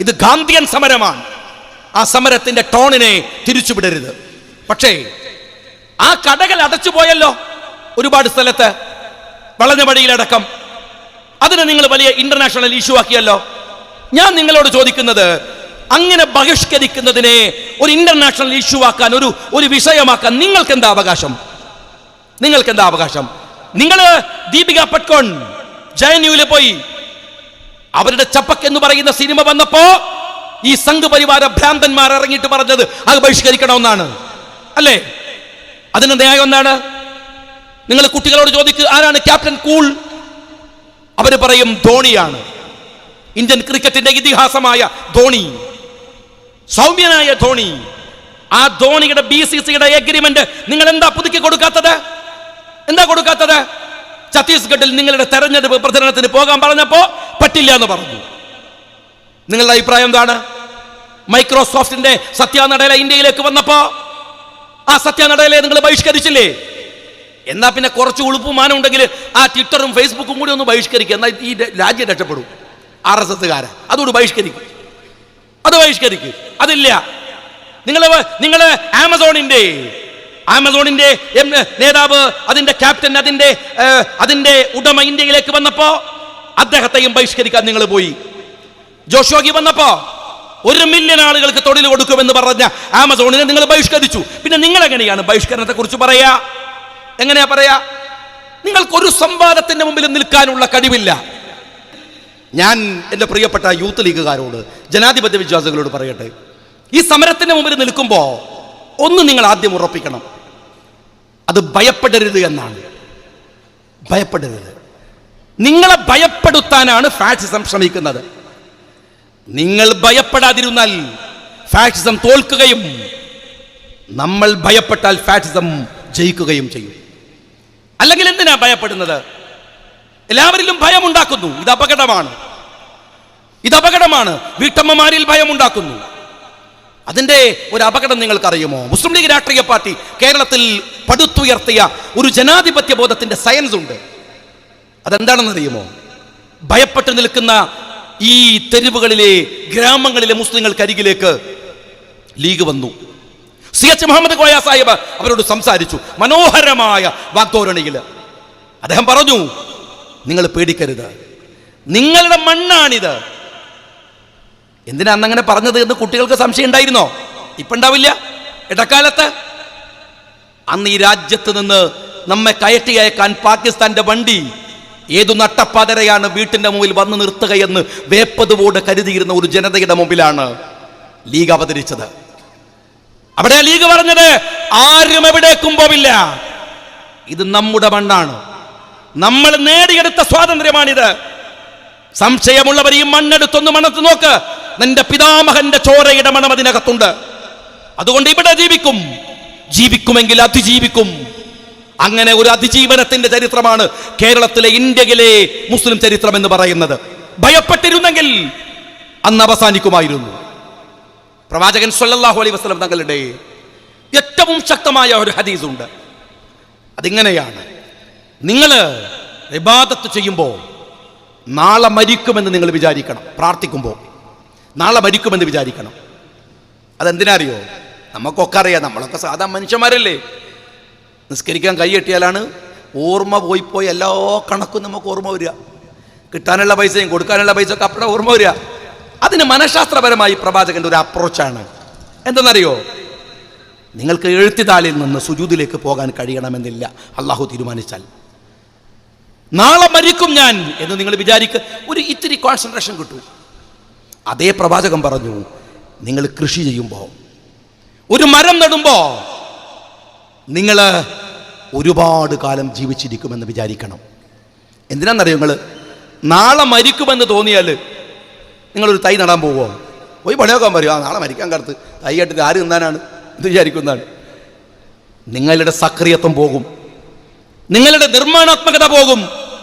ഇത് ഗാന്ധിയൻ സമരമാണ്. ആ സമരത്തിന്റെ ടോണിനെ തിരിച്ചുവിടരുത്. പക്ഷേ ആ കടകൾ അടച്ചു പോയല്ലോ ഒരുപാട് സ്ഥലത്ത്, വളഞ്ഞവടിയിലടക്കം. അതിനെ നിങ്ങൾ വലിയ ഇന്റർനാഷണൽ ഇഷ്യൂ ആക്കിയല്ലോ. ഞാൻ നിങ്ങളോട് ചോദിക്കുന്നത്, അങ്ങനെ ബഹിഷ്കരിക്കുന്നതിനെ ഒരു ഇന്റർനാഷണൽ ഇഷ്യൂ ആക്കാൻ, ഒരു വിഷയമാക്കാൻ നിങ്ങൾക്ക് എന്താ അവകാശം? നിങ്ങൾക്ക് എന്താ അവകാശം? നിങ്ങൾ ദീപിക പട്കോൺ JNU-ൽ പോയി അവരുടെ ചപ്പക്ക് എന്ന് പറയുന്ന സിനിമ വന്നപ്പോ ഈ സംഘ് പരിവാര ഭ്രാന്തന്മാർ ഇറങ്ങിയിട്ട് പറഞ്ഞത് അത് ബഹിഷ്കരിക്കണമെന്നാണ് അല്ലേ? അതിന് ന്യായം എന്താണ്? നിങ്ങൾ കുട്ടികളോട് ചോദിക്കുക, ആരാണ് ക്യാപ്റ്റൻ കൂൾ? അവര് പറയും ധോണിയാണ്, ഇന്ത്യൻ ക്രിക്കറ്റിന്റെ ഇതിഹാസമായ ധോണി, സൗമ്യനായ ധോണി. ആ ധോണിയുടെ BCCയുടെ എഗ്രിമെന്റ് നിങ്ങൾ എന്താ പുതുക്കി കൊടുക്കാത്തത്? എന്താ കൊടുക്കാത്തത്? ഛത്തീസ്ഗഡിൽ നിങ്ങളുടെ തെരഞ്ഞെടുപ്പ് പ്രചരണത്തിന് പോകാൻ പറഞ്ഞപ്പോ പറ്റില്ല എന്ന് പറഞ്ഞു. നിങ്ങളുടെ അഭിപ്രായം എന്താണ്? മൈക്രോസോഫ്റ്റിന്റെ സത്യാനടയില ഇന്ത്യയിലേക്ക് വന്നപ്പോ ആ സത്യാനടയിലെ നിങ്ങൾ ബഹിഷ്കരിച്ചില്ലേ? എന്നാ പിന്നെ കുറച്ച് ഉളുപ്പുമാനം ഉണ്ടെങ്കിൽ ആ ട്വിറ്ററും ഫേസ്ബുക്കും കൂടി ഒന്ന് ബഹിഷ്കരിക്കുക, എന്നാൽ ഈ രാജ്യം രക്ഷപ്പെടും. RSSകാരൻ അതോട് ബഹിഷ്കരിക്കും, അത് ബഹിഷ്കരിക്കും. അതില്ല. നിങ്ങൾ ആമസോണിന്റെ നേതാവ്, അതിന്റെ ക്യാപ്റ്റൻ, അതിന്റെ ഉടമ ഇന്ത്യയിലേക്ക് വന്നപ്പോ അദ്ദേഹത്തെയും ബഹിഷ്കരിക്കാൻ നിങ്ങൾ പോയി. ജോഷോഗി വന്നപ്പോ 1 മില്യൺ ആളുകൾക്ക് തൊഴിൽ കൊടുക്കുമെന്ന് പറഞ്ഞ ആമസോണിനെ നിങ്ങൾ ബഹിഷ്കരിച്ചു. പിന്നെ നിങ്ങൾ എങ്ങനെയാണ് ബഹിഷ്കരണത്തെ കുറിച്ച് പറയാ? എങ്ങനെയാ പറയാ? നിങ്ങൾക്കൊരു സംവാദത്തിന്റെ മുമ്പിൽ നിൽക്കാനുള്ള കഴിവില്ല. ഞാൻ എൻ്റെ പ്രിയപ്പെട്ട യൂത്ത് ലീഗുകാരോട്, ജനാധിപത്യ വിശ്വാസികളോട് പറയട്ടെ, ഈ സമരത്തിന്റെ മുമ്പിൽ നിൽക്കുമ്പോ ഒന്ന് നിങ്ങൾ ആദ്യം ഉറപ്പിക്കണം, അത് ഭയപ്പെടരുത് എന്നാണ്. ഭയപ്പെടരുത്. നിങ്ങളെ ഭയപ്പെടുത്താനാണ് ഫാഷിസം ശ്രമിക്കുന്നത്. നിങ്ങൾ ഭയപ്പെടാതിരുന്നാൽ ഫാഷിസം തോൽക്കുകയും നമ്മൾ ഭയപ്പെട്ടാൽ ഫാഷിസം ജയിക്കുകയും ചെയ്യും. അല്ലെങ്കിൽ എന്തിനാ ഭയപ്പെടുന്നത്? എല്ലാവരിലും ഭയമുണ്ടാക്കുന്നു. ഇത് അപകടമാണ്, ഇത് അപകടമാണ്. വീട്ടമ്മമാരിൽ ഭയമുണ്ടാക്കുന്നു. അതിന്റെ ഒരു അപകടം നിങ്ങൾക്കറിയുമോ? മുസ്ലിം ലീഗ് രാഷ്ട്രീയ പാർട്ടി കേരളത്തിൽ പടുത്തുയർത്തിയ ഒരു ജനാധിപത്യ ബോധത്തിന്റെ സയൻസ് ഉണ്ട്. അതെന്താണെന്നറിയുമോ? ഭയപ്പെട്ട് നിൽക്കുന്ന ഈ തെരുവുകളിലെ, ഗ്രാമങ്ങളിലെ മുസ്ലിങ്ങൾക്കരികിലേക്ക് ലീഗ് വന്നു. CH മുഹമ്മദ് കോയ സാഹിബ് അവരോട് സംസാരിച്ചു മനോഹരമായ വാഗ്ദോരണിയിൽ. അദ്ദേഹം പറഞ്ഞു, നിങ്ങൾ പേടിക്കരുത്, നിങ്ങളുടെ മണ്ണാണിത്. എന്തിനാ അന്നങ്ങനെ പറഞ്ഞത് എന്ന് കുട്ടികൾക്ക് സംശയം ഉണ്ടായിരുന്നോ? ഇപ്പൊ ഉണ്ടാവില്ല. ഇടക്കാലത്ത് അന്ന് ഈ രാജ്യത്ത് നിന്ന് നമ്മെ കയറ്റി അയക്കാൻ പാകിസ്ഥാന്റെ വണ്ടി ഏതു നട്ടപ്പാതരയാണ് വീട്ടിന്റെ മുമ്പിൽ വന്ന് നിർത്തുകയെന്ന് വേപ്പതുപോട് കരുതിയിരുന്ന ഒരു ജനതയുടെ മുമ്പിലാണ് ലീഗ് അവതരിച്ചത്. അവിടെ ലീഗ് പറഞ്ഞത്, ആരും എവിടേക്കും പോവില്ല, ഇത് നമ്മുടെ മണ്ണാണ്, നമ്മൾ നേടിയെടുത്ത സ്വാതന്ത്ര്യമാണിത്. സംശയമുള്ളവർ ഈ മണ്ണെടുത്തൊന്ന് മണത്ത് നോക്ക്, നിന്റെ പിതാമഹന്റെ ചോരയുടെ മണം അതിനകത്തുണ്ട്. അതുകൊണ്ട് ഇവിടെ ജീവിക്കുമെങ്കിൽ അതിജീവിക്കും. അങ്ങനെ ഒരു അതിജീവനത്തിന്റെ ചരിത്രമാണ് കേരളത്തിലെ, ഇന്ത്യയിലെ മുസ്ലിം ചരിത്രം എന്ന് പറയുന്നത്. ഭയപ്പെട്ടിരുന്നെങ്കിൽ അന്ന് അവസാനിക്കുമായിരുന്നു. പ്രവാചകൻ സല്ലല്ലാഹു അലൈഹി വസല്ലം തങ്ങളുടെ ഏറ്റവും ശക്തമായ ഒരു ഹദീസ് ഉണ്ട്. അതിങ്ങനെയാണ്: നിങ്ങൾ ഇബാദത്ത് ചെയ്യുമ്പോൾ നാളെ മരിക്കുമെന്ന് നിങ്ങൾ വിചാരിക്കണം. പ്രാർത്ഥിക്കുമ്പോൾ നാളെ മരിക്കുമെന്ന് വിചാരിക്കണം. അതെന്തിനാ അറിയോ? നമുക്കൊക്കെ അറിയാം, നമ്മളൊക്കെ സാധാ മനുഷ്യന്മാരല്ലേ. നിസ്കരിക്കാൻ കൈയെട്ടിയാലാണ് ഓർമ്മ പോയി എല്ലാ കണക്കും നമുക്ക് ഓർമ്മ വരിക. കിട്ടാനുള്ള പൈസയും കൊടുക്കാനുള്ള പൈസ ഒക്കെ അപ്പോഴാണ് ഓർമ്മ വരിക. അതിന് മനഃശാസ്ത്രപരമായി പ്രവാചകന്റെ ഒരു അപ്രോച്ചാണ്. എന്തെന്നറിയോ? നിങ്ങൾക്ക് എഴുത്തിതാളിൽ നിന്ന് സുജൂദിലേക്ക് പോകാൻ കഴിയണമെന്നില്ല. അള്ളാഹു തീരുമാനിച്ചാൽ നാളെ മരിക്കും ഞാൻ എന്ന് നിങ്ങൾ വിചാരിക്കുക, ഒരു ഇത്തിരി കോൺസെൻട്രേഷൻ കിട്ടും. അതേ പ്രവാചകൻ പറഞ്ഞു, നിങ്ങൾ കൃഷി ചെയ്യുമ്പോൾ, ഒരു മരം നടുമ്പോൾ നിങ്ങൾ ഒരുപാട് കാലം ജീവിച്ചിരിക്കുമെന്ന് വിചാരിക്കണം. എന്തിനാണെന്നറിയോ? നിങ്ങൾ നാളെ മരിക്കുമെന്ന് തോന്നിയാൽ നിങ്ങളൊരു തൈ നടാൻ പോവോ? പോയി പണിയൊക്കാൻ പറയും, നാളെ മരിക്കാൻ കറുത്ത് തൈ കെട്ടിട്ട് ആര് നിന്നാനാണ് ഇത് വിചാരിക്കുന്നതാണ്. നിങ്ങളുടെ സക്രിയത്വം പോകും, നിങ്ങളുടെ നിർമ്മാണാത്മകത പോകും.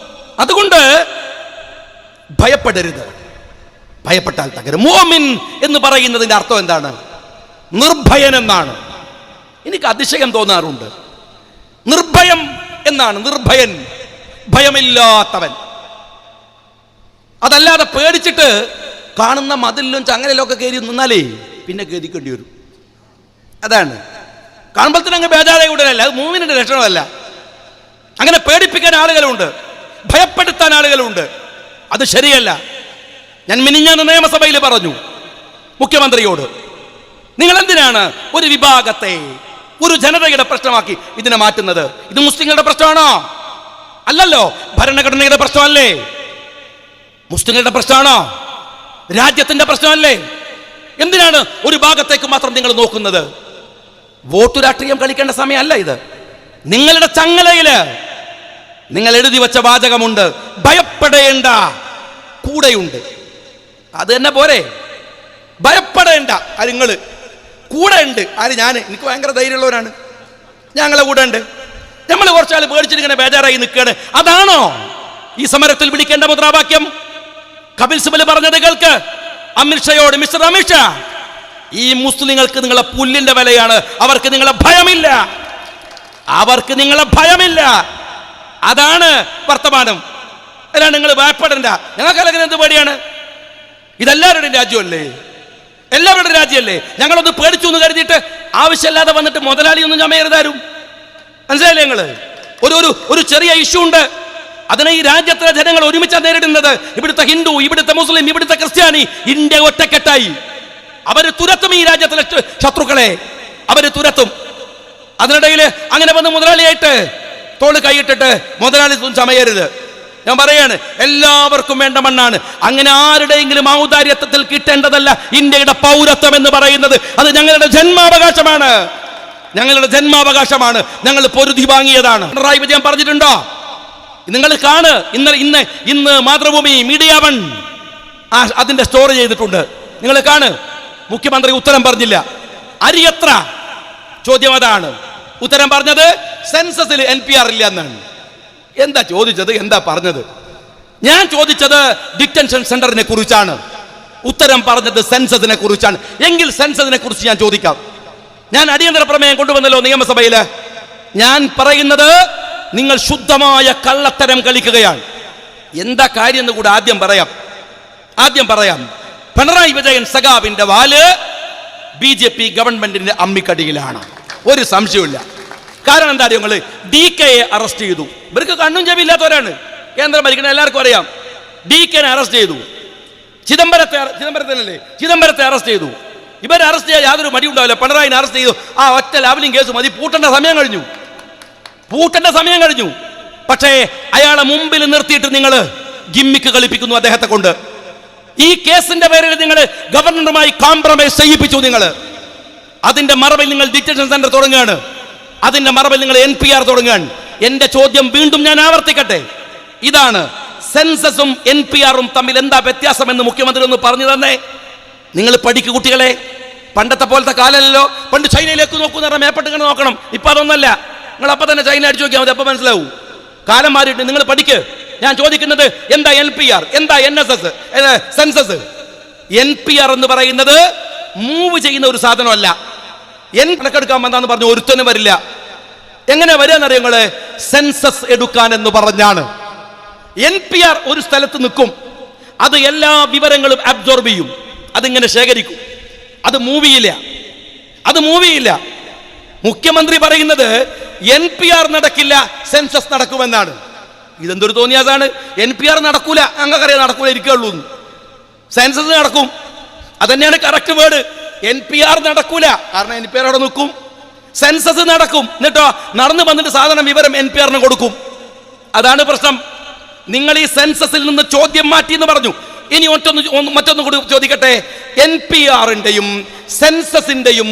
അതുകൊണ്ട് ഭയപ്പെടരുത്. ഭയപ്പെട്ടാൽ തകരും. മുഅ്മിൻ എന്ന് പറയുന്നതിന്റെ അർത്ഥം എന്താണ്? നിർഭയൻ എന്നാണ്. എനിക്ക് അതിശയം തോന്നാറുണ്ട്. നിർഭയം എന്നാണ്. നിർഭയൻ, ഭയമില്ലാത്തവൻ. അതല്ലാതെ പേടിച്ചിട്ട് കാണുന്ന മതിലും ചങ്ങലയിലൊക്കെ കയറി നിന്നാലേ പിന്നെ ഗതിക്കേണ്ടി വരും. അതാണ്. കാണുമ്പോൾ തന്നെ അങ്ങ് ബേജാറായി ഉടനല്ല. അത് മുഅ്മിനിന്റെ ലക്ഷണമല്ല. അങ്ങനെ പേടിപ്പിക്കാൻ ആളുകളുണ്ട്, ഭയപ്പെടുത്താൻ ആളുകളുണ്ട്. അത് ശരിയല്ല. ഞാൻ മിനിഞ്ഞാന്ന് നിയമസഭയിൽ പറഞ്ഞു മുഖ്യമന്ത്രിയോട്, നിങ്ങൾ എന്തിനാണ് ഒരു വിഭാഗത്തെ, ഒരു ജനതയുടെ പ്രശ്നമാക്കി ഇതിനെ മാറ്റുന്നത്? ഇത് മുസ്ലിങ്ങളുടെ പ്രശ്നമാണോ? അല്ലല്ലോ. ഭരണഘടനയുടെ പ്രശ്നമല്ലേ? മുസ്ലിങ്ങളുടെ പ്രശ്നമാണോ? രാജ്യത്തിന്റെ പ്രശ്നമല്ലേ? എന്തിനാണ് ഒരു ഭാഗത്തേക്ക് മാത്രം നിങ്ങൾ നോക്കുന്നത്? വോട്ട് രാഷ്ട്രീയം കളിക്കേണ്ട സമയമല്ല ഇത്. നിങ്ങളുടെ ചങ്ങലയില് നിങ്ങൾ എഴുതി വെച്ച വാചകമുണ്ട്, ഭയപ്പെടേണ്ട, കൂടെയുണ്ട്. അത് തന്നെ പോരെ? ഭയപ്പെടേണ്ട, അത് നിങ്ങൾ കൂടെ ഉണ്ട്. ആര്? ഞാൻ. എനിക്ക് ഭയങ്കര ധൈര്യമുള്ളവരാണ്, ഞങ്ങളെ കൂടെ ഉണ്ട്. നമ്മൾ കുറച്ചാൾ പേടിച്ചിട്ട് ഇങ്ങനെ ബേജാറായി നിൽക്കുകയാണ്. അതാണോ ഈ സമരത്തിൽ വിളിക്കേണ്ട മുദ്രാവാക്യം? കപിൽ സിബൽ പറഞ്ഞത് കേൾക്ക്, അമിത്ഷയോട്, മിസ്റ്റർ അമിത്ഷാ, ഈ മുസ്ലിങ്ങൾക്ക് നിങ്ങളെ പുല്ലിന്റെ വിലയാണ്, അവർക്ക് നിങ്ങളെ ഭയമില്ല, അവർക്ക് നിങ്ങളെ ഭയമില്ല. അതാണ് വർത്തമാനം. അല്ലാണ്ട് നിങ്ങൾ ഭയപ്പെടണ്ട. ഞങ്ങൾക്കല്ലെങ്കിൽ എന്ത് പേടിയാണ്? ഇതെല്ലാവരുടെയും രാജ്യമല്ലേ, എല്ലാവരുടെ രാജ്യമല്ലേ. ഞങ്ങളൊന്ന് പേടിച്ചു എന്ന് കരുതിയിട്ട് ആവശ്യമില്ലാതെ വന്നിട്ട് മുതലാളിയൊന്നും ചമയരുതാരും. മനസ്സിലായില്ലേ? ഞങ്ങള് ഒരു ചെറിയ ഇഷ്യൂ ഉണ്ട്, അതിനെ ഈ രാജ്യത്തിലെ ജനങ്ങൾ ഒരുമിച്ചാണ് നേരിടുന്നത്. ഇവിടുത്തെ ഹിന്ദു, ഇവിടുത്തെ മുസ്ലിം, ഇവിടുത്തെ ക്രിസ്ത്യാനി, ഇന്ത്യ ഒറ്റക്കെട്ടായി. അവര് തുരത്തും ഈ രാജ്യത്തിലെ ശത്രുക്കളെ, അവര് തുരത്തും. അതിനിടയിൽ അങ്ങനെ വന്ന് മുതലാളിയായിട്ട് തോള് കൈയിട്ടിട്ട് മുതലാളി ചമയരുത്. ഞാൻ പറയാണ്, എല്ലാവർക്കും വേണ്ട മണ്ണാണ്. അങ്ങനെ ആരുടെയെങ്കിലും ഔദാര്യത്വത്തിൽ കിട്ടേണ്ടതല്ല ഇന്ത്യയുടെ പൗരത്വം എന്ന് പറയുന്നത്. അത് ഞങ്ങളുടെ ജന്മാവകാശമാണ്, ഞങ്ങളുടെ ജന്മാവകാശമാണ്. ഞങ്ങൾ പൊരുതി വാങ്ങിയതാണ്. പിണറായി വിജയൻ പറഞ്ഞിട്ടുണ്ടോ? നിങ്ങൾ കാണ്, ഇന്ന് മാതൃഭൂമി മീഡിയ വൺ അതിന്റെ സ്റ്റോറി ചെയ്തിട്ടുണ്ട്. നിങ്ങൾ കാണ്. മുഖ്യമന്ത്രി ഉത്തരം പറഞ്ഞില്ല. അരി എത്ര? ചോദ്യം അതാണ്. ഉത്തരം പറഞ്ഞത് സെൻസസിൽ NPR ഇല്ല എന്നാണ്. എന്താ ചോദിച്ചത്? എന്താ പറഞ്ഞത്? ഞാൻ ചോദിച്ചത് ഡിറ്റൻഷൻ സെന്ററിനെ കുറിച്ചാണ്, ഉത്തരം പറഞ്ഞത് സെൻസസിനെ കുറിച്ചാണ്. എങ്കിൽ സെൻസസിനെ കുറിച്ച് ഞാൻ ചോദിക്കാം. ഞാൻ അടിയന്തര പ്രമേയം കൊണ്ടുവന്നല്ലോ നിയമസഭയിൽ. ഞാൻ പറയുന്നത്, നിങ്ങൾ ശുദ്ധമായ കള്ളത്തരം കളിക്കുകയാണ്. എന്താ കാര്യം എന്ന് കൂടെ ആദ്യം പറയാം. പിണറായി വിജയൻ സഖാവിന്റെ വാല് BJP ഗവൺമെന്റിന്റെ അമ്മിക്കടിയിലാണ്, ഒരു സംശയമില്ല. കാരണം എന്താ അറിയോ? നിങ്ങള് DKയെ അറസ്റ്റ് ചെയ്തു. ഇവർക്ക് കണ്ണും ചെവിയില്ലാത്തവരാണ്, കേന്ദ്രം ഭരിക്കണം, എല്ലാവർക്കും അറിയാം. DKനെ അറസ്റ്റ് ചെയ്തു. ചിദംബരത്തെ അറസ്റ്റ് ചെയ്തു. ഇവരെ അറസ്റ്റ് ചെയ്യാൻ യാതൊരു മടി ഉണ്ടാവില്ല. പിണറായിനെ അറസ്റ്റ് ചെയ്തു. ആ ഒറ്റ ലാവലിംഗ് കേസ് മതി, പൂട്ടേണ്ട സമയം കഴിഞ്ഞു. പക്ഷേ അയാളെ മുമ്പിൽ നിർത്തിയിട്ട് നിങ്ങൾ ഗിമ്മിക്ക് കളിപ്പിക്കുന്നു അദ്ദേഹത്തെ കൊണ്ട്. ഈ കേസിന്റെ പേരിൽ നിങ്ങൾ ഗവർണറുമായി കോംപ്രമൈസ് ചെയ്യിപ്പിച്ചു. നിങ്ങൾ അതിന്റെ മറവിൽ നിങ്ങൾ ഡിറ്റൻഷൻ സെന്റർ തുടങ്ങുകയാണ്, അതിന്റെ മറവിൽ നിങ്ങൾ NPR തുടങ്ങുകയാണ്. എന്റെ ചോദ്യം വീണ്ടും ഞാൻ ആവർത്തിക്കട്ടെ, ഇതാണ്: സെൻസസും NPRും തമ്മിൽ എന്താ വ്യത്യാസം എന്ന് മുഖ്യമന്ത്രി ഒന്ന് പറഞ്ഞു തന്നെ. നിങ്ങൾ പഠിക്കു കുട്ടികളെ, പണ്ടത്തെ പോലത്തെ കാലമല്ലോ. പണ്ട് ചൈനയിലേക്ക് നോക്കുന്ന മേപ്പെട്ട് നോക്കണം. ഇപ്പൊ അതൊന്നല്ല. നിങ്ങൾ അപ്പം തന്നെ ചൈന അടിച്ചു നോക്കിയാൽ മതി, അപ്പം മനസ്സിലാവും. കാലം മാറിയിട്ട് നിങ്ങൾ പഠിക്ക്. ഞാൻ ചോദിക്കുന്നത് എന്താ NPR, എന്താ NSS, സെൻസസ്? NPR എന്ന് പറയുന്നത് മൂവ് ചെയ്യുന്ന ഒരു സാധനമല്ല. കണക്കെടുക്കാൻ വന്നാന്ന് പറഞ്ഞു ഒരുത്തനും വരില്ല. എങ്ങനെ വരികയെന്നറിയോ നിങ്ങള്? സെൻസസ് എടുക്കാൻ എന്ന് പറഞ്ഞാണ്. NPR ഒരു സ്ഥലത്ത് നിൽക്കും, അത് എല്ലാ വിവരങ്ങളും അബ്സോർബ് ചെയ്യും, അതിങ്ങനെ ശേഖരിക്കും. അത് മൂവ് ചെയ്യില്ല. മുഖ്യമന്ത്രി പറയുന്നത് NPR നടക്കില്ല, സെൻസസ് നടക്കുമെന്നാണ്. ഇതെന്തൊരു തോന്നിയാതാണ്? NPR നടക്കൂല, അങ്ങക്കറിയാം നടക്കൂല, ഇരിക്കുള്ളൂ. സെൻസസ് നടക്കും, അതന്നെയാണ് കറക്റ്റ് വേർഡ്. NPR നടക്കൂല, കാരണം NPR അവിടെ നിൽക്കും. സെൻസസ് നടക്കും, എന്നിട്ടോ നടന്നു വന്നിട്ട് സാധനം വിവരം NPR-ന് കൊടുക്കും. അതാണ് പ്രശ്നം. നിങ്ങൾ ഈ സെൻസസിൽ നിന്ന് ചോദ്യം മാറ്റി എന്ന് പറഞ്ഞു. ഇനി മറ്റൊന്ന് കൂടി ചോദിക്കട്ടെ. NPR-ന്റെയും സെൻസസിന്റെയും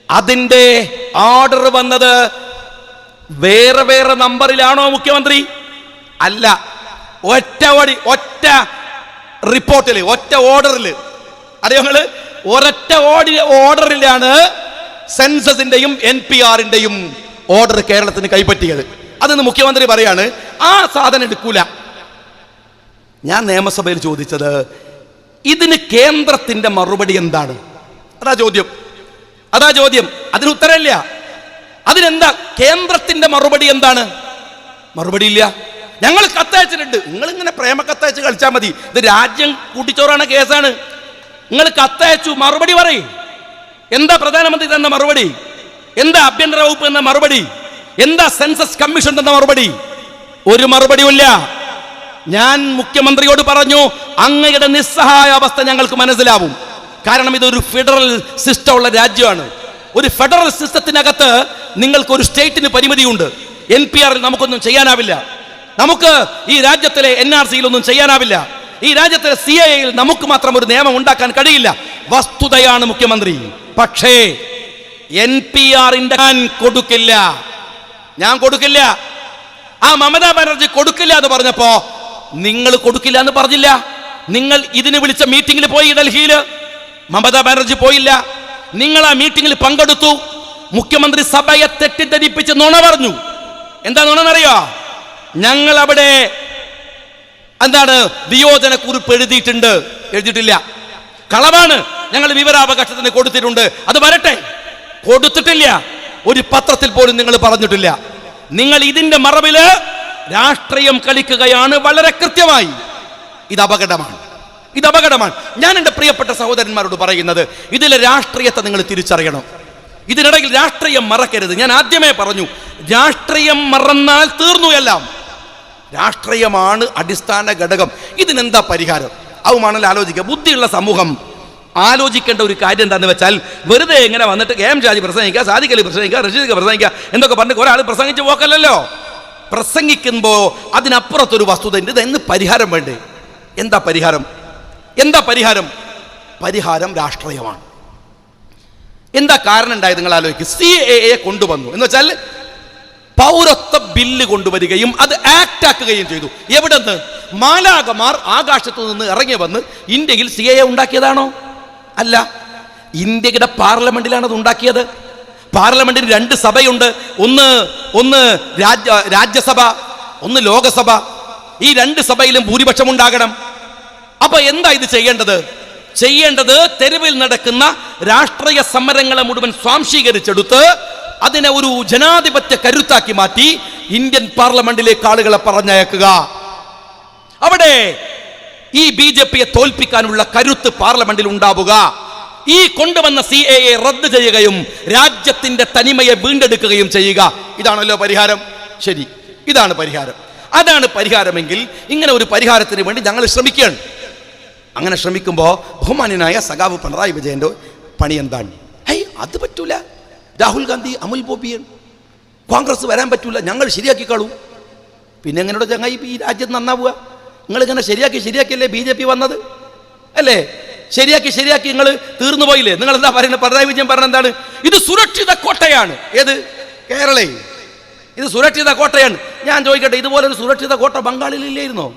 അതിന്റെ ഓർഡർ വന്നത് വേറെ വേറെ നമ്പറിലാണോ മുഖ്യമന്ത്രി? അല്ല, ഒറ്റ റിപ്പോർട്ടിൽ, ഒറ്റ ഓർഡറിൽ. അറിയോ നിങ്ങള്? ഒരൊറ്റ ഓർഡറിലാണ് സെൻസസിന്റെയും NPR-ന്റെയും ഓർഡർ കേരളത്തിന് കൈപ്പറ്റിയത്. അതെന്ന് മുഖ്യമന്ത്രി പറയാണ് ആ സാധനം എടുക്കൂല. ഞാൻ നിയമസഭയിൽ ചോദിച്ചത് ഇതിന് കേന്ദ്രത്തിന്റെ മറുപടി എന്താണ്? അതാ ചോദ്യം. അതിന് ഉത്തരമില്ല. അതിനെന്താ കേന്ദ്രത്തിന്റെ മറുപടി എന്താണ്? മറുപടി ഇല്ല. ഞങ്ങൾ കത്തയച്ചിട്ടുണ്ട്. നിങ്ങൾ ഇങ്ങനെ പ്രേമ കത്തയച്ച് കളിച്ചാൽ മതി. ഇത് രാജ്യം കൂട്ടിച്ചോറാണ്, കേസാണ്. നിങ്ങൾ കത്തയച്ചു, മറുപടി പറയും. എന്താ പ്രധാനമന്ത്രി തന്ന മറുപടി? എന്താ ആഭ്യന്തര വകുപ്പ് എന്ന മറുപടി? എന്താ സെൻസസ് കമ്മീഷൻ തന്ന മറുപടി? ഒരു മറുപടിയുമില്ല. ഞാൻ മുഖ്യമന്ത്രിയോട് പറഞ്ഞു, അങ്ങയുടെ നിസ്സഹായ അവസ്ഥ ഞങ്ങൾക്ക് മനസ്സിലാവും. കാരണം ഇതൊരു ഫെഡറൽ സിസ്റ്റം ഉള്ള രാജ്യമാണ്. ഒരു ഫെഡറൽ സിസ്റ്റത്തിനകത്ത് നിങ്ങൾക്കൊരു സ്റ്റേറ്റിന് പരിമിതിയുണ്ട്. NPR-ൽ നമുക്കൊന്നും ചെയ്യാനാവില്ല. നമുക്ക് ഈ രാജ്യത്തിലെ NRC-യിൽ ഒന്നും ചെയ്യാനാവില്ല. ഈ രാജ്യത്തിലെ CAA-യിൽ നമുക്ക് മാത്രം ഒരു നിയമം ഉണ്ടാക്കാൻ കഴിയില്ല. വസ്തുതയാണ് മുഖ്യമന്ത്രി. പക്ഷേ NPR-ന്റെ ഞാൻ കൊടുക്കില്ല. ആ മമതാ ബാനർജി കൊടുക്കില്ല എന്ന് പറഞ്ഞപ്പോ നിങ്ങൾ കൊടുക്കില്ല എന്ന് പറഞ്ഞില്ല. നിങ്ങൾ ഇതിന് വിളിച്ച മീറ്റിംഗിൽ പോയി ഡൽഹിയിൽ. മമതാ ബാനർജി പോയില്ല. നിങ്ങൾ ആ മീറ്റിംഗിൽ പങ്കെടുത്തു. മുഖ്യമന്ത്രി സഭയെ തെറ്റിദ്ധരിപ്പിച്ച് നുണ പറഞ്ഞു. എന്താ നുണന്നറിയോ? ഞങ്ങൾ അവിടെ വിയോജനക്കുറിപ്പ് എഴുതിയിട്ടില്ല. കളവാണ്. ഞങ്ങൾ വിവരാവകാശത്തിന് കൊടുത്തിട്ടുണ്ട്. അത് വരട്ടെ. കൊടുത്തിട്ടില്ല. ഒരു പത്രത്തിൽ പോലും നിങ്ങൾ പറഞ്ഞിട്ടില്ല. നിങ്ങൾ ഇതിന്റെ മറവില് രാഷ്ട്രീയം കളിക്കുകയാണ് വളരെ കൃത്യമായി. ഇത് അപകടമാണ്. ഞാൻ എൻ്റെ പ്രിയപ്പെട്ട സഹോദരന്മാരോട് പറയുന്നത്, ഇതിലെ രാഷ്ട്രീയത്തെ നിങ്ങൾ തിരിച്ചറിയണം. ഇതിനിടയിൽ രാഷ്ട്രീയം മറക്കരുത്. ഞാൻ ആദ്യമേ പറഞ്ഞു, രാഷ്ട്രീയം മറന്നാൽ തീർന്നു എല്ലാം. രാഷ്ട്രീയമാണ് അടിസ്ഥാന ഘടകം. ഇതിനെന്താ പരിഹാരം? അതുമാണല്ലോ ആലോചിക്കുക. ബുദ്ധിയുള്ള സമൂഹം ആലോചിക്കേണ്ട ഒരു കാര്യം എന്താണെന്ന് വെച്ചാൽ, വെറുതെ എങ്ങനെ വന്നിട്ട് KM ഷാജി പ്രസംഗിക്കുക, സാദിഖ് അലി പ്രസംഗിക്കുക, റഷീദ് പ്രസംഗിക്കുക എന്നൊക്കെ പറഞ്ഞ് ഒരാൾ പ്രസംഗിച്ച് പോക്കല്ലോ. പ്രസംഗിക്കുമ്പോൾ അതിനപ്പുറത്തൊരു വസ്തുത ഉണ്ട്. ഇതെന്ന് പരിഹാരം വേണ്ടേ? എന്താ പരിഹാരം? പരിഹാരം രാഷ്ട്രീയമാണ്. എന്താ കാരണം ഉണ്ടായത് നിങ്ങൾ ആലോചിക്കുക. CAA കൊണ്ടുവന്നു എന്ന് വെച്ചാൽ പൗരത്വ ബില്ല് കൊണ്ടുവരികയും അത് ആക്ട് ആക്കുകയും ചെയ്തു. എവിടെന്ന്? മാലാകമാർ ആകാശത്തു നിന്ന് ഇറങ്ങി വന്ന് ഇന്ത്യയിൽ CAA ഉണ്ടാക്കിയതാണോ? അല്ല, ഇന്ത്യയുടെ പാർലമെന്റിലാണ് അത് ഉണ്ടാക്കിയത്. പാർലമെന്റിന് 2 സഭയുണ്ട്. ഒന്ന് രാജ്യസഭ, ഒന്ന് ലോകസഭ. ഈ 2 സഭയിലും ഭൂരിപക്ഷം ഉണ്ടാകണം. അപ്പൊ എന്താ ഇത് ചെയ്യേണ്ടത്? തെരുവിൽ നടക്കുന്ന രാഷ്ട്രീയ സമരങ്ങളെ മുഴുവൻ സ്വാംശീകരിച്ചെടുത്ത് അതിനെ ഒരു ജനാധിപത്യ കരുത്താക്കി മാറ്റി ഇന്ത്യൻ പാർലമെന്റിലേക്ക് ആളുകളെ പറഞ്ഞയക്കുക. അവിടെ ഈ BJP-യെ തോൽപ്പിക്കാനുള്ള കരുത്ത് പാർലമെന്റിൽ ഉണ്ടാവുക. ഈ കൊണ്ടുവന്ന CAA റദ്ദ് ചെയ്യുകയും രാജ്യത്തിന്റെ തനിമയെ വീണ്ടെടുക്കുകയും ചെയ്യുക. ഇതാണല്ലോ പരിഹാരം. ശരി, ഇതാണ് പരിഹാരം. അതാണ് പരിഹാരമെങ്കിൽ ഇങ്ങനെ ഒരു പരിഹാരത്തിന് വേണ്ടി ഞങ്ങൾ ശ്രമിക്കുകയാണ്. അങ്ങനെ ശ്രമിക്കുമ്പോൾ ബഹുമാന്യനായ സഖാവ് പിണറായി വിജയന്റെ പണി എന്താണ്? അത് പറ്റൂല. രാഹുൽ ഗാന്ധി, അമുൽ ബോബിയൻ, കോൺഗ്രസ് വരാൻ പറ്റൂല, ഞങ്ങൾ ശരിയാക്കിക്കാളൂ. പിന്നെ എങ്ങനെയുള്ള ചങ്ങായി ഈ രാജ്യം നന്നാവുക? നിങ്ങളിങ്ങനെ ശരിയാക്കിയല്ലേ BJP വന്നത് അല്ലേ? ശരിയാക്കി നിങ്ങൾ തീർന്നു പോയില്ലേ? നിങ്ങൾ എന്താ പറയുന്നത്? പിണറായി വിജയൻ പറഞ്ഞ എന്താണ്? ഇത് സുരക്ഷിത കോട്ടയാണ്. ഏത്? കേരളയിൽ ഇത് സുരക്ഷിത കോട്ടയാണ്. ഞാൻ ചോദിക്കട്ടെ, ഇതുപോലെ ഒരു സുരക്ഷിത കോട്ട ബംഗാളിലില്ലായിരുന്നോ?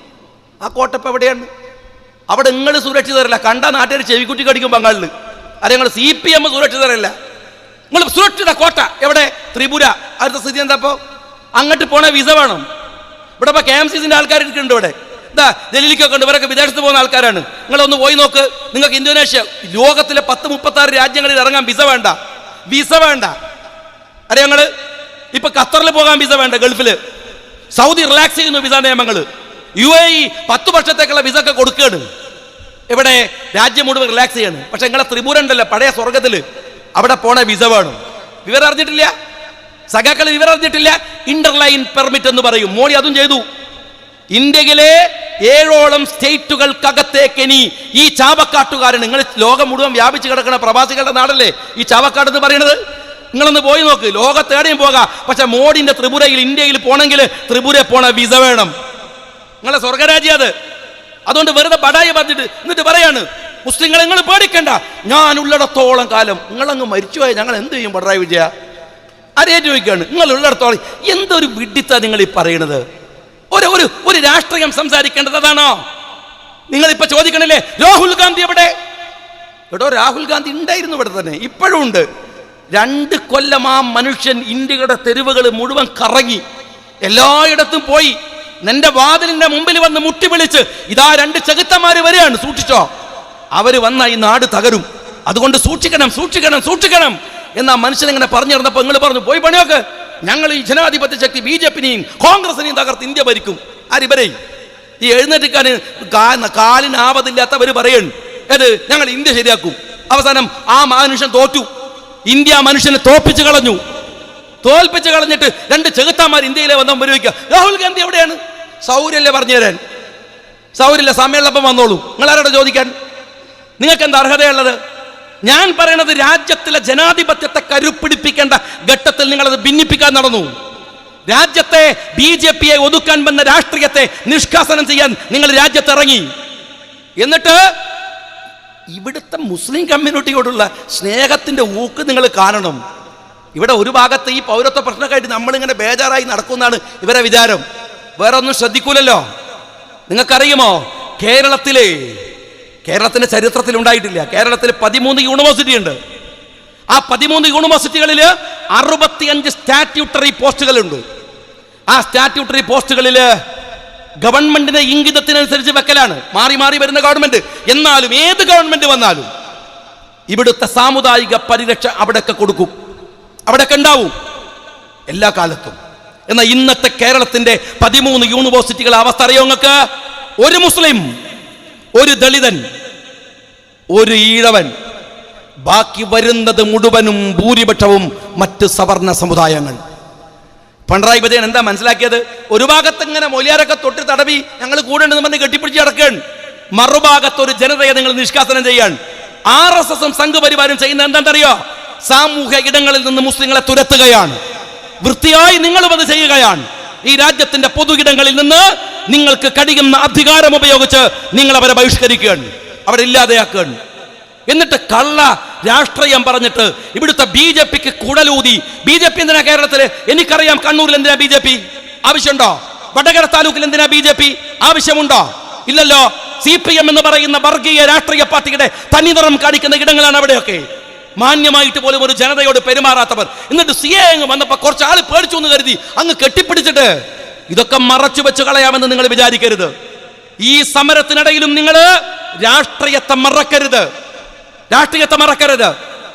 ആ കോട്ട ഇപ്പം എവിടെയാണ്? അവിടെ നിങ്ങൾ സുരക്ഷിതരല്ല. കണ്ട നാട്ടുകാർ ചെവിക്കുറ്റി കടിക്കും ബംഗാളിൽ. അത് ഞങ്ങൾ CPM സുരക്ഷിതരല്ല. നിങ്ങൾ സുരക്ഷിത കോട്ട എവിടെ? ത്രിപുര. അടുത്ത സ്ഥിതി എന്താ? ഇപ്പോൾ അങ്ങോട്ട് പോണ വിസ വേണം. ഇവിടെ ഇപ്പോൾ KMCC ആൾക്കാർ ഇരിക്കുന്നുണ്ട്. ഇവിടെ എന്താ ഡൽഹിക്കൊക്കെ ഉണ്ട്. ഇവരൊക്കെ വിദേശത്ത് പോകുന്ന ആൾക്കാരാണ്. നിങ്ങളൊന്ന് പോയി നോക്ക്. നിങ്ങൾക്ക് ഇന്തോനേഷ്യ, ലോകത്തിലെ 10-36 രാജ്യങ്ങളിൽ ഇറങ്ങാൻ വിസ വേണ്ട. വിസ വേണ്ട. അറിയാം ഞങ്ങൾ ഇപ്പൊ ഖത്തറിൽ പോകാൻ വിസ വേണ്ട. ഗൾഫിൽ സൗദി റിലാക്സ് ചെയ്യുന്നു വിസ നിയമങ്ങൾ. UAE 10 വർഷത്തേക്കുള്ള വിസ ഒക്കെ കൊടുക്കുകയാണ്. ഇവിടെ രാജ്യം മുഴുവൻ റിലാക്സ് ചെയ്യാണ്. പക്ഷെ നിങ്ങളെ ത്രിപുര ഉണ്ടല്ലോ, പഴയ സ്വർഗത്തിൽ, അവിടെ പോണ വിസ വേണം. വിവരം അറിഞ്ഞിട്ടില്ല സഖാക്കൾ, വിവരം അറിഞ്ഞിട്ടില്ല. ഇന്റർലൈൻ പെർമിറ്റ് എന്ന് പറയും. മോഡി അതും ചെയ്തു. ഇന്ത്യയിലെ 7ഓളം സ്റ്റേറ്റുകൾക്കകത്തേക്ക് ഇനി ഈ ചാവക്കാട്ടുകാരൻ, നിങ്ങൾ ലോകം മുഴുവൻ വ്യാപിച്ചു കിടക്കുന്ന പ്രവാസികളുടെ നാടല്ലേ ഈ ചാവക്കാട് എന്ന് പറയുന്നത്. നിങ്ങളൊന്ന് പോയി നോക്ക്. ലോകത്തേടെയും പോകാം. പക്ഷെ മോഡിന്റെ ത്രിപുരയിൽ, ഇന്ത്യയിൽ പോണെങ്കിൽ ത്രിപുര പോണ വിസ വേണം. നിങ്ങളെ സ്വർഗരാജ്യം അത്. അതുകൊണ്ട് വെറുതെ ബടായി പറഞ്ഞിട്ട് എന്നിട്ട് പറയാണ് മുസ്ലിങ്ങളെ നിങ്ങൾ പേടിക്കണ്ട, ഞാൻ ഉള്ളിടത്തോളം കാലം. നിങ്ങളങ്ങ് മരിച്ചുപോയ ഞങ്ങൾ എന്ത് ചെയ്യും? പിണറായി വിജയ അറിയാൻ ചോദിക്കുകയാണ്. നിങ്ങൾ ഉള്ളിടത്തോളം എന്തൊരു വിഡിത്താ നിങ്ങൾ ഈ പറയണത്? ഒരു രാഷ്ട്രീയം സംസാരിക്കേണ്ടത് അതാണോ? നിങ്ങളിപ്പോ ചോദിക്കണില്ലേ രാഹുൽ ഗാന്ധി എവിടെ? എടോ, രാഹുൽ ഗാന്ധി ഉണ്ടായിരുന്നു ഇവിടെ തന്നെ, ഇപ്പോഴും ഉണ്ട്. 2 കൊല്ലം ആ മനുഷ്യൻ ഇന്ത്യയുടെ തെരുവുകൾ മുഴുവൻ കറങ്ങി, എല്ലായിടത്തും പോയി. നിന്റെ വാതിലിന്റെ മുമ്പിൽ വന്ന് മുട്ടി വിളിച്ച് ഇതാ 2 ചെകുത്തന്മാര് വരികയാണ്, സൂക്ഷിച്ചോ, അവര് വന്ന ഈ നാട് തകരും, അതുകൊണ്ട് സൂക്ഷിക്കണം സൂക്ഷിക്കണം സൂക്ഷിക്കണം എന്നാ മനുഷ്യൻ ഇങ്ങനെ പറഞ്ഞിരുന്നപ്പോ നിങ്ങൾ പറഞ്ഞു പോയി പണിയൊക്കെ, ഞങ്ങൾ ഈ ജനാധിപത്യ ശക്തി BJP-നെയും കോൺഗ്രസിനെയും തകർത്ത് ഇന്ത്യ ഭരിക്കും. ആരിവരെ ഈ എഴുന്നേറ്റിക്കാൻ കാലിന് ആവതില്ലാത്തവർ പറയുന്നു ഏത് ഞങ്ങൾ ഇന്ത്യ ശരിയാക്കും. അവസാനം ആ മനുഷ്യൻ തോറ്റു. ഇന്ത്യ മനുഷ്യനെ തോൽപ്പിച്ചു കളഞ്ഞിട്ട് 2 ചെകുത്താന്മാർ ഇന്ത്യയിലെ വന്ന ഉപയോഗിക്കുക. രാഹുൽ ഗാന്ധി എവിടെയാണ്? സൗര്യല്ലേ പറഞ്ഞു തരാൻ? സൗര്യല്ല, സമയമുള്ളപ്പം വന്നോളൂ. നിങ്ങൾ ആരോട് ചോദിക്കാൻ? നിങ്ങൾക്ക് എന്താ അർഹതയുള്ളത്? ഞാൻ പറയണത് രാജ്യത്തിലെ ജനാധിപത്യത്തെ കരുപ്പിടിപ്പിക്കേണ്ട ഘട്ടത്തിൽ നിങ്ങളത് ഭിന്നിപ്പിക്കാൻ നടന്നു. രാജ്യത്തെ BJP-യെ ഒതുക്കാൻ വന്ന രാഷ്ട്രീയത്തെ നിഷ്കാസനം ചെയ്യാൻ നിങ്ങൾ രാജ്യത്തിറങ്ങി. എന്നിട്ട് ഇവിടുത്തെ മുസ്ലിം കമ്മ്യൂണിറ്റിയോടുള്ള സ്നേഹത്തിന്റെ ഊക്ക് നിങ്ങൾ കാണണം. ഇവിടെ ഒരു ഭാഗത്ത് ഈ പൗരത്വ പ്രശ്നമായിട്ട് നമ്മളിങ്ങനെ ബേജാറായി നടക്കുന്നതാണ് ഇവരെ വിചാരം. വേറെ ഒന്നും ശ്രദ്ധിക്കൂലല്ലോ. നിങ്ങൾക്കറിയുമോ കേരളത്തിന്റെ ചരിത്രത്തിൽ ഉണ്ടായിട്ടില്ല. കേരളത്തിൽ 13 യൂണിവേഴ്സിറ്റി ഉണ്ട്. ആ 13 യൂണിവേഴ്സിറ്റികളിൽ 65 സ്റ്റാറ്റ്യൂട്ടറി പോസ്റ്റുകളുണ്ട്. ആ സ്റ്റാറ്റ്യൂട്ടറി പോസ്റ്റുകളിൽ ഗവൺമെന്റിന്റെ ഇംഗിതത്തിനനുസരിച്ച് വെക്കലാണ്. മാറി മാറി വരുന്ന ഗവൺമെന്റ്. എന്നാലും ഏത് ഗവൺമെന്റ് വന്നാലും ഇവിടുത്തെ സാമുദായിക പരിരക്ഷ അവിടെയൊക്കെ കൊടുക്കും, അവിടെയൊക്കെ ഉണ്ടാവും എല്ലാ കാലത്തും. എന്നാൽ ഇന്നത്തെ കേരളത്തിന്റെ 13 യൂണിവേഴ്സിറ്റികളെ അവസ്ഥ അറിയോ നിങ്ങൾക്ക്? ഒരു മുസ്ലിം, ഒരു ദളിതൻ, ഒരു ഈഴവൻ, ബാക്കി വരുന്നത് മുഴുവനും ഭൂരിപക്ഷവും മറ്റ് സവർണ സമുദായങ്ങൾ. പിണറായി വിജയൻ എന്താ മനസ്സിലാക്കിയത്? ഒരു ഭാഗത്ത് ഇങ്ങനെ മൊലിയാരൊക്കെ തൊട്ട് തടവി ഞങ്ങൾ കൂടെ ഉണ്ടെന്ന് പറഞ്ഞ് കെട്ടിപ്പിടിച്ച് കിടക്കുകയാണ്. മറുഭാഗത്ത് ഒരു ജനതയെ നിങ്ങൾ നിഷ്കാസനം ചെയ്യാൻ RSS-ഉം സംഘപരിവാരും ചെയ്യുന്ന എന്താണെന്നറിയോ? സാമൂഹ്യ ഇടങ്ങളിൽ നിന്ന് മുസ്ലിങ്ങളെ തുരത്തുകയാണ്. വൃത്തിയായി നിങ്ങളും അത് ചെയ്യുകയാണ്. ഈ രാജ്യത്തിന്റെ പൊതു ഇടങ്ങളിൽ നിന്ന് നിങ്ങൾക്ക് കഴിയുന്ന അധികാരം ഉപയോഗിച്ച് നിങ്ങൾ അവരെ ബഹിഷ്കരിക്കുകയാണ്, അവരെ ഇല്ലാതെയാക്കുകയാണ്. എന്നിട്ട് കള്ള രാഷ്ട്രീയം പറഞ്ഞിട്ട് ഇവിടുത്തെ BJP-ക്ക് കുടലൂതി. BJP എന്തിനാ കേരളത്തില്? എനിക്കറിയാം കണ്ണൂരിൽ എന്തിനാ BJP ആവശ്യമുണ്ടോ? വടകര താലൂക്കിൽ എന്തിനാ BJP ആവശ്യമുണ്ടോ? ഇല്ലല്ലോ. CPM എന്ന് പറയുന്ന വർഗീയ രാഷ്ട്രീയ പാർട്ടിയുടെ തനിനിറം കാണിക്കുന്ന ഇടങ്ങളാണ് അവിടെയൊക്കെ. മാന്യമായിട്ട് പോലും ഒരു ജനതയോട് പെരുമാറാത്തവർ. എന്നിട്ട് CA വന്നപ്പോ കുറച്ച് ആള് പേടിച്ചു എന്ന് കരുതി അങ്ങ് കെട്ടിപ്പിടിച്ചിട്ട് ഇതൊക്കെ മറച്ചു വെച്ച് കളയാമെന്ന് നിങ്ങൾ വിചാരിക്കരുത്. ഈ സമരത്തിനിടയിലും നിങ്ങൾ രാഷ്ട്രീയത്തെ മറക്കരുത്.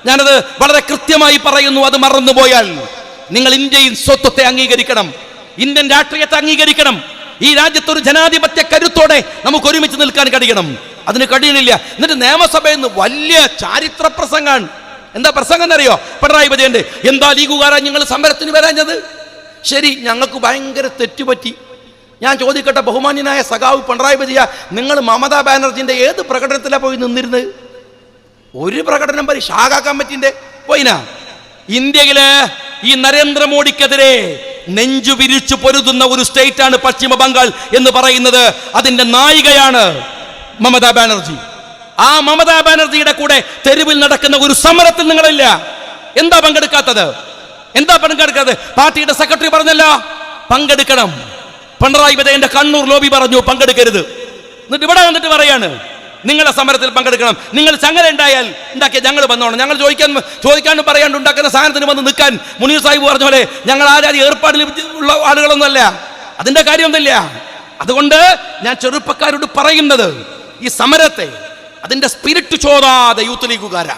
ഞാനത് വളരെ കൃത്യമായി പറയുന്നു. അത് മറന്നുപോയാൽ നിങ്ങൾ ഇന്ത്യൻ സ്വത്വത്തെ അംഗീകരിക്കണം, ഇന്ത്യൻ രാഷ്ട്രീയത്തെ അംഗീകരിക്കണം. ഈ രാജ്യത്തൊരു ജനാധിപത്യ കരുത്തോടെ നമുക്ക് ഒരുമിച്ച് നിൽക്കാൻ കഴിയണം. അതിന് കഴിയണില്ല. എന്നിട്ട് നിയമസഭയിൽ നിന്ന് വലിയ ചാരിത്ര പ്രസംഗമാണ്. എന്താ പ്രസംഗം എന്നറിയോ? പിണറായി വിജയന്റെ എന്താ ലീഗുകാരാ നിങ്ങൾ സമരത്തിന് വരാഞ്ഞത്? ശരി, ഞങ്ങൾക്ക് ഭയങ്കര തെറ്റുപറ്റി. ഞാൻ ചോദിക്കട്ടെ, ബഹുമാന്യനായ സഖാവ് പിണറായി വിജയ, നിങ്ങൾ മമതാ ബാനർജിന്റെ ഏത് പ്രകടനത്തിലാണ് പോയി നിന്നിരുന്നത്? ഒരു പ്രകടനം ഷാഖാ കമ്മിറ്റിന്റെ പോയിനാ? ഇന്ത്യയില് ഈ നരേന്ദ്രമോദിക്കെതിരെ നെഞ്ചു വിരിച്ചു പൊരുതുന്ന ഒരു സ്റ്റേറ്റ് ആണ് പശ്ചിമ ബംഗാൾ എന്ന് പറയുന്നത്. അതിന്റെ നായികയാണ് മമതാ ബാനർജി. ആ മമതാ ബാനർജിയുടെ കൂടെ തെരുവിൽ നടക്കുന്ന ഒരു സമരത്തിൽ നിങ്ങളില്ല. എന്താ പങ്കെടുക്കാത്തത്? പാർട്ടിയുടെ സെക്രട്ടറി പറഞ്ഞല്ലോ പങ്കെടുക്കണം. പിണറായി വിജയന്റെ കണ്ണൂർ ലോബി പറഞ്ഞു പങ്കെടുക്കരുത്. എന്നിട്ട് ഇവിടെ വന്നിട്ട് പറയാണ് നിങ്ങളെ സമരത്തിൽ പങ്കെടുക്കണം. നിങ്ങൾ ചങ്ങല ഉണ്ടാക്കിയ ഞങ്ങൾ വന്നോണം. ഞങ്ങൾ ചോദിക്കാനും പറയാണ്ട് ഉണ്ടാക്കുന്ന സാധനത്തിന് വന്ന് നിൽക്കാൻ മുനീർ സാഹിബ് പറഞ്ഞ പോലെ ഞങ്ങൾ ആരാധി ഏർപ്പാടിൽ ഉള്ള ആളുകളൊന്നുമല്ല. അതിൻ്റെ കാര്യമൊന്നുമില്ല. അതുകൊണ്ട് ഞാൻ ചെറുപ്പക്കാരോട് പറയുന്നത്, ഈ സമരത്തെ അതിൻ്റെ സ്പിരിറ്റ് ചോദാതെ യൂത്ത് ലീഗുകാരാ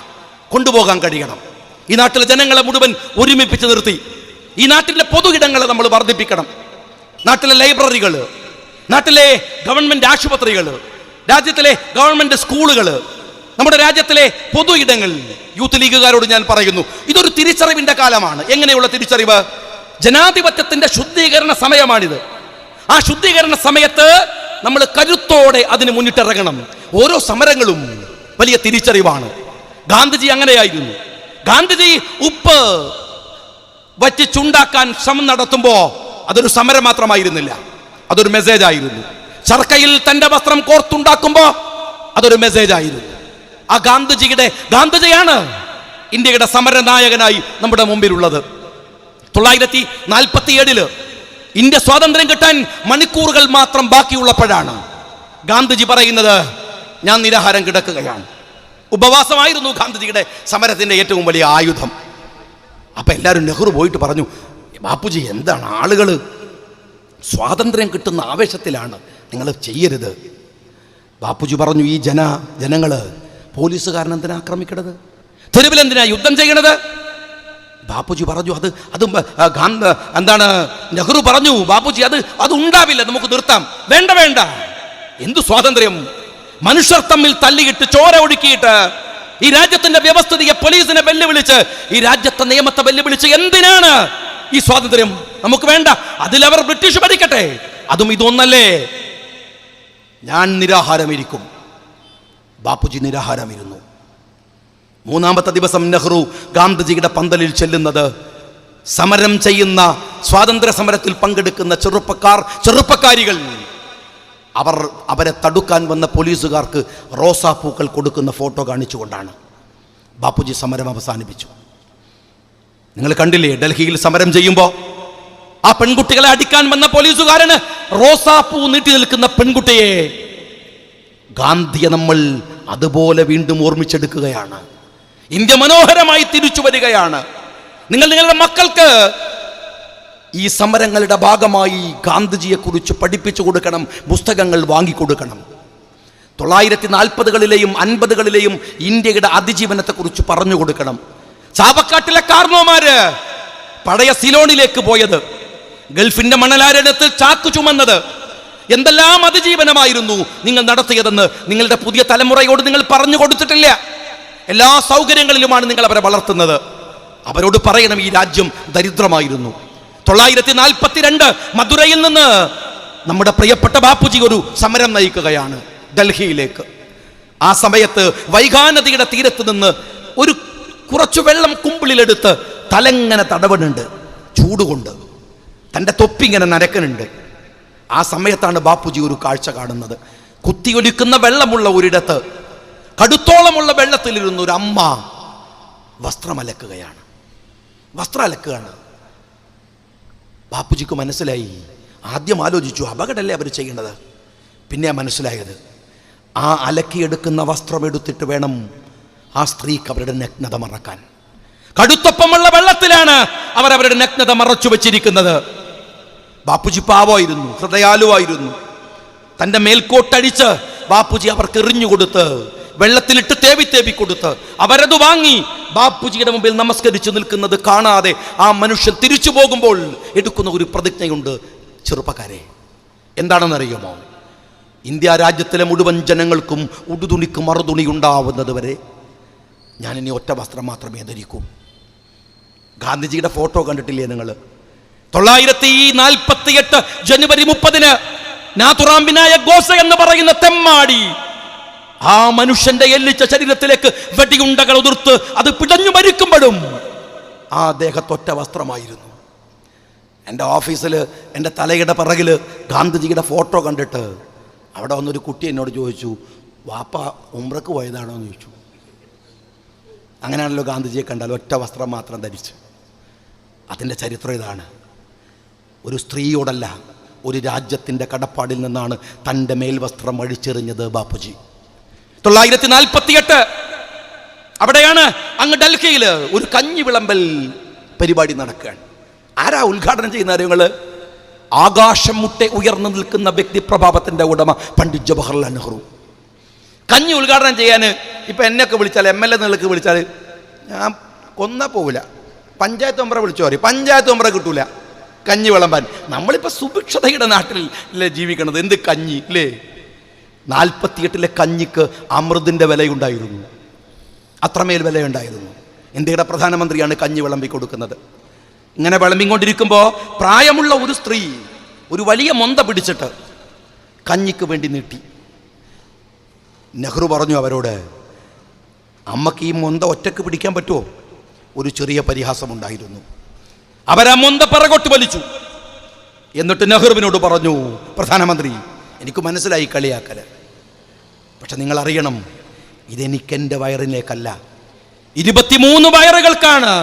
കൊണ്ടുപോകാൻ കഴിയണം. ഈ നാട്ടിലെ ജനങ്ങളെ മുഴുവൻ ഒരുമിപ്പിച്ച് നിർത്തി ഈ നാട്ടിലെ പൊതു ഇടങ്ങളെ നമ്മൾ വർദ്ധിപ്പിക്കണം. നാട്ടിലെ ലൈബ്രറികൾ, നാട്ടിലെ ഗവൺമെന്റ് ആശുപത്രികൾ, രാജ്യത്തിലെ ഗവൺമെന്റ് സ്കൂളുകൾ, നമ്മുടെ രാജ്യത്തിലെ പൊതു ഇടങ്ങൾ യൂത്ത് ലീഗുകാരോട് ഞാൻ പറയുന്നു, ഇതൊരു തിരിച്ചറിവിന്റെ കാലമാണ്. എങ്ങനെയുള്ള തിരിച്ചറിവ്? ജനാധിപത്യത്തിന്റെ ശുദ്ധീകരണ സമയമാണിത്. ആ ശുദ്ധീകരണ സമയത്ത് നമ്മൾ കരുത്തോടെ അതിന് മുന്നിട്ടിറങ്ങണം. ഓരോ സമരങ്ങളും വലിയ തിരിച്ചറിവാണ്. ഗാന്ധിജി അങ്ങനെയായിരുന്നു. ഗാന്ധിജി ഉപ്പ് വറ്റിച്ചുണ്ടാക്കാൻ ശ്രമം നടത്തുമ്പോൾ അതൊരു സമരം മാത്രമായിരുന്നില്ല, അതൊരു മെസ്സേജ് ആയിരുന്നു. ചർക്കയിൽ തന്റെ വസ്ത്രം കോർത്തുണ്ടാക്കുമ്പോൾ അതൊരു മെസ്സേജ് ആയിരുന്നു. ആ ഗാന്ധിജിയാണ് ഇന്ത്യയുടെ സമരനായകനായി നമ്മുടെ മുമ്പിലുള്ളത്. 1947 ഇന്ത്യ സ്വാതന്ത്ര്യം കിട്ടാൻ മണിക്കൂറുകൾ മാത്രം ബാക്കിയുള്ളപ്പോഴാണ് ഗാന്ധിജി പറയുന്നത്, ഞാൻ നിരാഹാരം കിടക്കുകയാണ്. ഉപവാസമായിരുന്നു ഗാന്ധിജിയുടെ സമരത്തിന്റെ ഏറ്റവും വലിയ ആയുധം. അപ്പൊ എല്ലാവരും നെഹ്റു പോയിട്ട് പറഞ്ഞു, ബാപ്പുജി എന്താണ്, ആളുകൾ സ്വാതന്ത്ര്യം കിട്ടുന്ന ആവേശത്തിലാണ്, നിങ്ങൾ ചെയ്യരുത്. ബാപ്പുജി പറഞ്ഞു, ഈ ജനങ്ങള് പോലീസുകാരനെന്തിനാ ആക്രമിക്കണത്, തെരുവിലെന്തിനാ യുദ്ധം ചെയ്യണത്? ബാപ്പുജി പറഞ്ഞു, എന്താണ് നെഹ്റു പറഞ്ഞു, ബാപ്പുജി അത് ഉണ്ടാവില്ല, നമുക്ക് നിർത്താം. വേണ്ട, എന്തു സ്വാതന്ത്ര്യം? മനുഷ്യർ തമ്മിൽ തല്ലിയിട്ട് ചോര ഒഴുക്കിയിട്ട് ഈ രാജ്യത്തിന്റെ വ്യവസ്ഥിതിയെ, പോലീസിനെ വെല്ലുവിളിച്ച്, ഈ രാജ്യത്തെ നിയമത്തെ വെല്ലുവിളിച്ച് എന്തിനാണ് ഈ സ്വാതന്ത്ര്യം? നമുക്ക് വേണ്ട, അതിലവർ ബ്രിട്ടീഷ് ഭരിക്കട്ടെ. അതും ഇതൊന്നല്ലേ? ഞാൻ നിരാഹാരമിരിക്കും. ബാപ്പുജി നിരാഹാരമിരുന്നു. 3-ാമത്തെ ദിവസം നെഹ്റു ഗാന്ധിജിയുടെ പന്തലിൽ ചെല്ലുന്നത്, സമരം ചെയ്യുന്ന, സ്വാതന്ത്ര്യ സമരത്തിൽ പങ്കെടുക്കുന്ന ചെറുപ്പക്കാരികൾ അവരെ തടുക്കാൻ വന്ന പോലീസുകാർക്ക് റോസാപ്പൂക്കൾ കൊടുക്കുന്ന ഫോട്ടോ കാണിച്ചുകൊണ്ടാണ് ബാപ്പുജി സമരം അവസാനിപ്പിച്ചു. നിങ്ങൾ കണ്ടില്ലേ, ഡൽഹിയിൽ സമരം ചെയ്യുമ്പോൾ ആ പെൺകുട്ടികളെ അടിക്കാൻ വന്ന പോലീസുകാരന് റോസാപ്പൂ നീട്ടി നിൽക്കുന്ന പെൺകുട്ടിയെ ഗാന്ധിയെ നമ്മൾ അതുപോലെ വീണ്ടും ഓർമ്മിച്ചെടുക്കുകയാണ്. ഇന്ത്യ മനോഹരമായി തിരിച്ചു വരികയാണ്. നിങ്ങളുടെ മക്കൾക്ക് ഈ സമരങ്ങളുടെ ഭാഗമായി ഗാന്ധിജിയെ കുറിച്ച് പഠിപ്പിച്ചു കൊടുക്കണം, പുസ്തകങ്ങൾ വാങ്ങിക്കൊടുക്കണം. 1940-കളിലെയും 50-കളിലെയും ഇന്ത്യയുടെ അതിജീവനത്തെക്കുറിച്ച് പറഞ്ഞു കൊടുക്കണം. ചാവക്കാട്ടിലെ കാർന്നോമാര് പഴയ സിലോണിലേക്ക് പോയത്, ഗൾഫിന്റെ മണലാരണ്യത്തിൽ ചാക്കു ചുമന്നത്, എന്തെല്ലാം അതിജീവനമായിരുന്നു നിങ്ങൾ നടത്തിയതെന്ന് നിങ്ങളുടെ പുതിയ തലമുറയോട് നിങ്ങൾ പറഞ്ഞു കൊടുത്തിട്ടില്ല. എല്ലാ സൗകര്യങ്ങളിലുമാണ് നിങ്ങൾ അവരെ വളർത്തുന്നത്. അവരോട് പറയണം, ഈ രാജ്യം ദരിദ്രമായിരുന്നു. 1942 മധുരയിൽ നിന്ന് നമ്മുടെ പ്രിയപ്പെട്ട ബാപ്പുജി ഒരു സമരം നയിക്കുകയാണ് ഡൽഹിയിലേക്ക്. ആ സമയത്ത് വൈഗാനദിയുടെ തീരത്ത് നിന്ന് ഒരു കുറച്ചു വെള്ളം കുമ്പിളിലെടുത്ത് തലങ്ങനെ തടവണുണ്ട്, ചൂടുകൊണ്ട് തൻ്റെ തൊപ്പിങ്ങനെ നരക്കനുണ്ട്. ആ സമയത്താണ് ബാപ്പുജി ഒരു കാഴ്ച കാണുന്നത്. കുത്തിയൊലിക്കുന്ന വെള്ളമുള്ള ഒരിടത്ത്, കടുത്തോളമുള്ള വെള്ളത്തിലിരുന്ന ഒരു അമ്മ വസ്ത്രം അലക്കുകയാണ്. ബാപ്പുജിക്ക് മനസ്സിലായി. ആദ്യം ആലോചിച്ചു, അപകടമല്ലേ അവർ ചെയ്യുന്നത്. പിന്നെ മനസ്സിലായത്, ആ അലക്കിയെടുക്കുന്ന വസ്ത്രം എടുത്തിട്ട് വേണം ആ സ്ത്രീക്ക് അവരുടെ നഗ്നത മറക്കാൻ. കടുത്തൊപ്പമുള്ള വെള്ളത്തിലാണ് അവരവരുടെ നഗ്നത മറച്ചു വെച്ചിരിക്കുന്നത്. ബാപ്പുജി പാവമായിരുന്നു, ഹൃദയാലുവായിരുന്നു. തൻ്റെ മേൽക്കോട്ടടിച്ച് ബാപ്പുജി അവർക്ക് എറിഞ്ഞുകൊടുത്ത്, വെള്ളത്തിലിട്ട് തേവി കൊടുത്ത് അവരത് വാങ്ങി ബാപ്പുജിയുടെ മുമ്പിൽ നമസ്കരിച്ചു നിൽക്കുന്നത് കാണാതെ ആ മനുഷ്യൻ തിരിച്ചു പോകുമ്പോൾ എടുക്കുന്ന ഒരു പ്രതിജ്ഞയുണ്ട്. ചെറുപ്പക്കാരെ, എന്താണെന്നറിയുമോ? ഇന്ത്യ രാജ്യത്തിലെ മുഴുവൻ ജനങ്ങൾക്കും ഉടുതുണിക്ക് മറുതുണി ഉണ്ടാവുന്നത് വരെ ഞാനിനി ഒറ്റ വസ്ത്രം മാത്രമേ ധരിക്കൂ. ഗാന്ധിജിയുടെ ഫോട്ടോ കണ്ടിട്ടില്ലേ നിങ്ങൾ? 1948 ജനുവരി 30 നാഥുറാം വിനായക് ഗോഡ്സെ എന്ന് പറയുന്ന തെമ്മാടി ആ മനുഷ്യന്റെ എല്ലിച്ച ശരീരത്തിലേക്ക് വെടിയുണ്ടകൾ ഉതിർത്ത് അത് പിടഞ്ഞു മരിക്കുമ്പോഴും ആ ദേഹത്തൊറ്റ വസ്ത്രമായിരുന്നു. എൻ്റെ ഓഫീസിൽ എൻ്റെ തലയുടെ പിറകിൽ ഗാന്ധിജിയുടെ ഫോട്ടോ കണ്ടിട്ട് അവിടെ വന്നൊരു കുട്ടി എന്നോട് ചോദിച്ചു, വാപ്പ ഉംറക്ക് പോയതാണോ എന്ന് ചോദിച്ചു. അങ്ങനെയാണല്ലോ ഗാന്ധിജിയെ കണ്ടാൽ ഒറ്റ വസ്ത്രം മാത്രം ധരിച്ചു. അതിൻ്റെ ചരിത്രം ഇതാണ്. ഒരു സ്ത്രീയോടല്ല, ഒരു രാജ്യത്തിൻ്റെ കടപ്പാടിൽ നിന്നാണ് തൻ്റെ മേൽവസ്ത്രം അഴിച്ചെറിഞ്ഞത് ബാപ്പുജി. 1948 അവിടെയാണ് അങ്ങ് ഡൽഹിയിൽ ഒരു കഞ്ഞി വിളമ്പൽ പരിപാടി നടക്കുകയാണ്. ആരാ ഉദ്ഘാടനം ചെയ്യുന്ന കാര്യങ്ങള്? ആകാശം മുട്ടെ ഉയർന്നു നിൽക്കുന്ന വ്യക്തിപ്രഭാവത്തിന്റെ ഉടമ പണ്ഡിറ്റ് ജവഹർലാൽ നെഹ്റു. കഞ്ഞി ഉദ്ഘാടനം ചെയ്യാൻ ഇപ്പൊ എന്നെയൊക്കെ വിളിച്ചാൽ, MLA നിങ്ങൾക്ക് വിളിച്ചാൽ ഞാൻ കൊന്നാ പോവില്ല. പഞ്ചായത്ത് മെമ്പറെ വിളിച്ചു പറയും, പഞ്ചായത്ത് മെമ്പറെ കിട്ടൂല കഞ്ഞി വിളമ്പാൻ. നമ്മളിപ്പോൾ സുഭിക്ഷതയുടെ നാട്ടിൽ അല്ലേ ജീവിക്കണത്? എന്ത് കഞ്ഞി അല്ലേ? 48 കഞ്ഞിക്ക് അമൃതിൻ്റെ വിലയുണ്ടായിരുന്നു, അത്രമേൽ വിലയുണ്ടായിരുന്നു. ഇന്ത്യയുടെ പ്രധാനമന്ത്രിയാണ് കഞ്ഞി വിളമ്പി കൊടുക്കുന്നത്. ഇങ്ങനെ വിളമ്പിക്കൊണ്ടിരിക്കുമ്പോൾ പ്രായമുള്ള ഒരു സ്ത്രീ ഒരു വലിയ മൊന്ത പിടിച്ചിട്ട് കഞ്ഞിക്ക് വേണ്ടി നീട്ടി. നെഹ്റു പറഞ്ഞു അവരോട്, അമ്മക്ക് ഈ മൊന്ത ഒറ്റക്ക് പിടിക്കാൻ പറ്റുമോ? ഒരു ചെറിയ പരിഹാസമുണ്ടായിരുന്നു. അവരാ മൊന്ത പിറകോട്ട് വലിച്ചു. എന്നിട്ട് നെഹ്റുവിനോട് പറഞ്ഞു, പ്രധാനമന്ത്രി, എനിക്ക് മനസ്സിലായി കളിയാക്കല്, പക്ഷെ നിങ്ങൾ അറിയണം, ഇതെനിക്കെൻ്റെ വയറിലേക്കല്ല, 23 വയറുകൾക്കാണ്.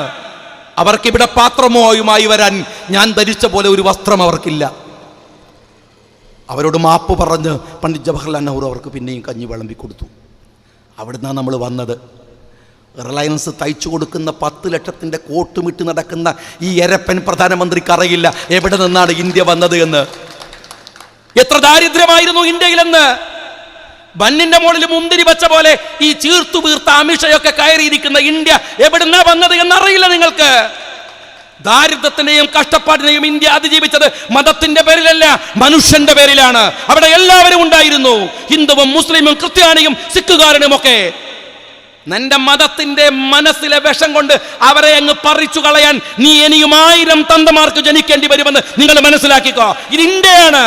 അവർക്കിവിടെ പാത്രമോയുമായി വരാൻ ഞാൻ ധരിച്ച പോലെ ഒരു വസ്ത്രം അവർക്കില്ല. അവരോട് മാപ്പ് പറഞ്ഞ് പണ്ഡിറ്റ് ജവഹർലാൽ നെഹ്റു അവർക്ക് പിന്നെയും കഞ്ഞി വിളമ്പി കൊടുത്തു. അവിടുന്നാണ് നമ്മൾ വന്നത്. റിലയൻസ് തയ്ച്ചു കൊടുക്കുന്ന 10 ലക്ഷത്തിൻ്റെ കോട്ടുമിട്ട് നടക്കുന്ന ഈ എരപ്പൻ പ്രധാനമന്ത്രിക്ക് അറിയില്ല എവിടെ നിന്നാണ് ഇന്ത്യ വന്നത് എന്ന്. എത്ര ദാരിദ്ര്യമായിരുന്നു ഇന്ത്യയിലെന്ന്. ബന്നിന്റെ മുകളിൽ മുന്തിരി വെച്ച പോലെ ഈ ചീർത്തു വീർത്ത അമിഷയൊക്കെ കയറിയിരിക്കുന്ന ഇന്ത്യ എവിടുന്നാ വന്നത് എന്നറിയില്ല നിങ്ങൾക്ക്. ദാരിദ്ര്യത്തിനെയും കഷ്ടപ്പാടിനെയും ഇന്ത്യ അതിജീവിച്ചത് മതത്തിന്റെ പേരിലല്ല, മനുഷ്യന്റെ പേരിലാണ്. അവിടെ എല്ലാവരും ഉണ്ടായിരുന്നു, ഹിന്ദുവും മുസ്ലിമും ക്രിസ്ത്യാനിയും സിഖുകാരനും ഒക്കെ. നിന്റെ മതത്തിന്റെ മനസ്സിലെ വിഷം കൊണ്ട് അവരെ അങ്ങ് പറിച്ചു കളയാൻ നീ ഇനിയും 1000 തന്തമാർക്ക് ജനിക്കേണ്ടി വരുമെന്ന് നിങ്ങൾ മനസ്സിലാക്കിക്കോ. ഇത് ഇന്ത്യയാണ്.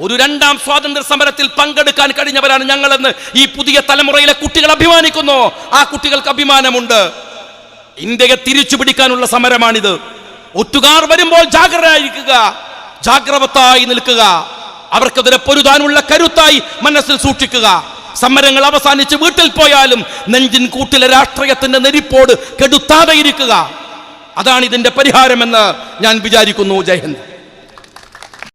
ഒരു 2ാം സ്വാതന്ത്ര്യ സമരത്തിൽ പങ്കെടുക്കാൻ കഴിഞ്ഞവരാണ് ഞങ്ങളെന്ന് ഈ പുതിയ തലമുറയിലെ കുട്ടികൾ അഭിമാനിക്കുന്നു. ആ കുട്ടികൾക്ക് അഭിമാനമുണ്ട്. ഇന്ത്യയെ തിരിച്ചു പിടിക്കാനുള്ള സമരമാണിത്. ഒറ്റുകാർ വരുമ്പോൾ ജാഗ്രതയായിരിക്കുക, ജാഗ്രവത്തായി നിൽക്കുക, അവർക്കെതിരെ പൊരുതാനുള്ള കരുത്തായി മനസ്സിൽ സൂക്ഷിക്കുക. സമരങ്ങൾ അവസാനിച്ച് വീട്ടിൽ പോയാലും നെഞ്ചിൻ കൂട്ടിലെ രാഷ്ട്രീയത്തിന്റെ നെരിപ്പോട് കെടുത്താതെ ഇരിക്കുക. അതാണ് ഇതിന്റെ പരിഹാരമെന്ന് ഞാൻ വിചാരിക്കുന്നു. ജയ് ഹിന്ദ്.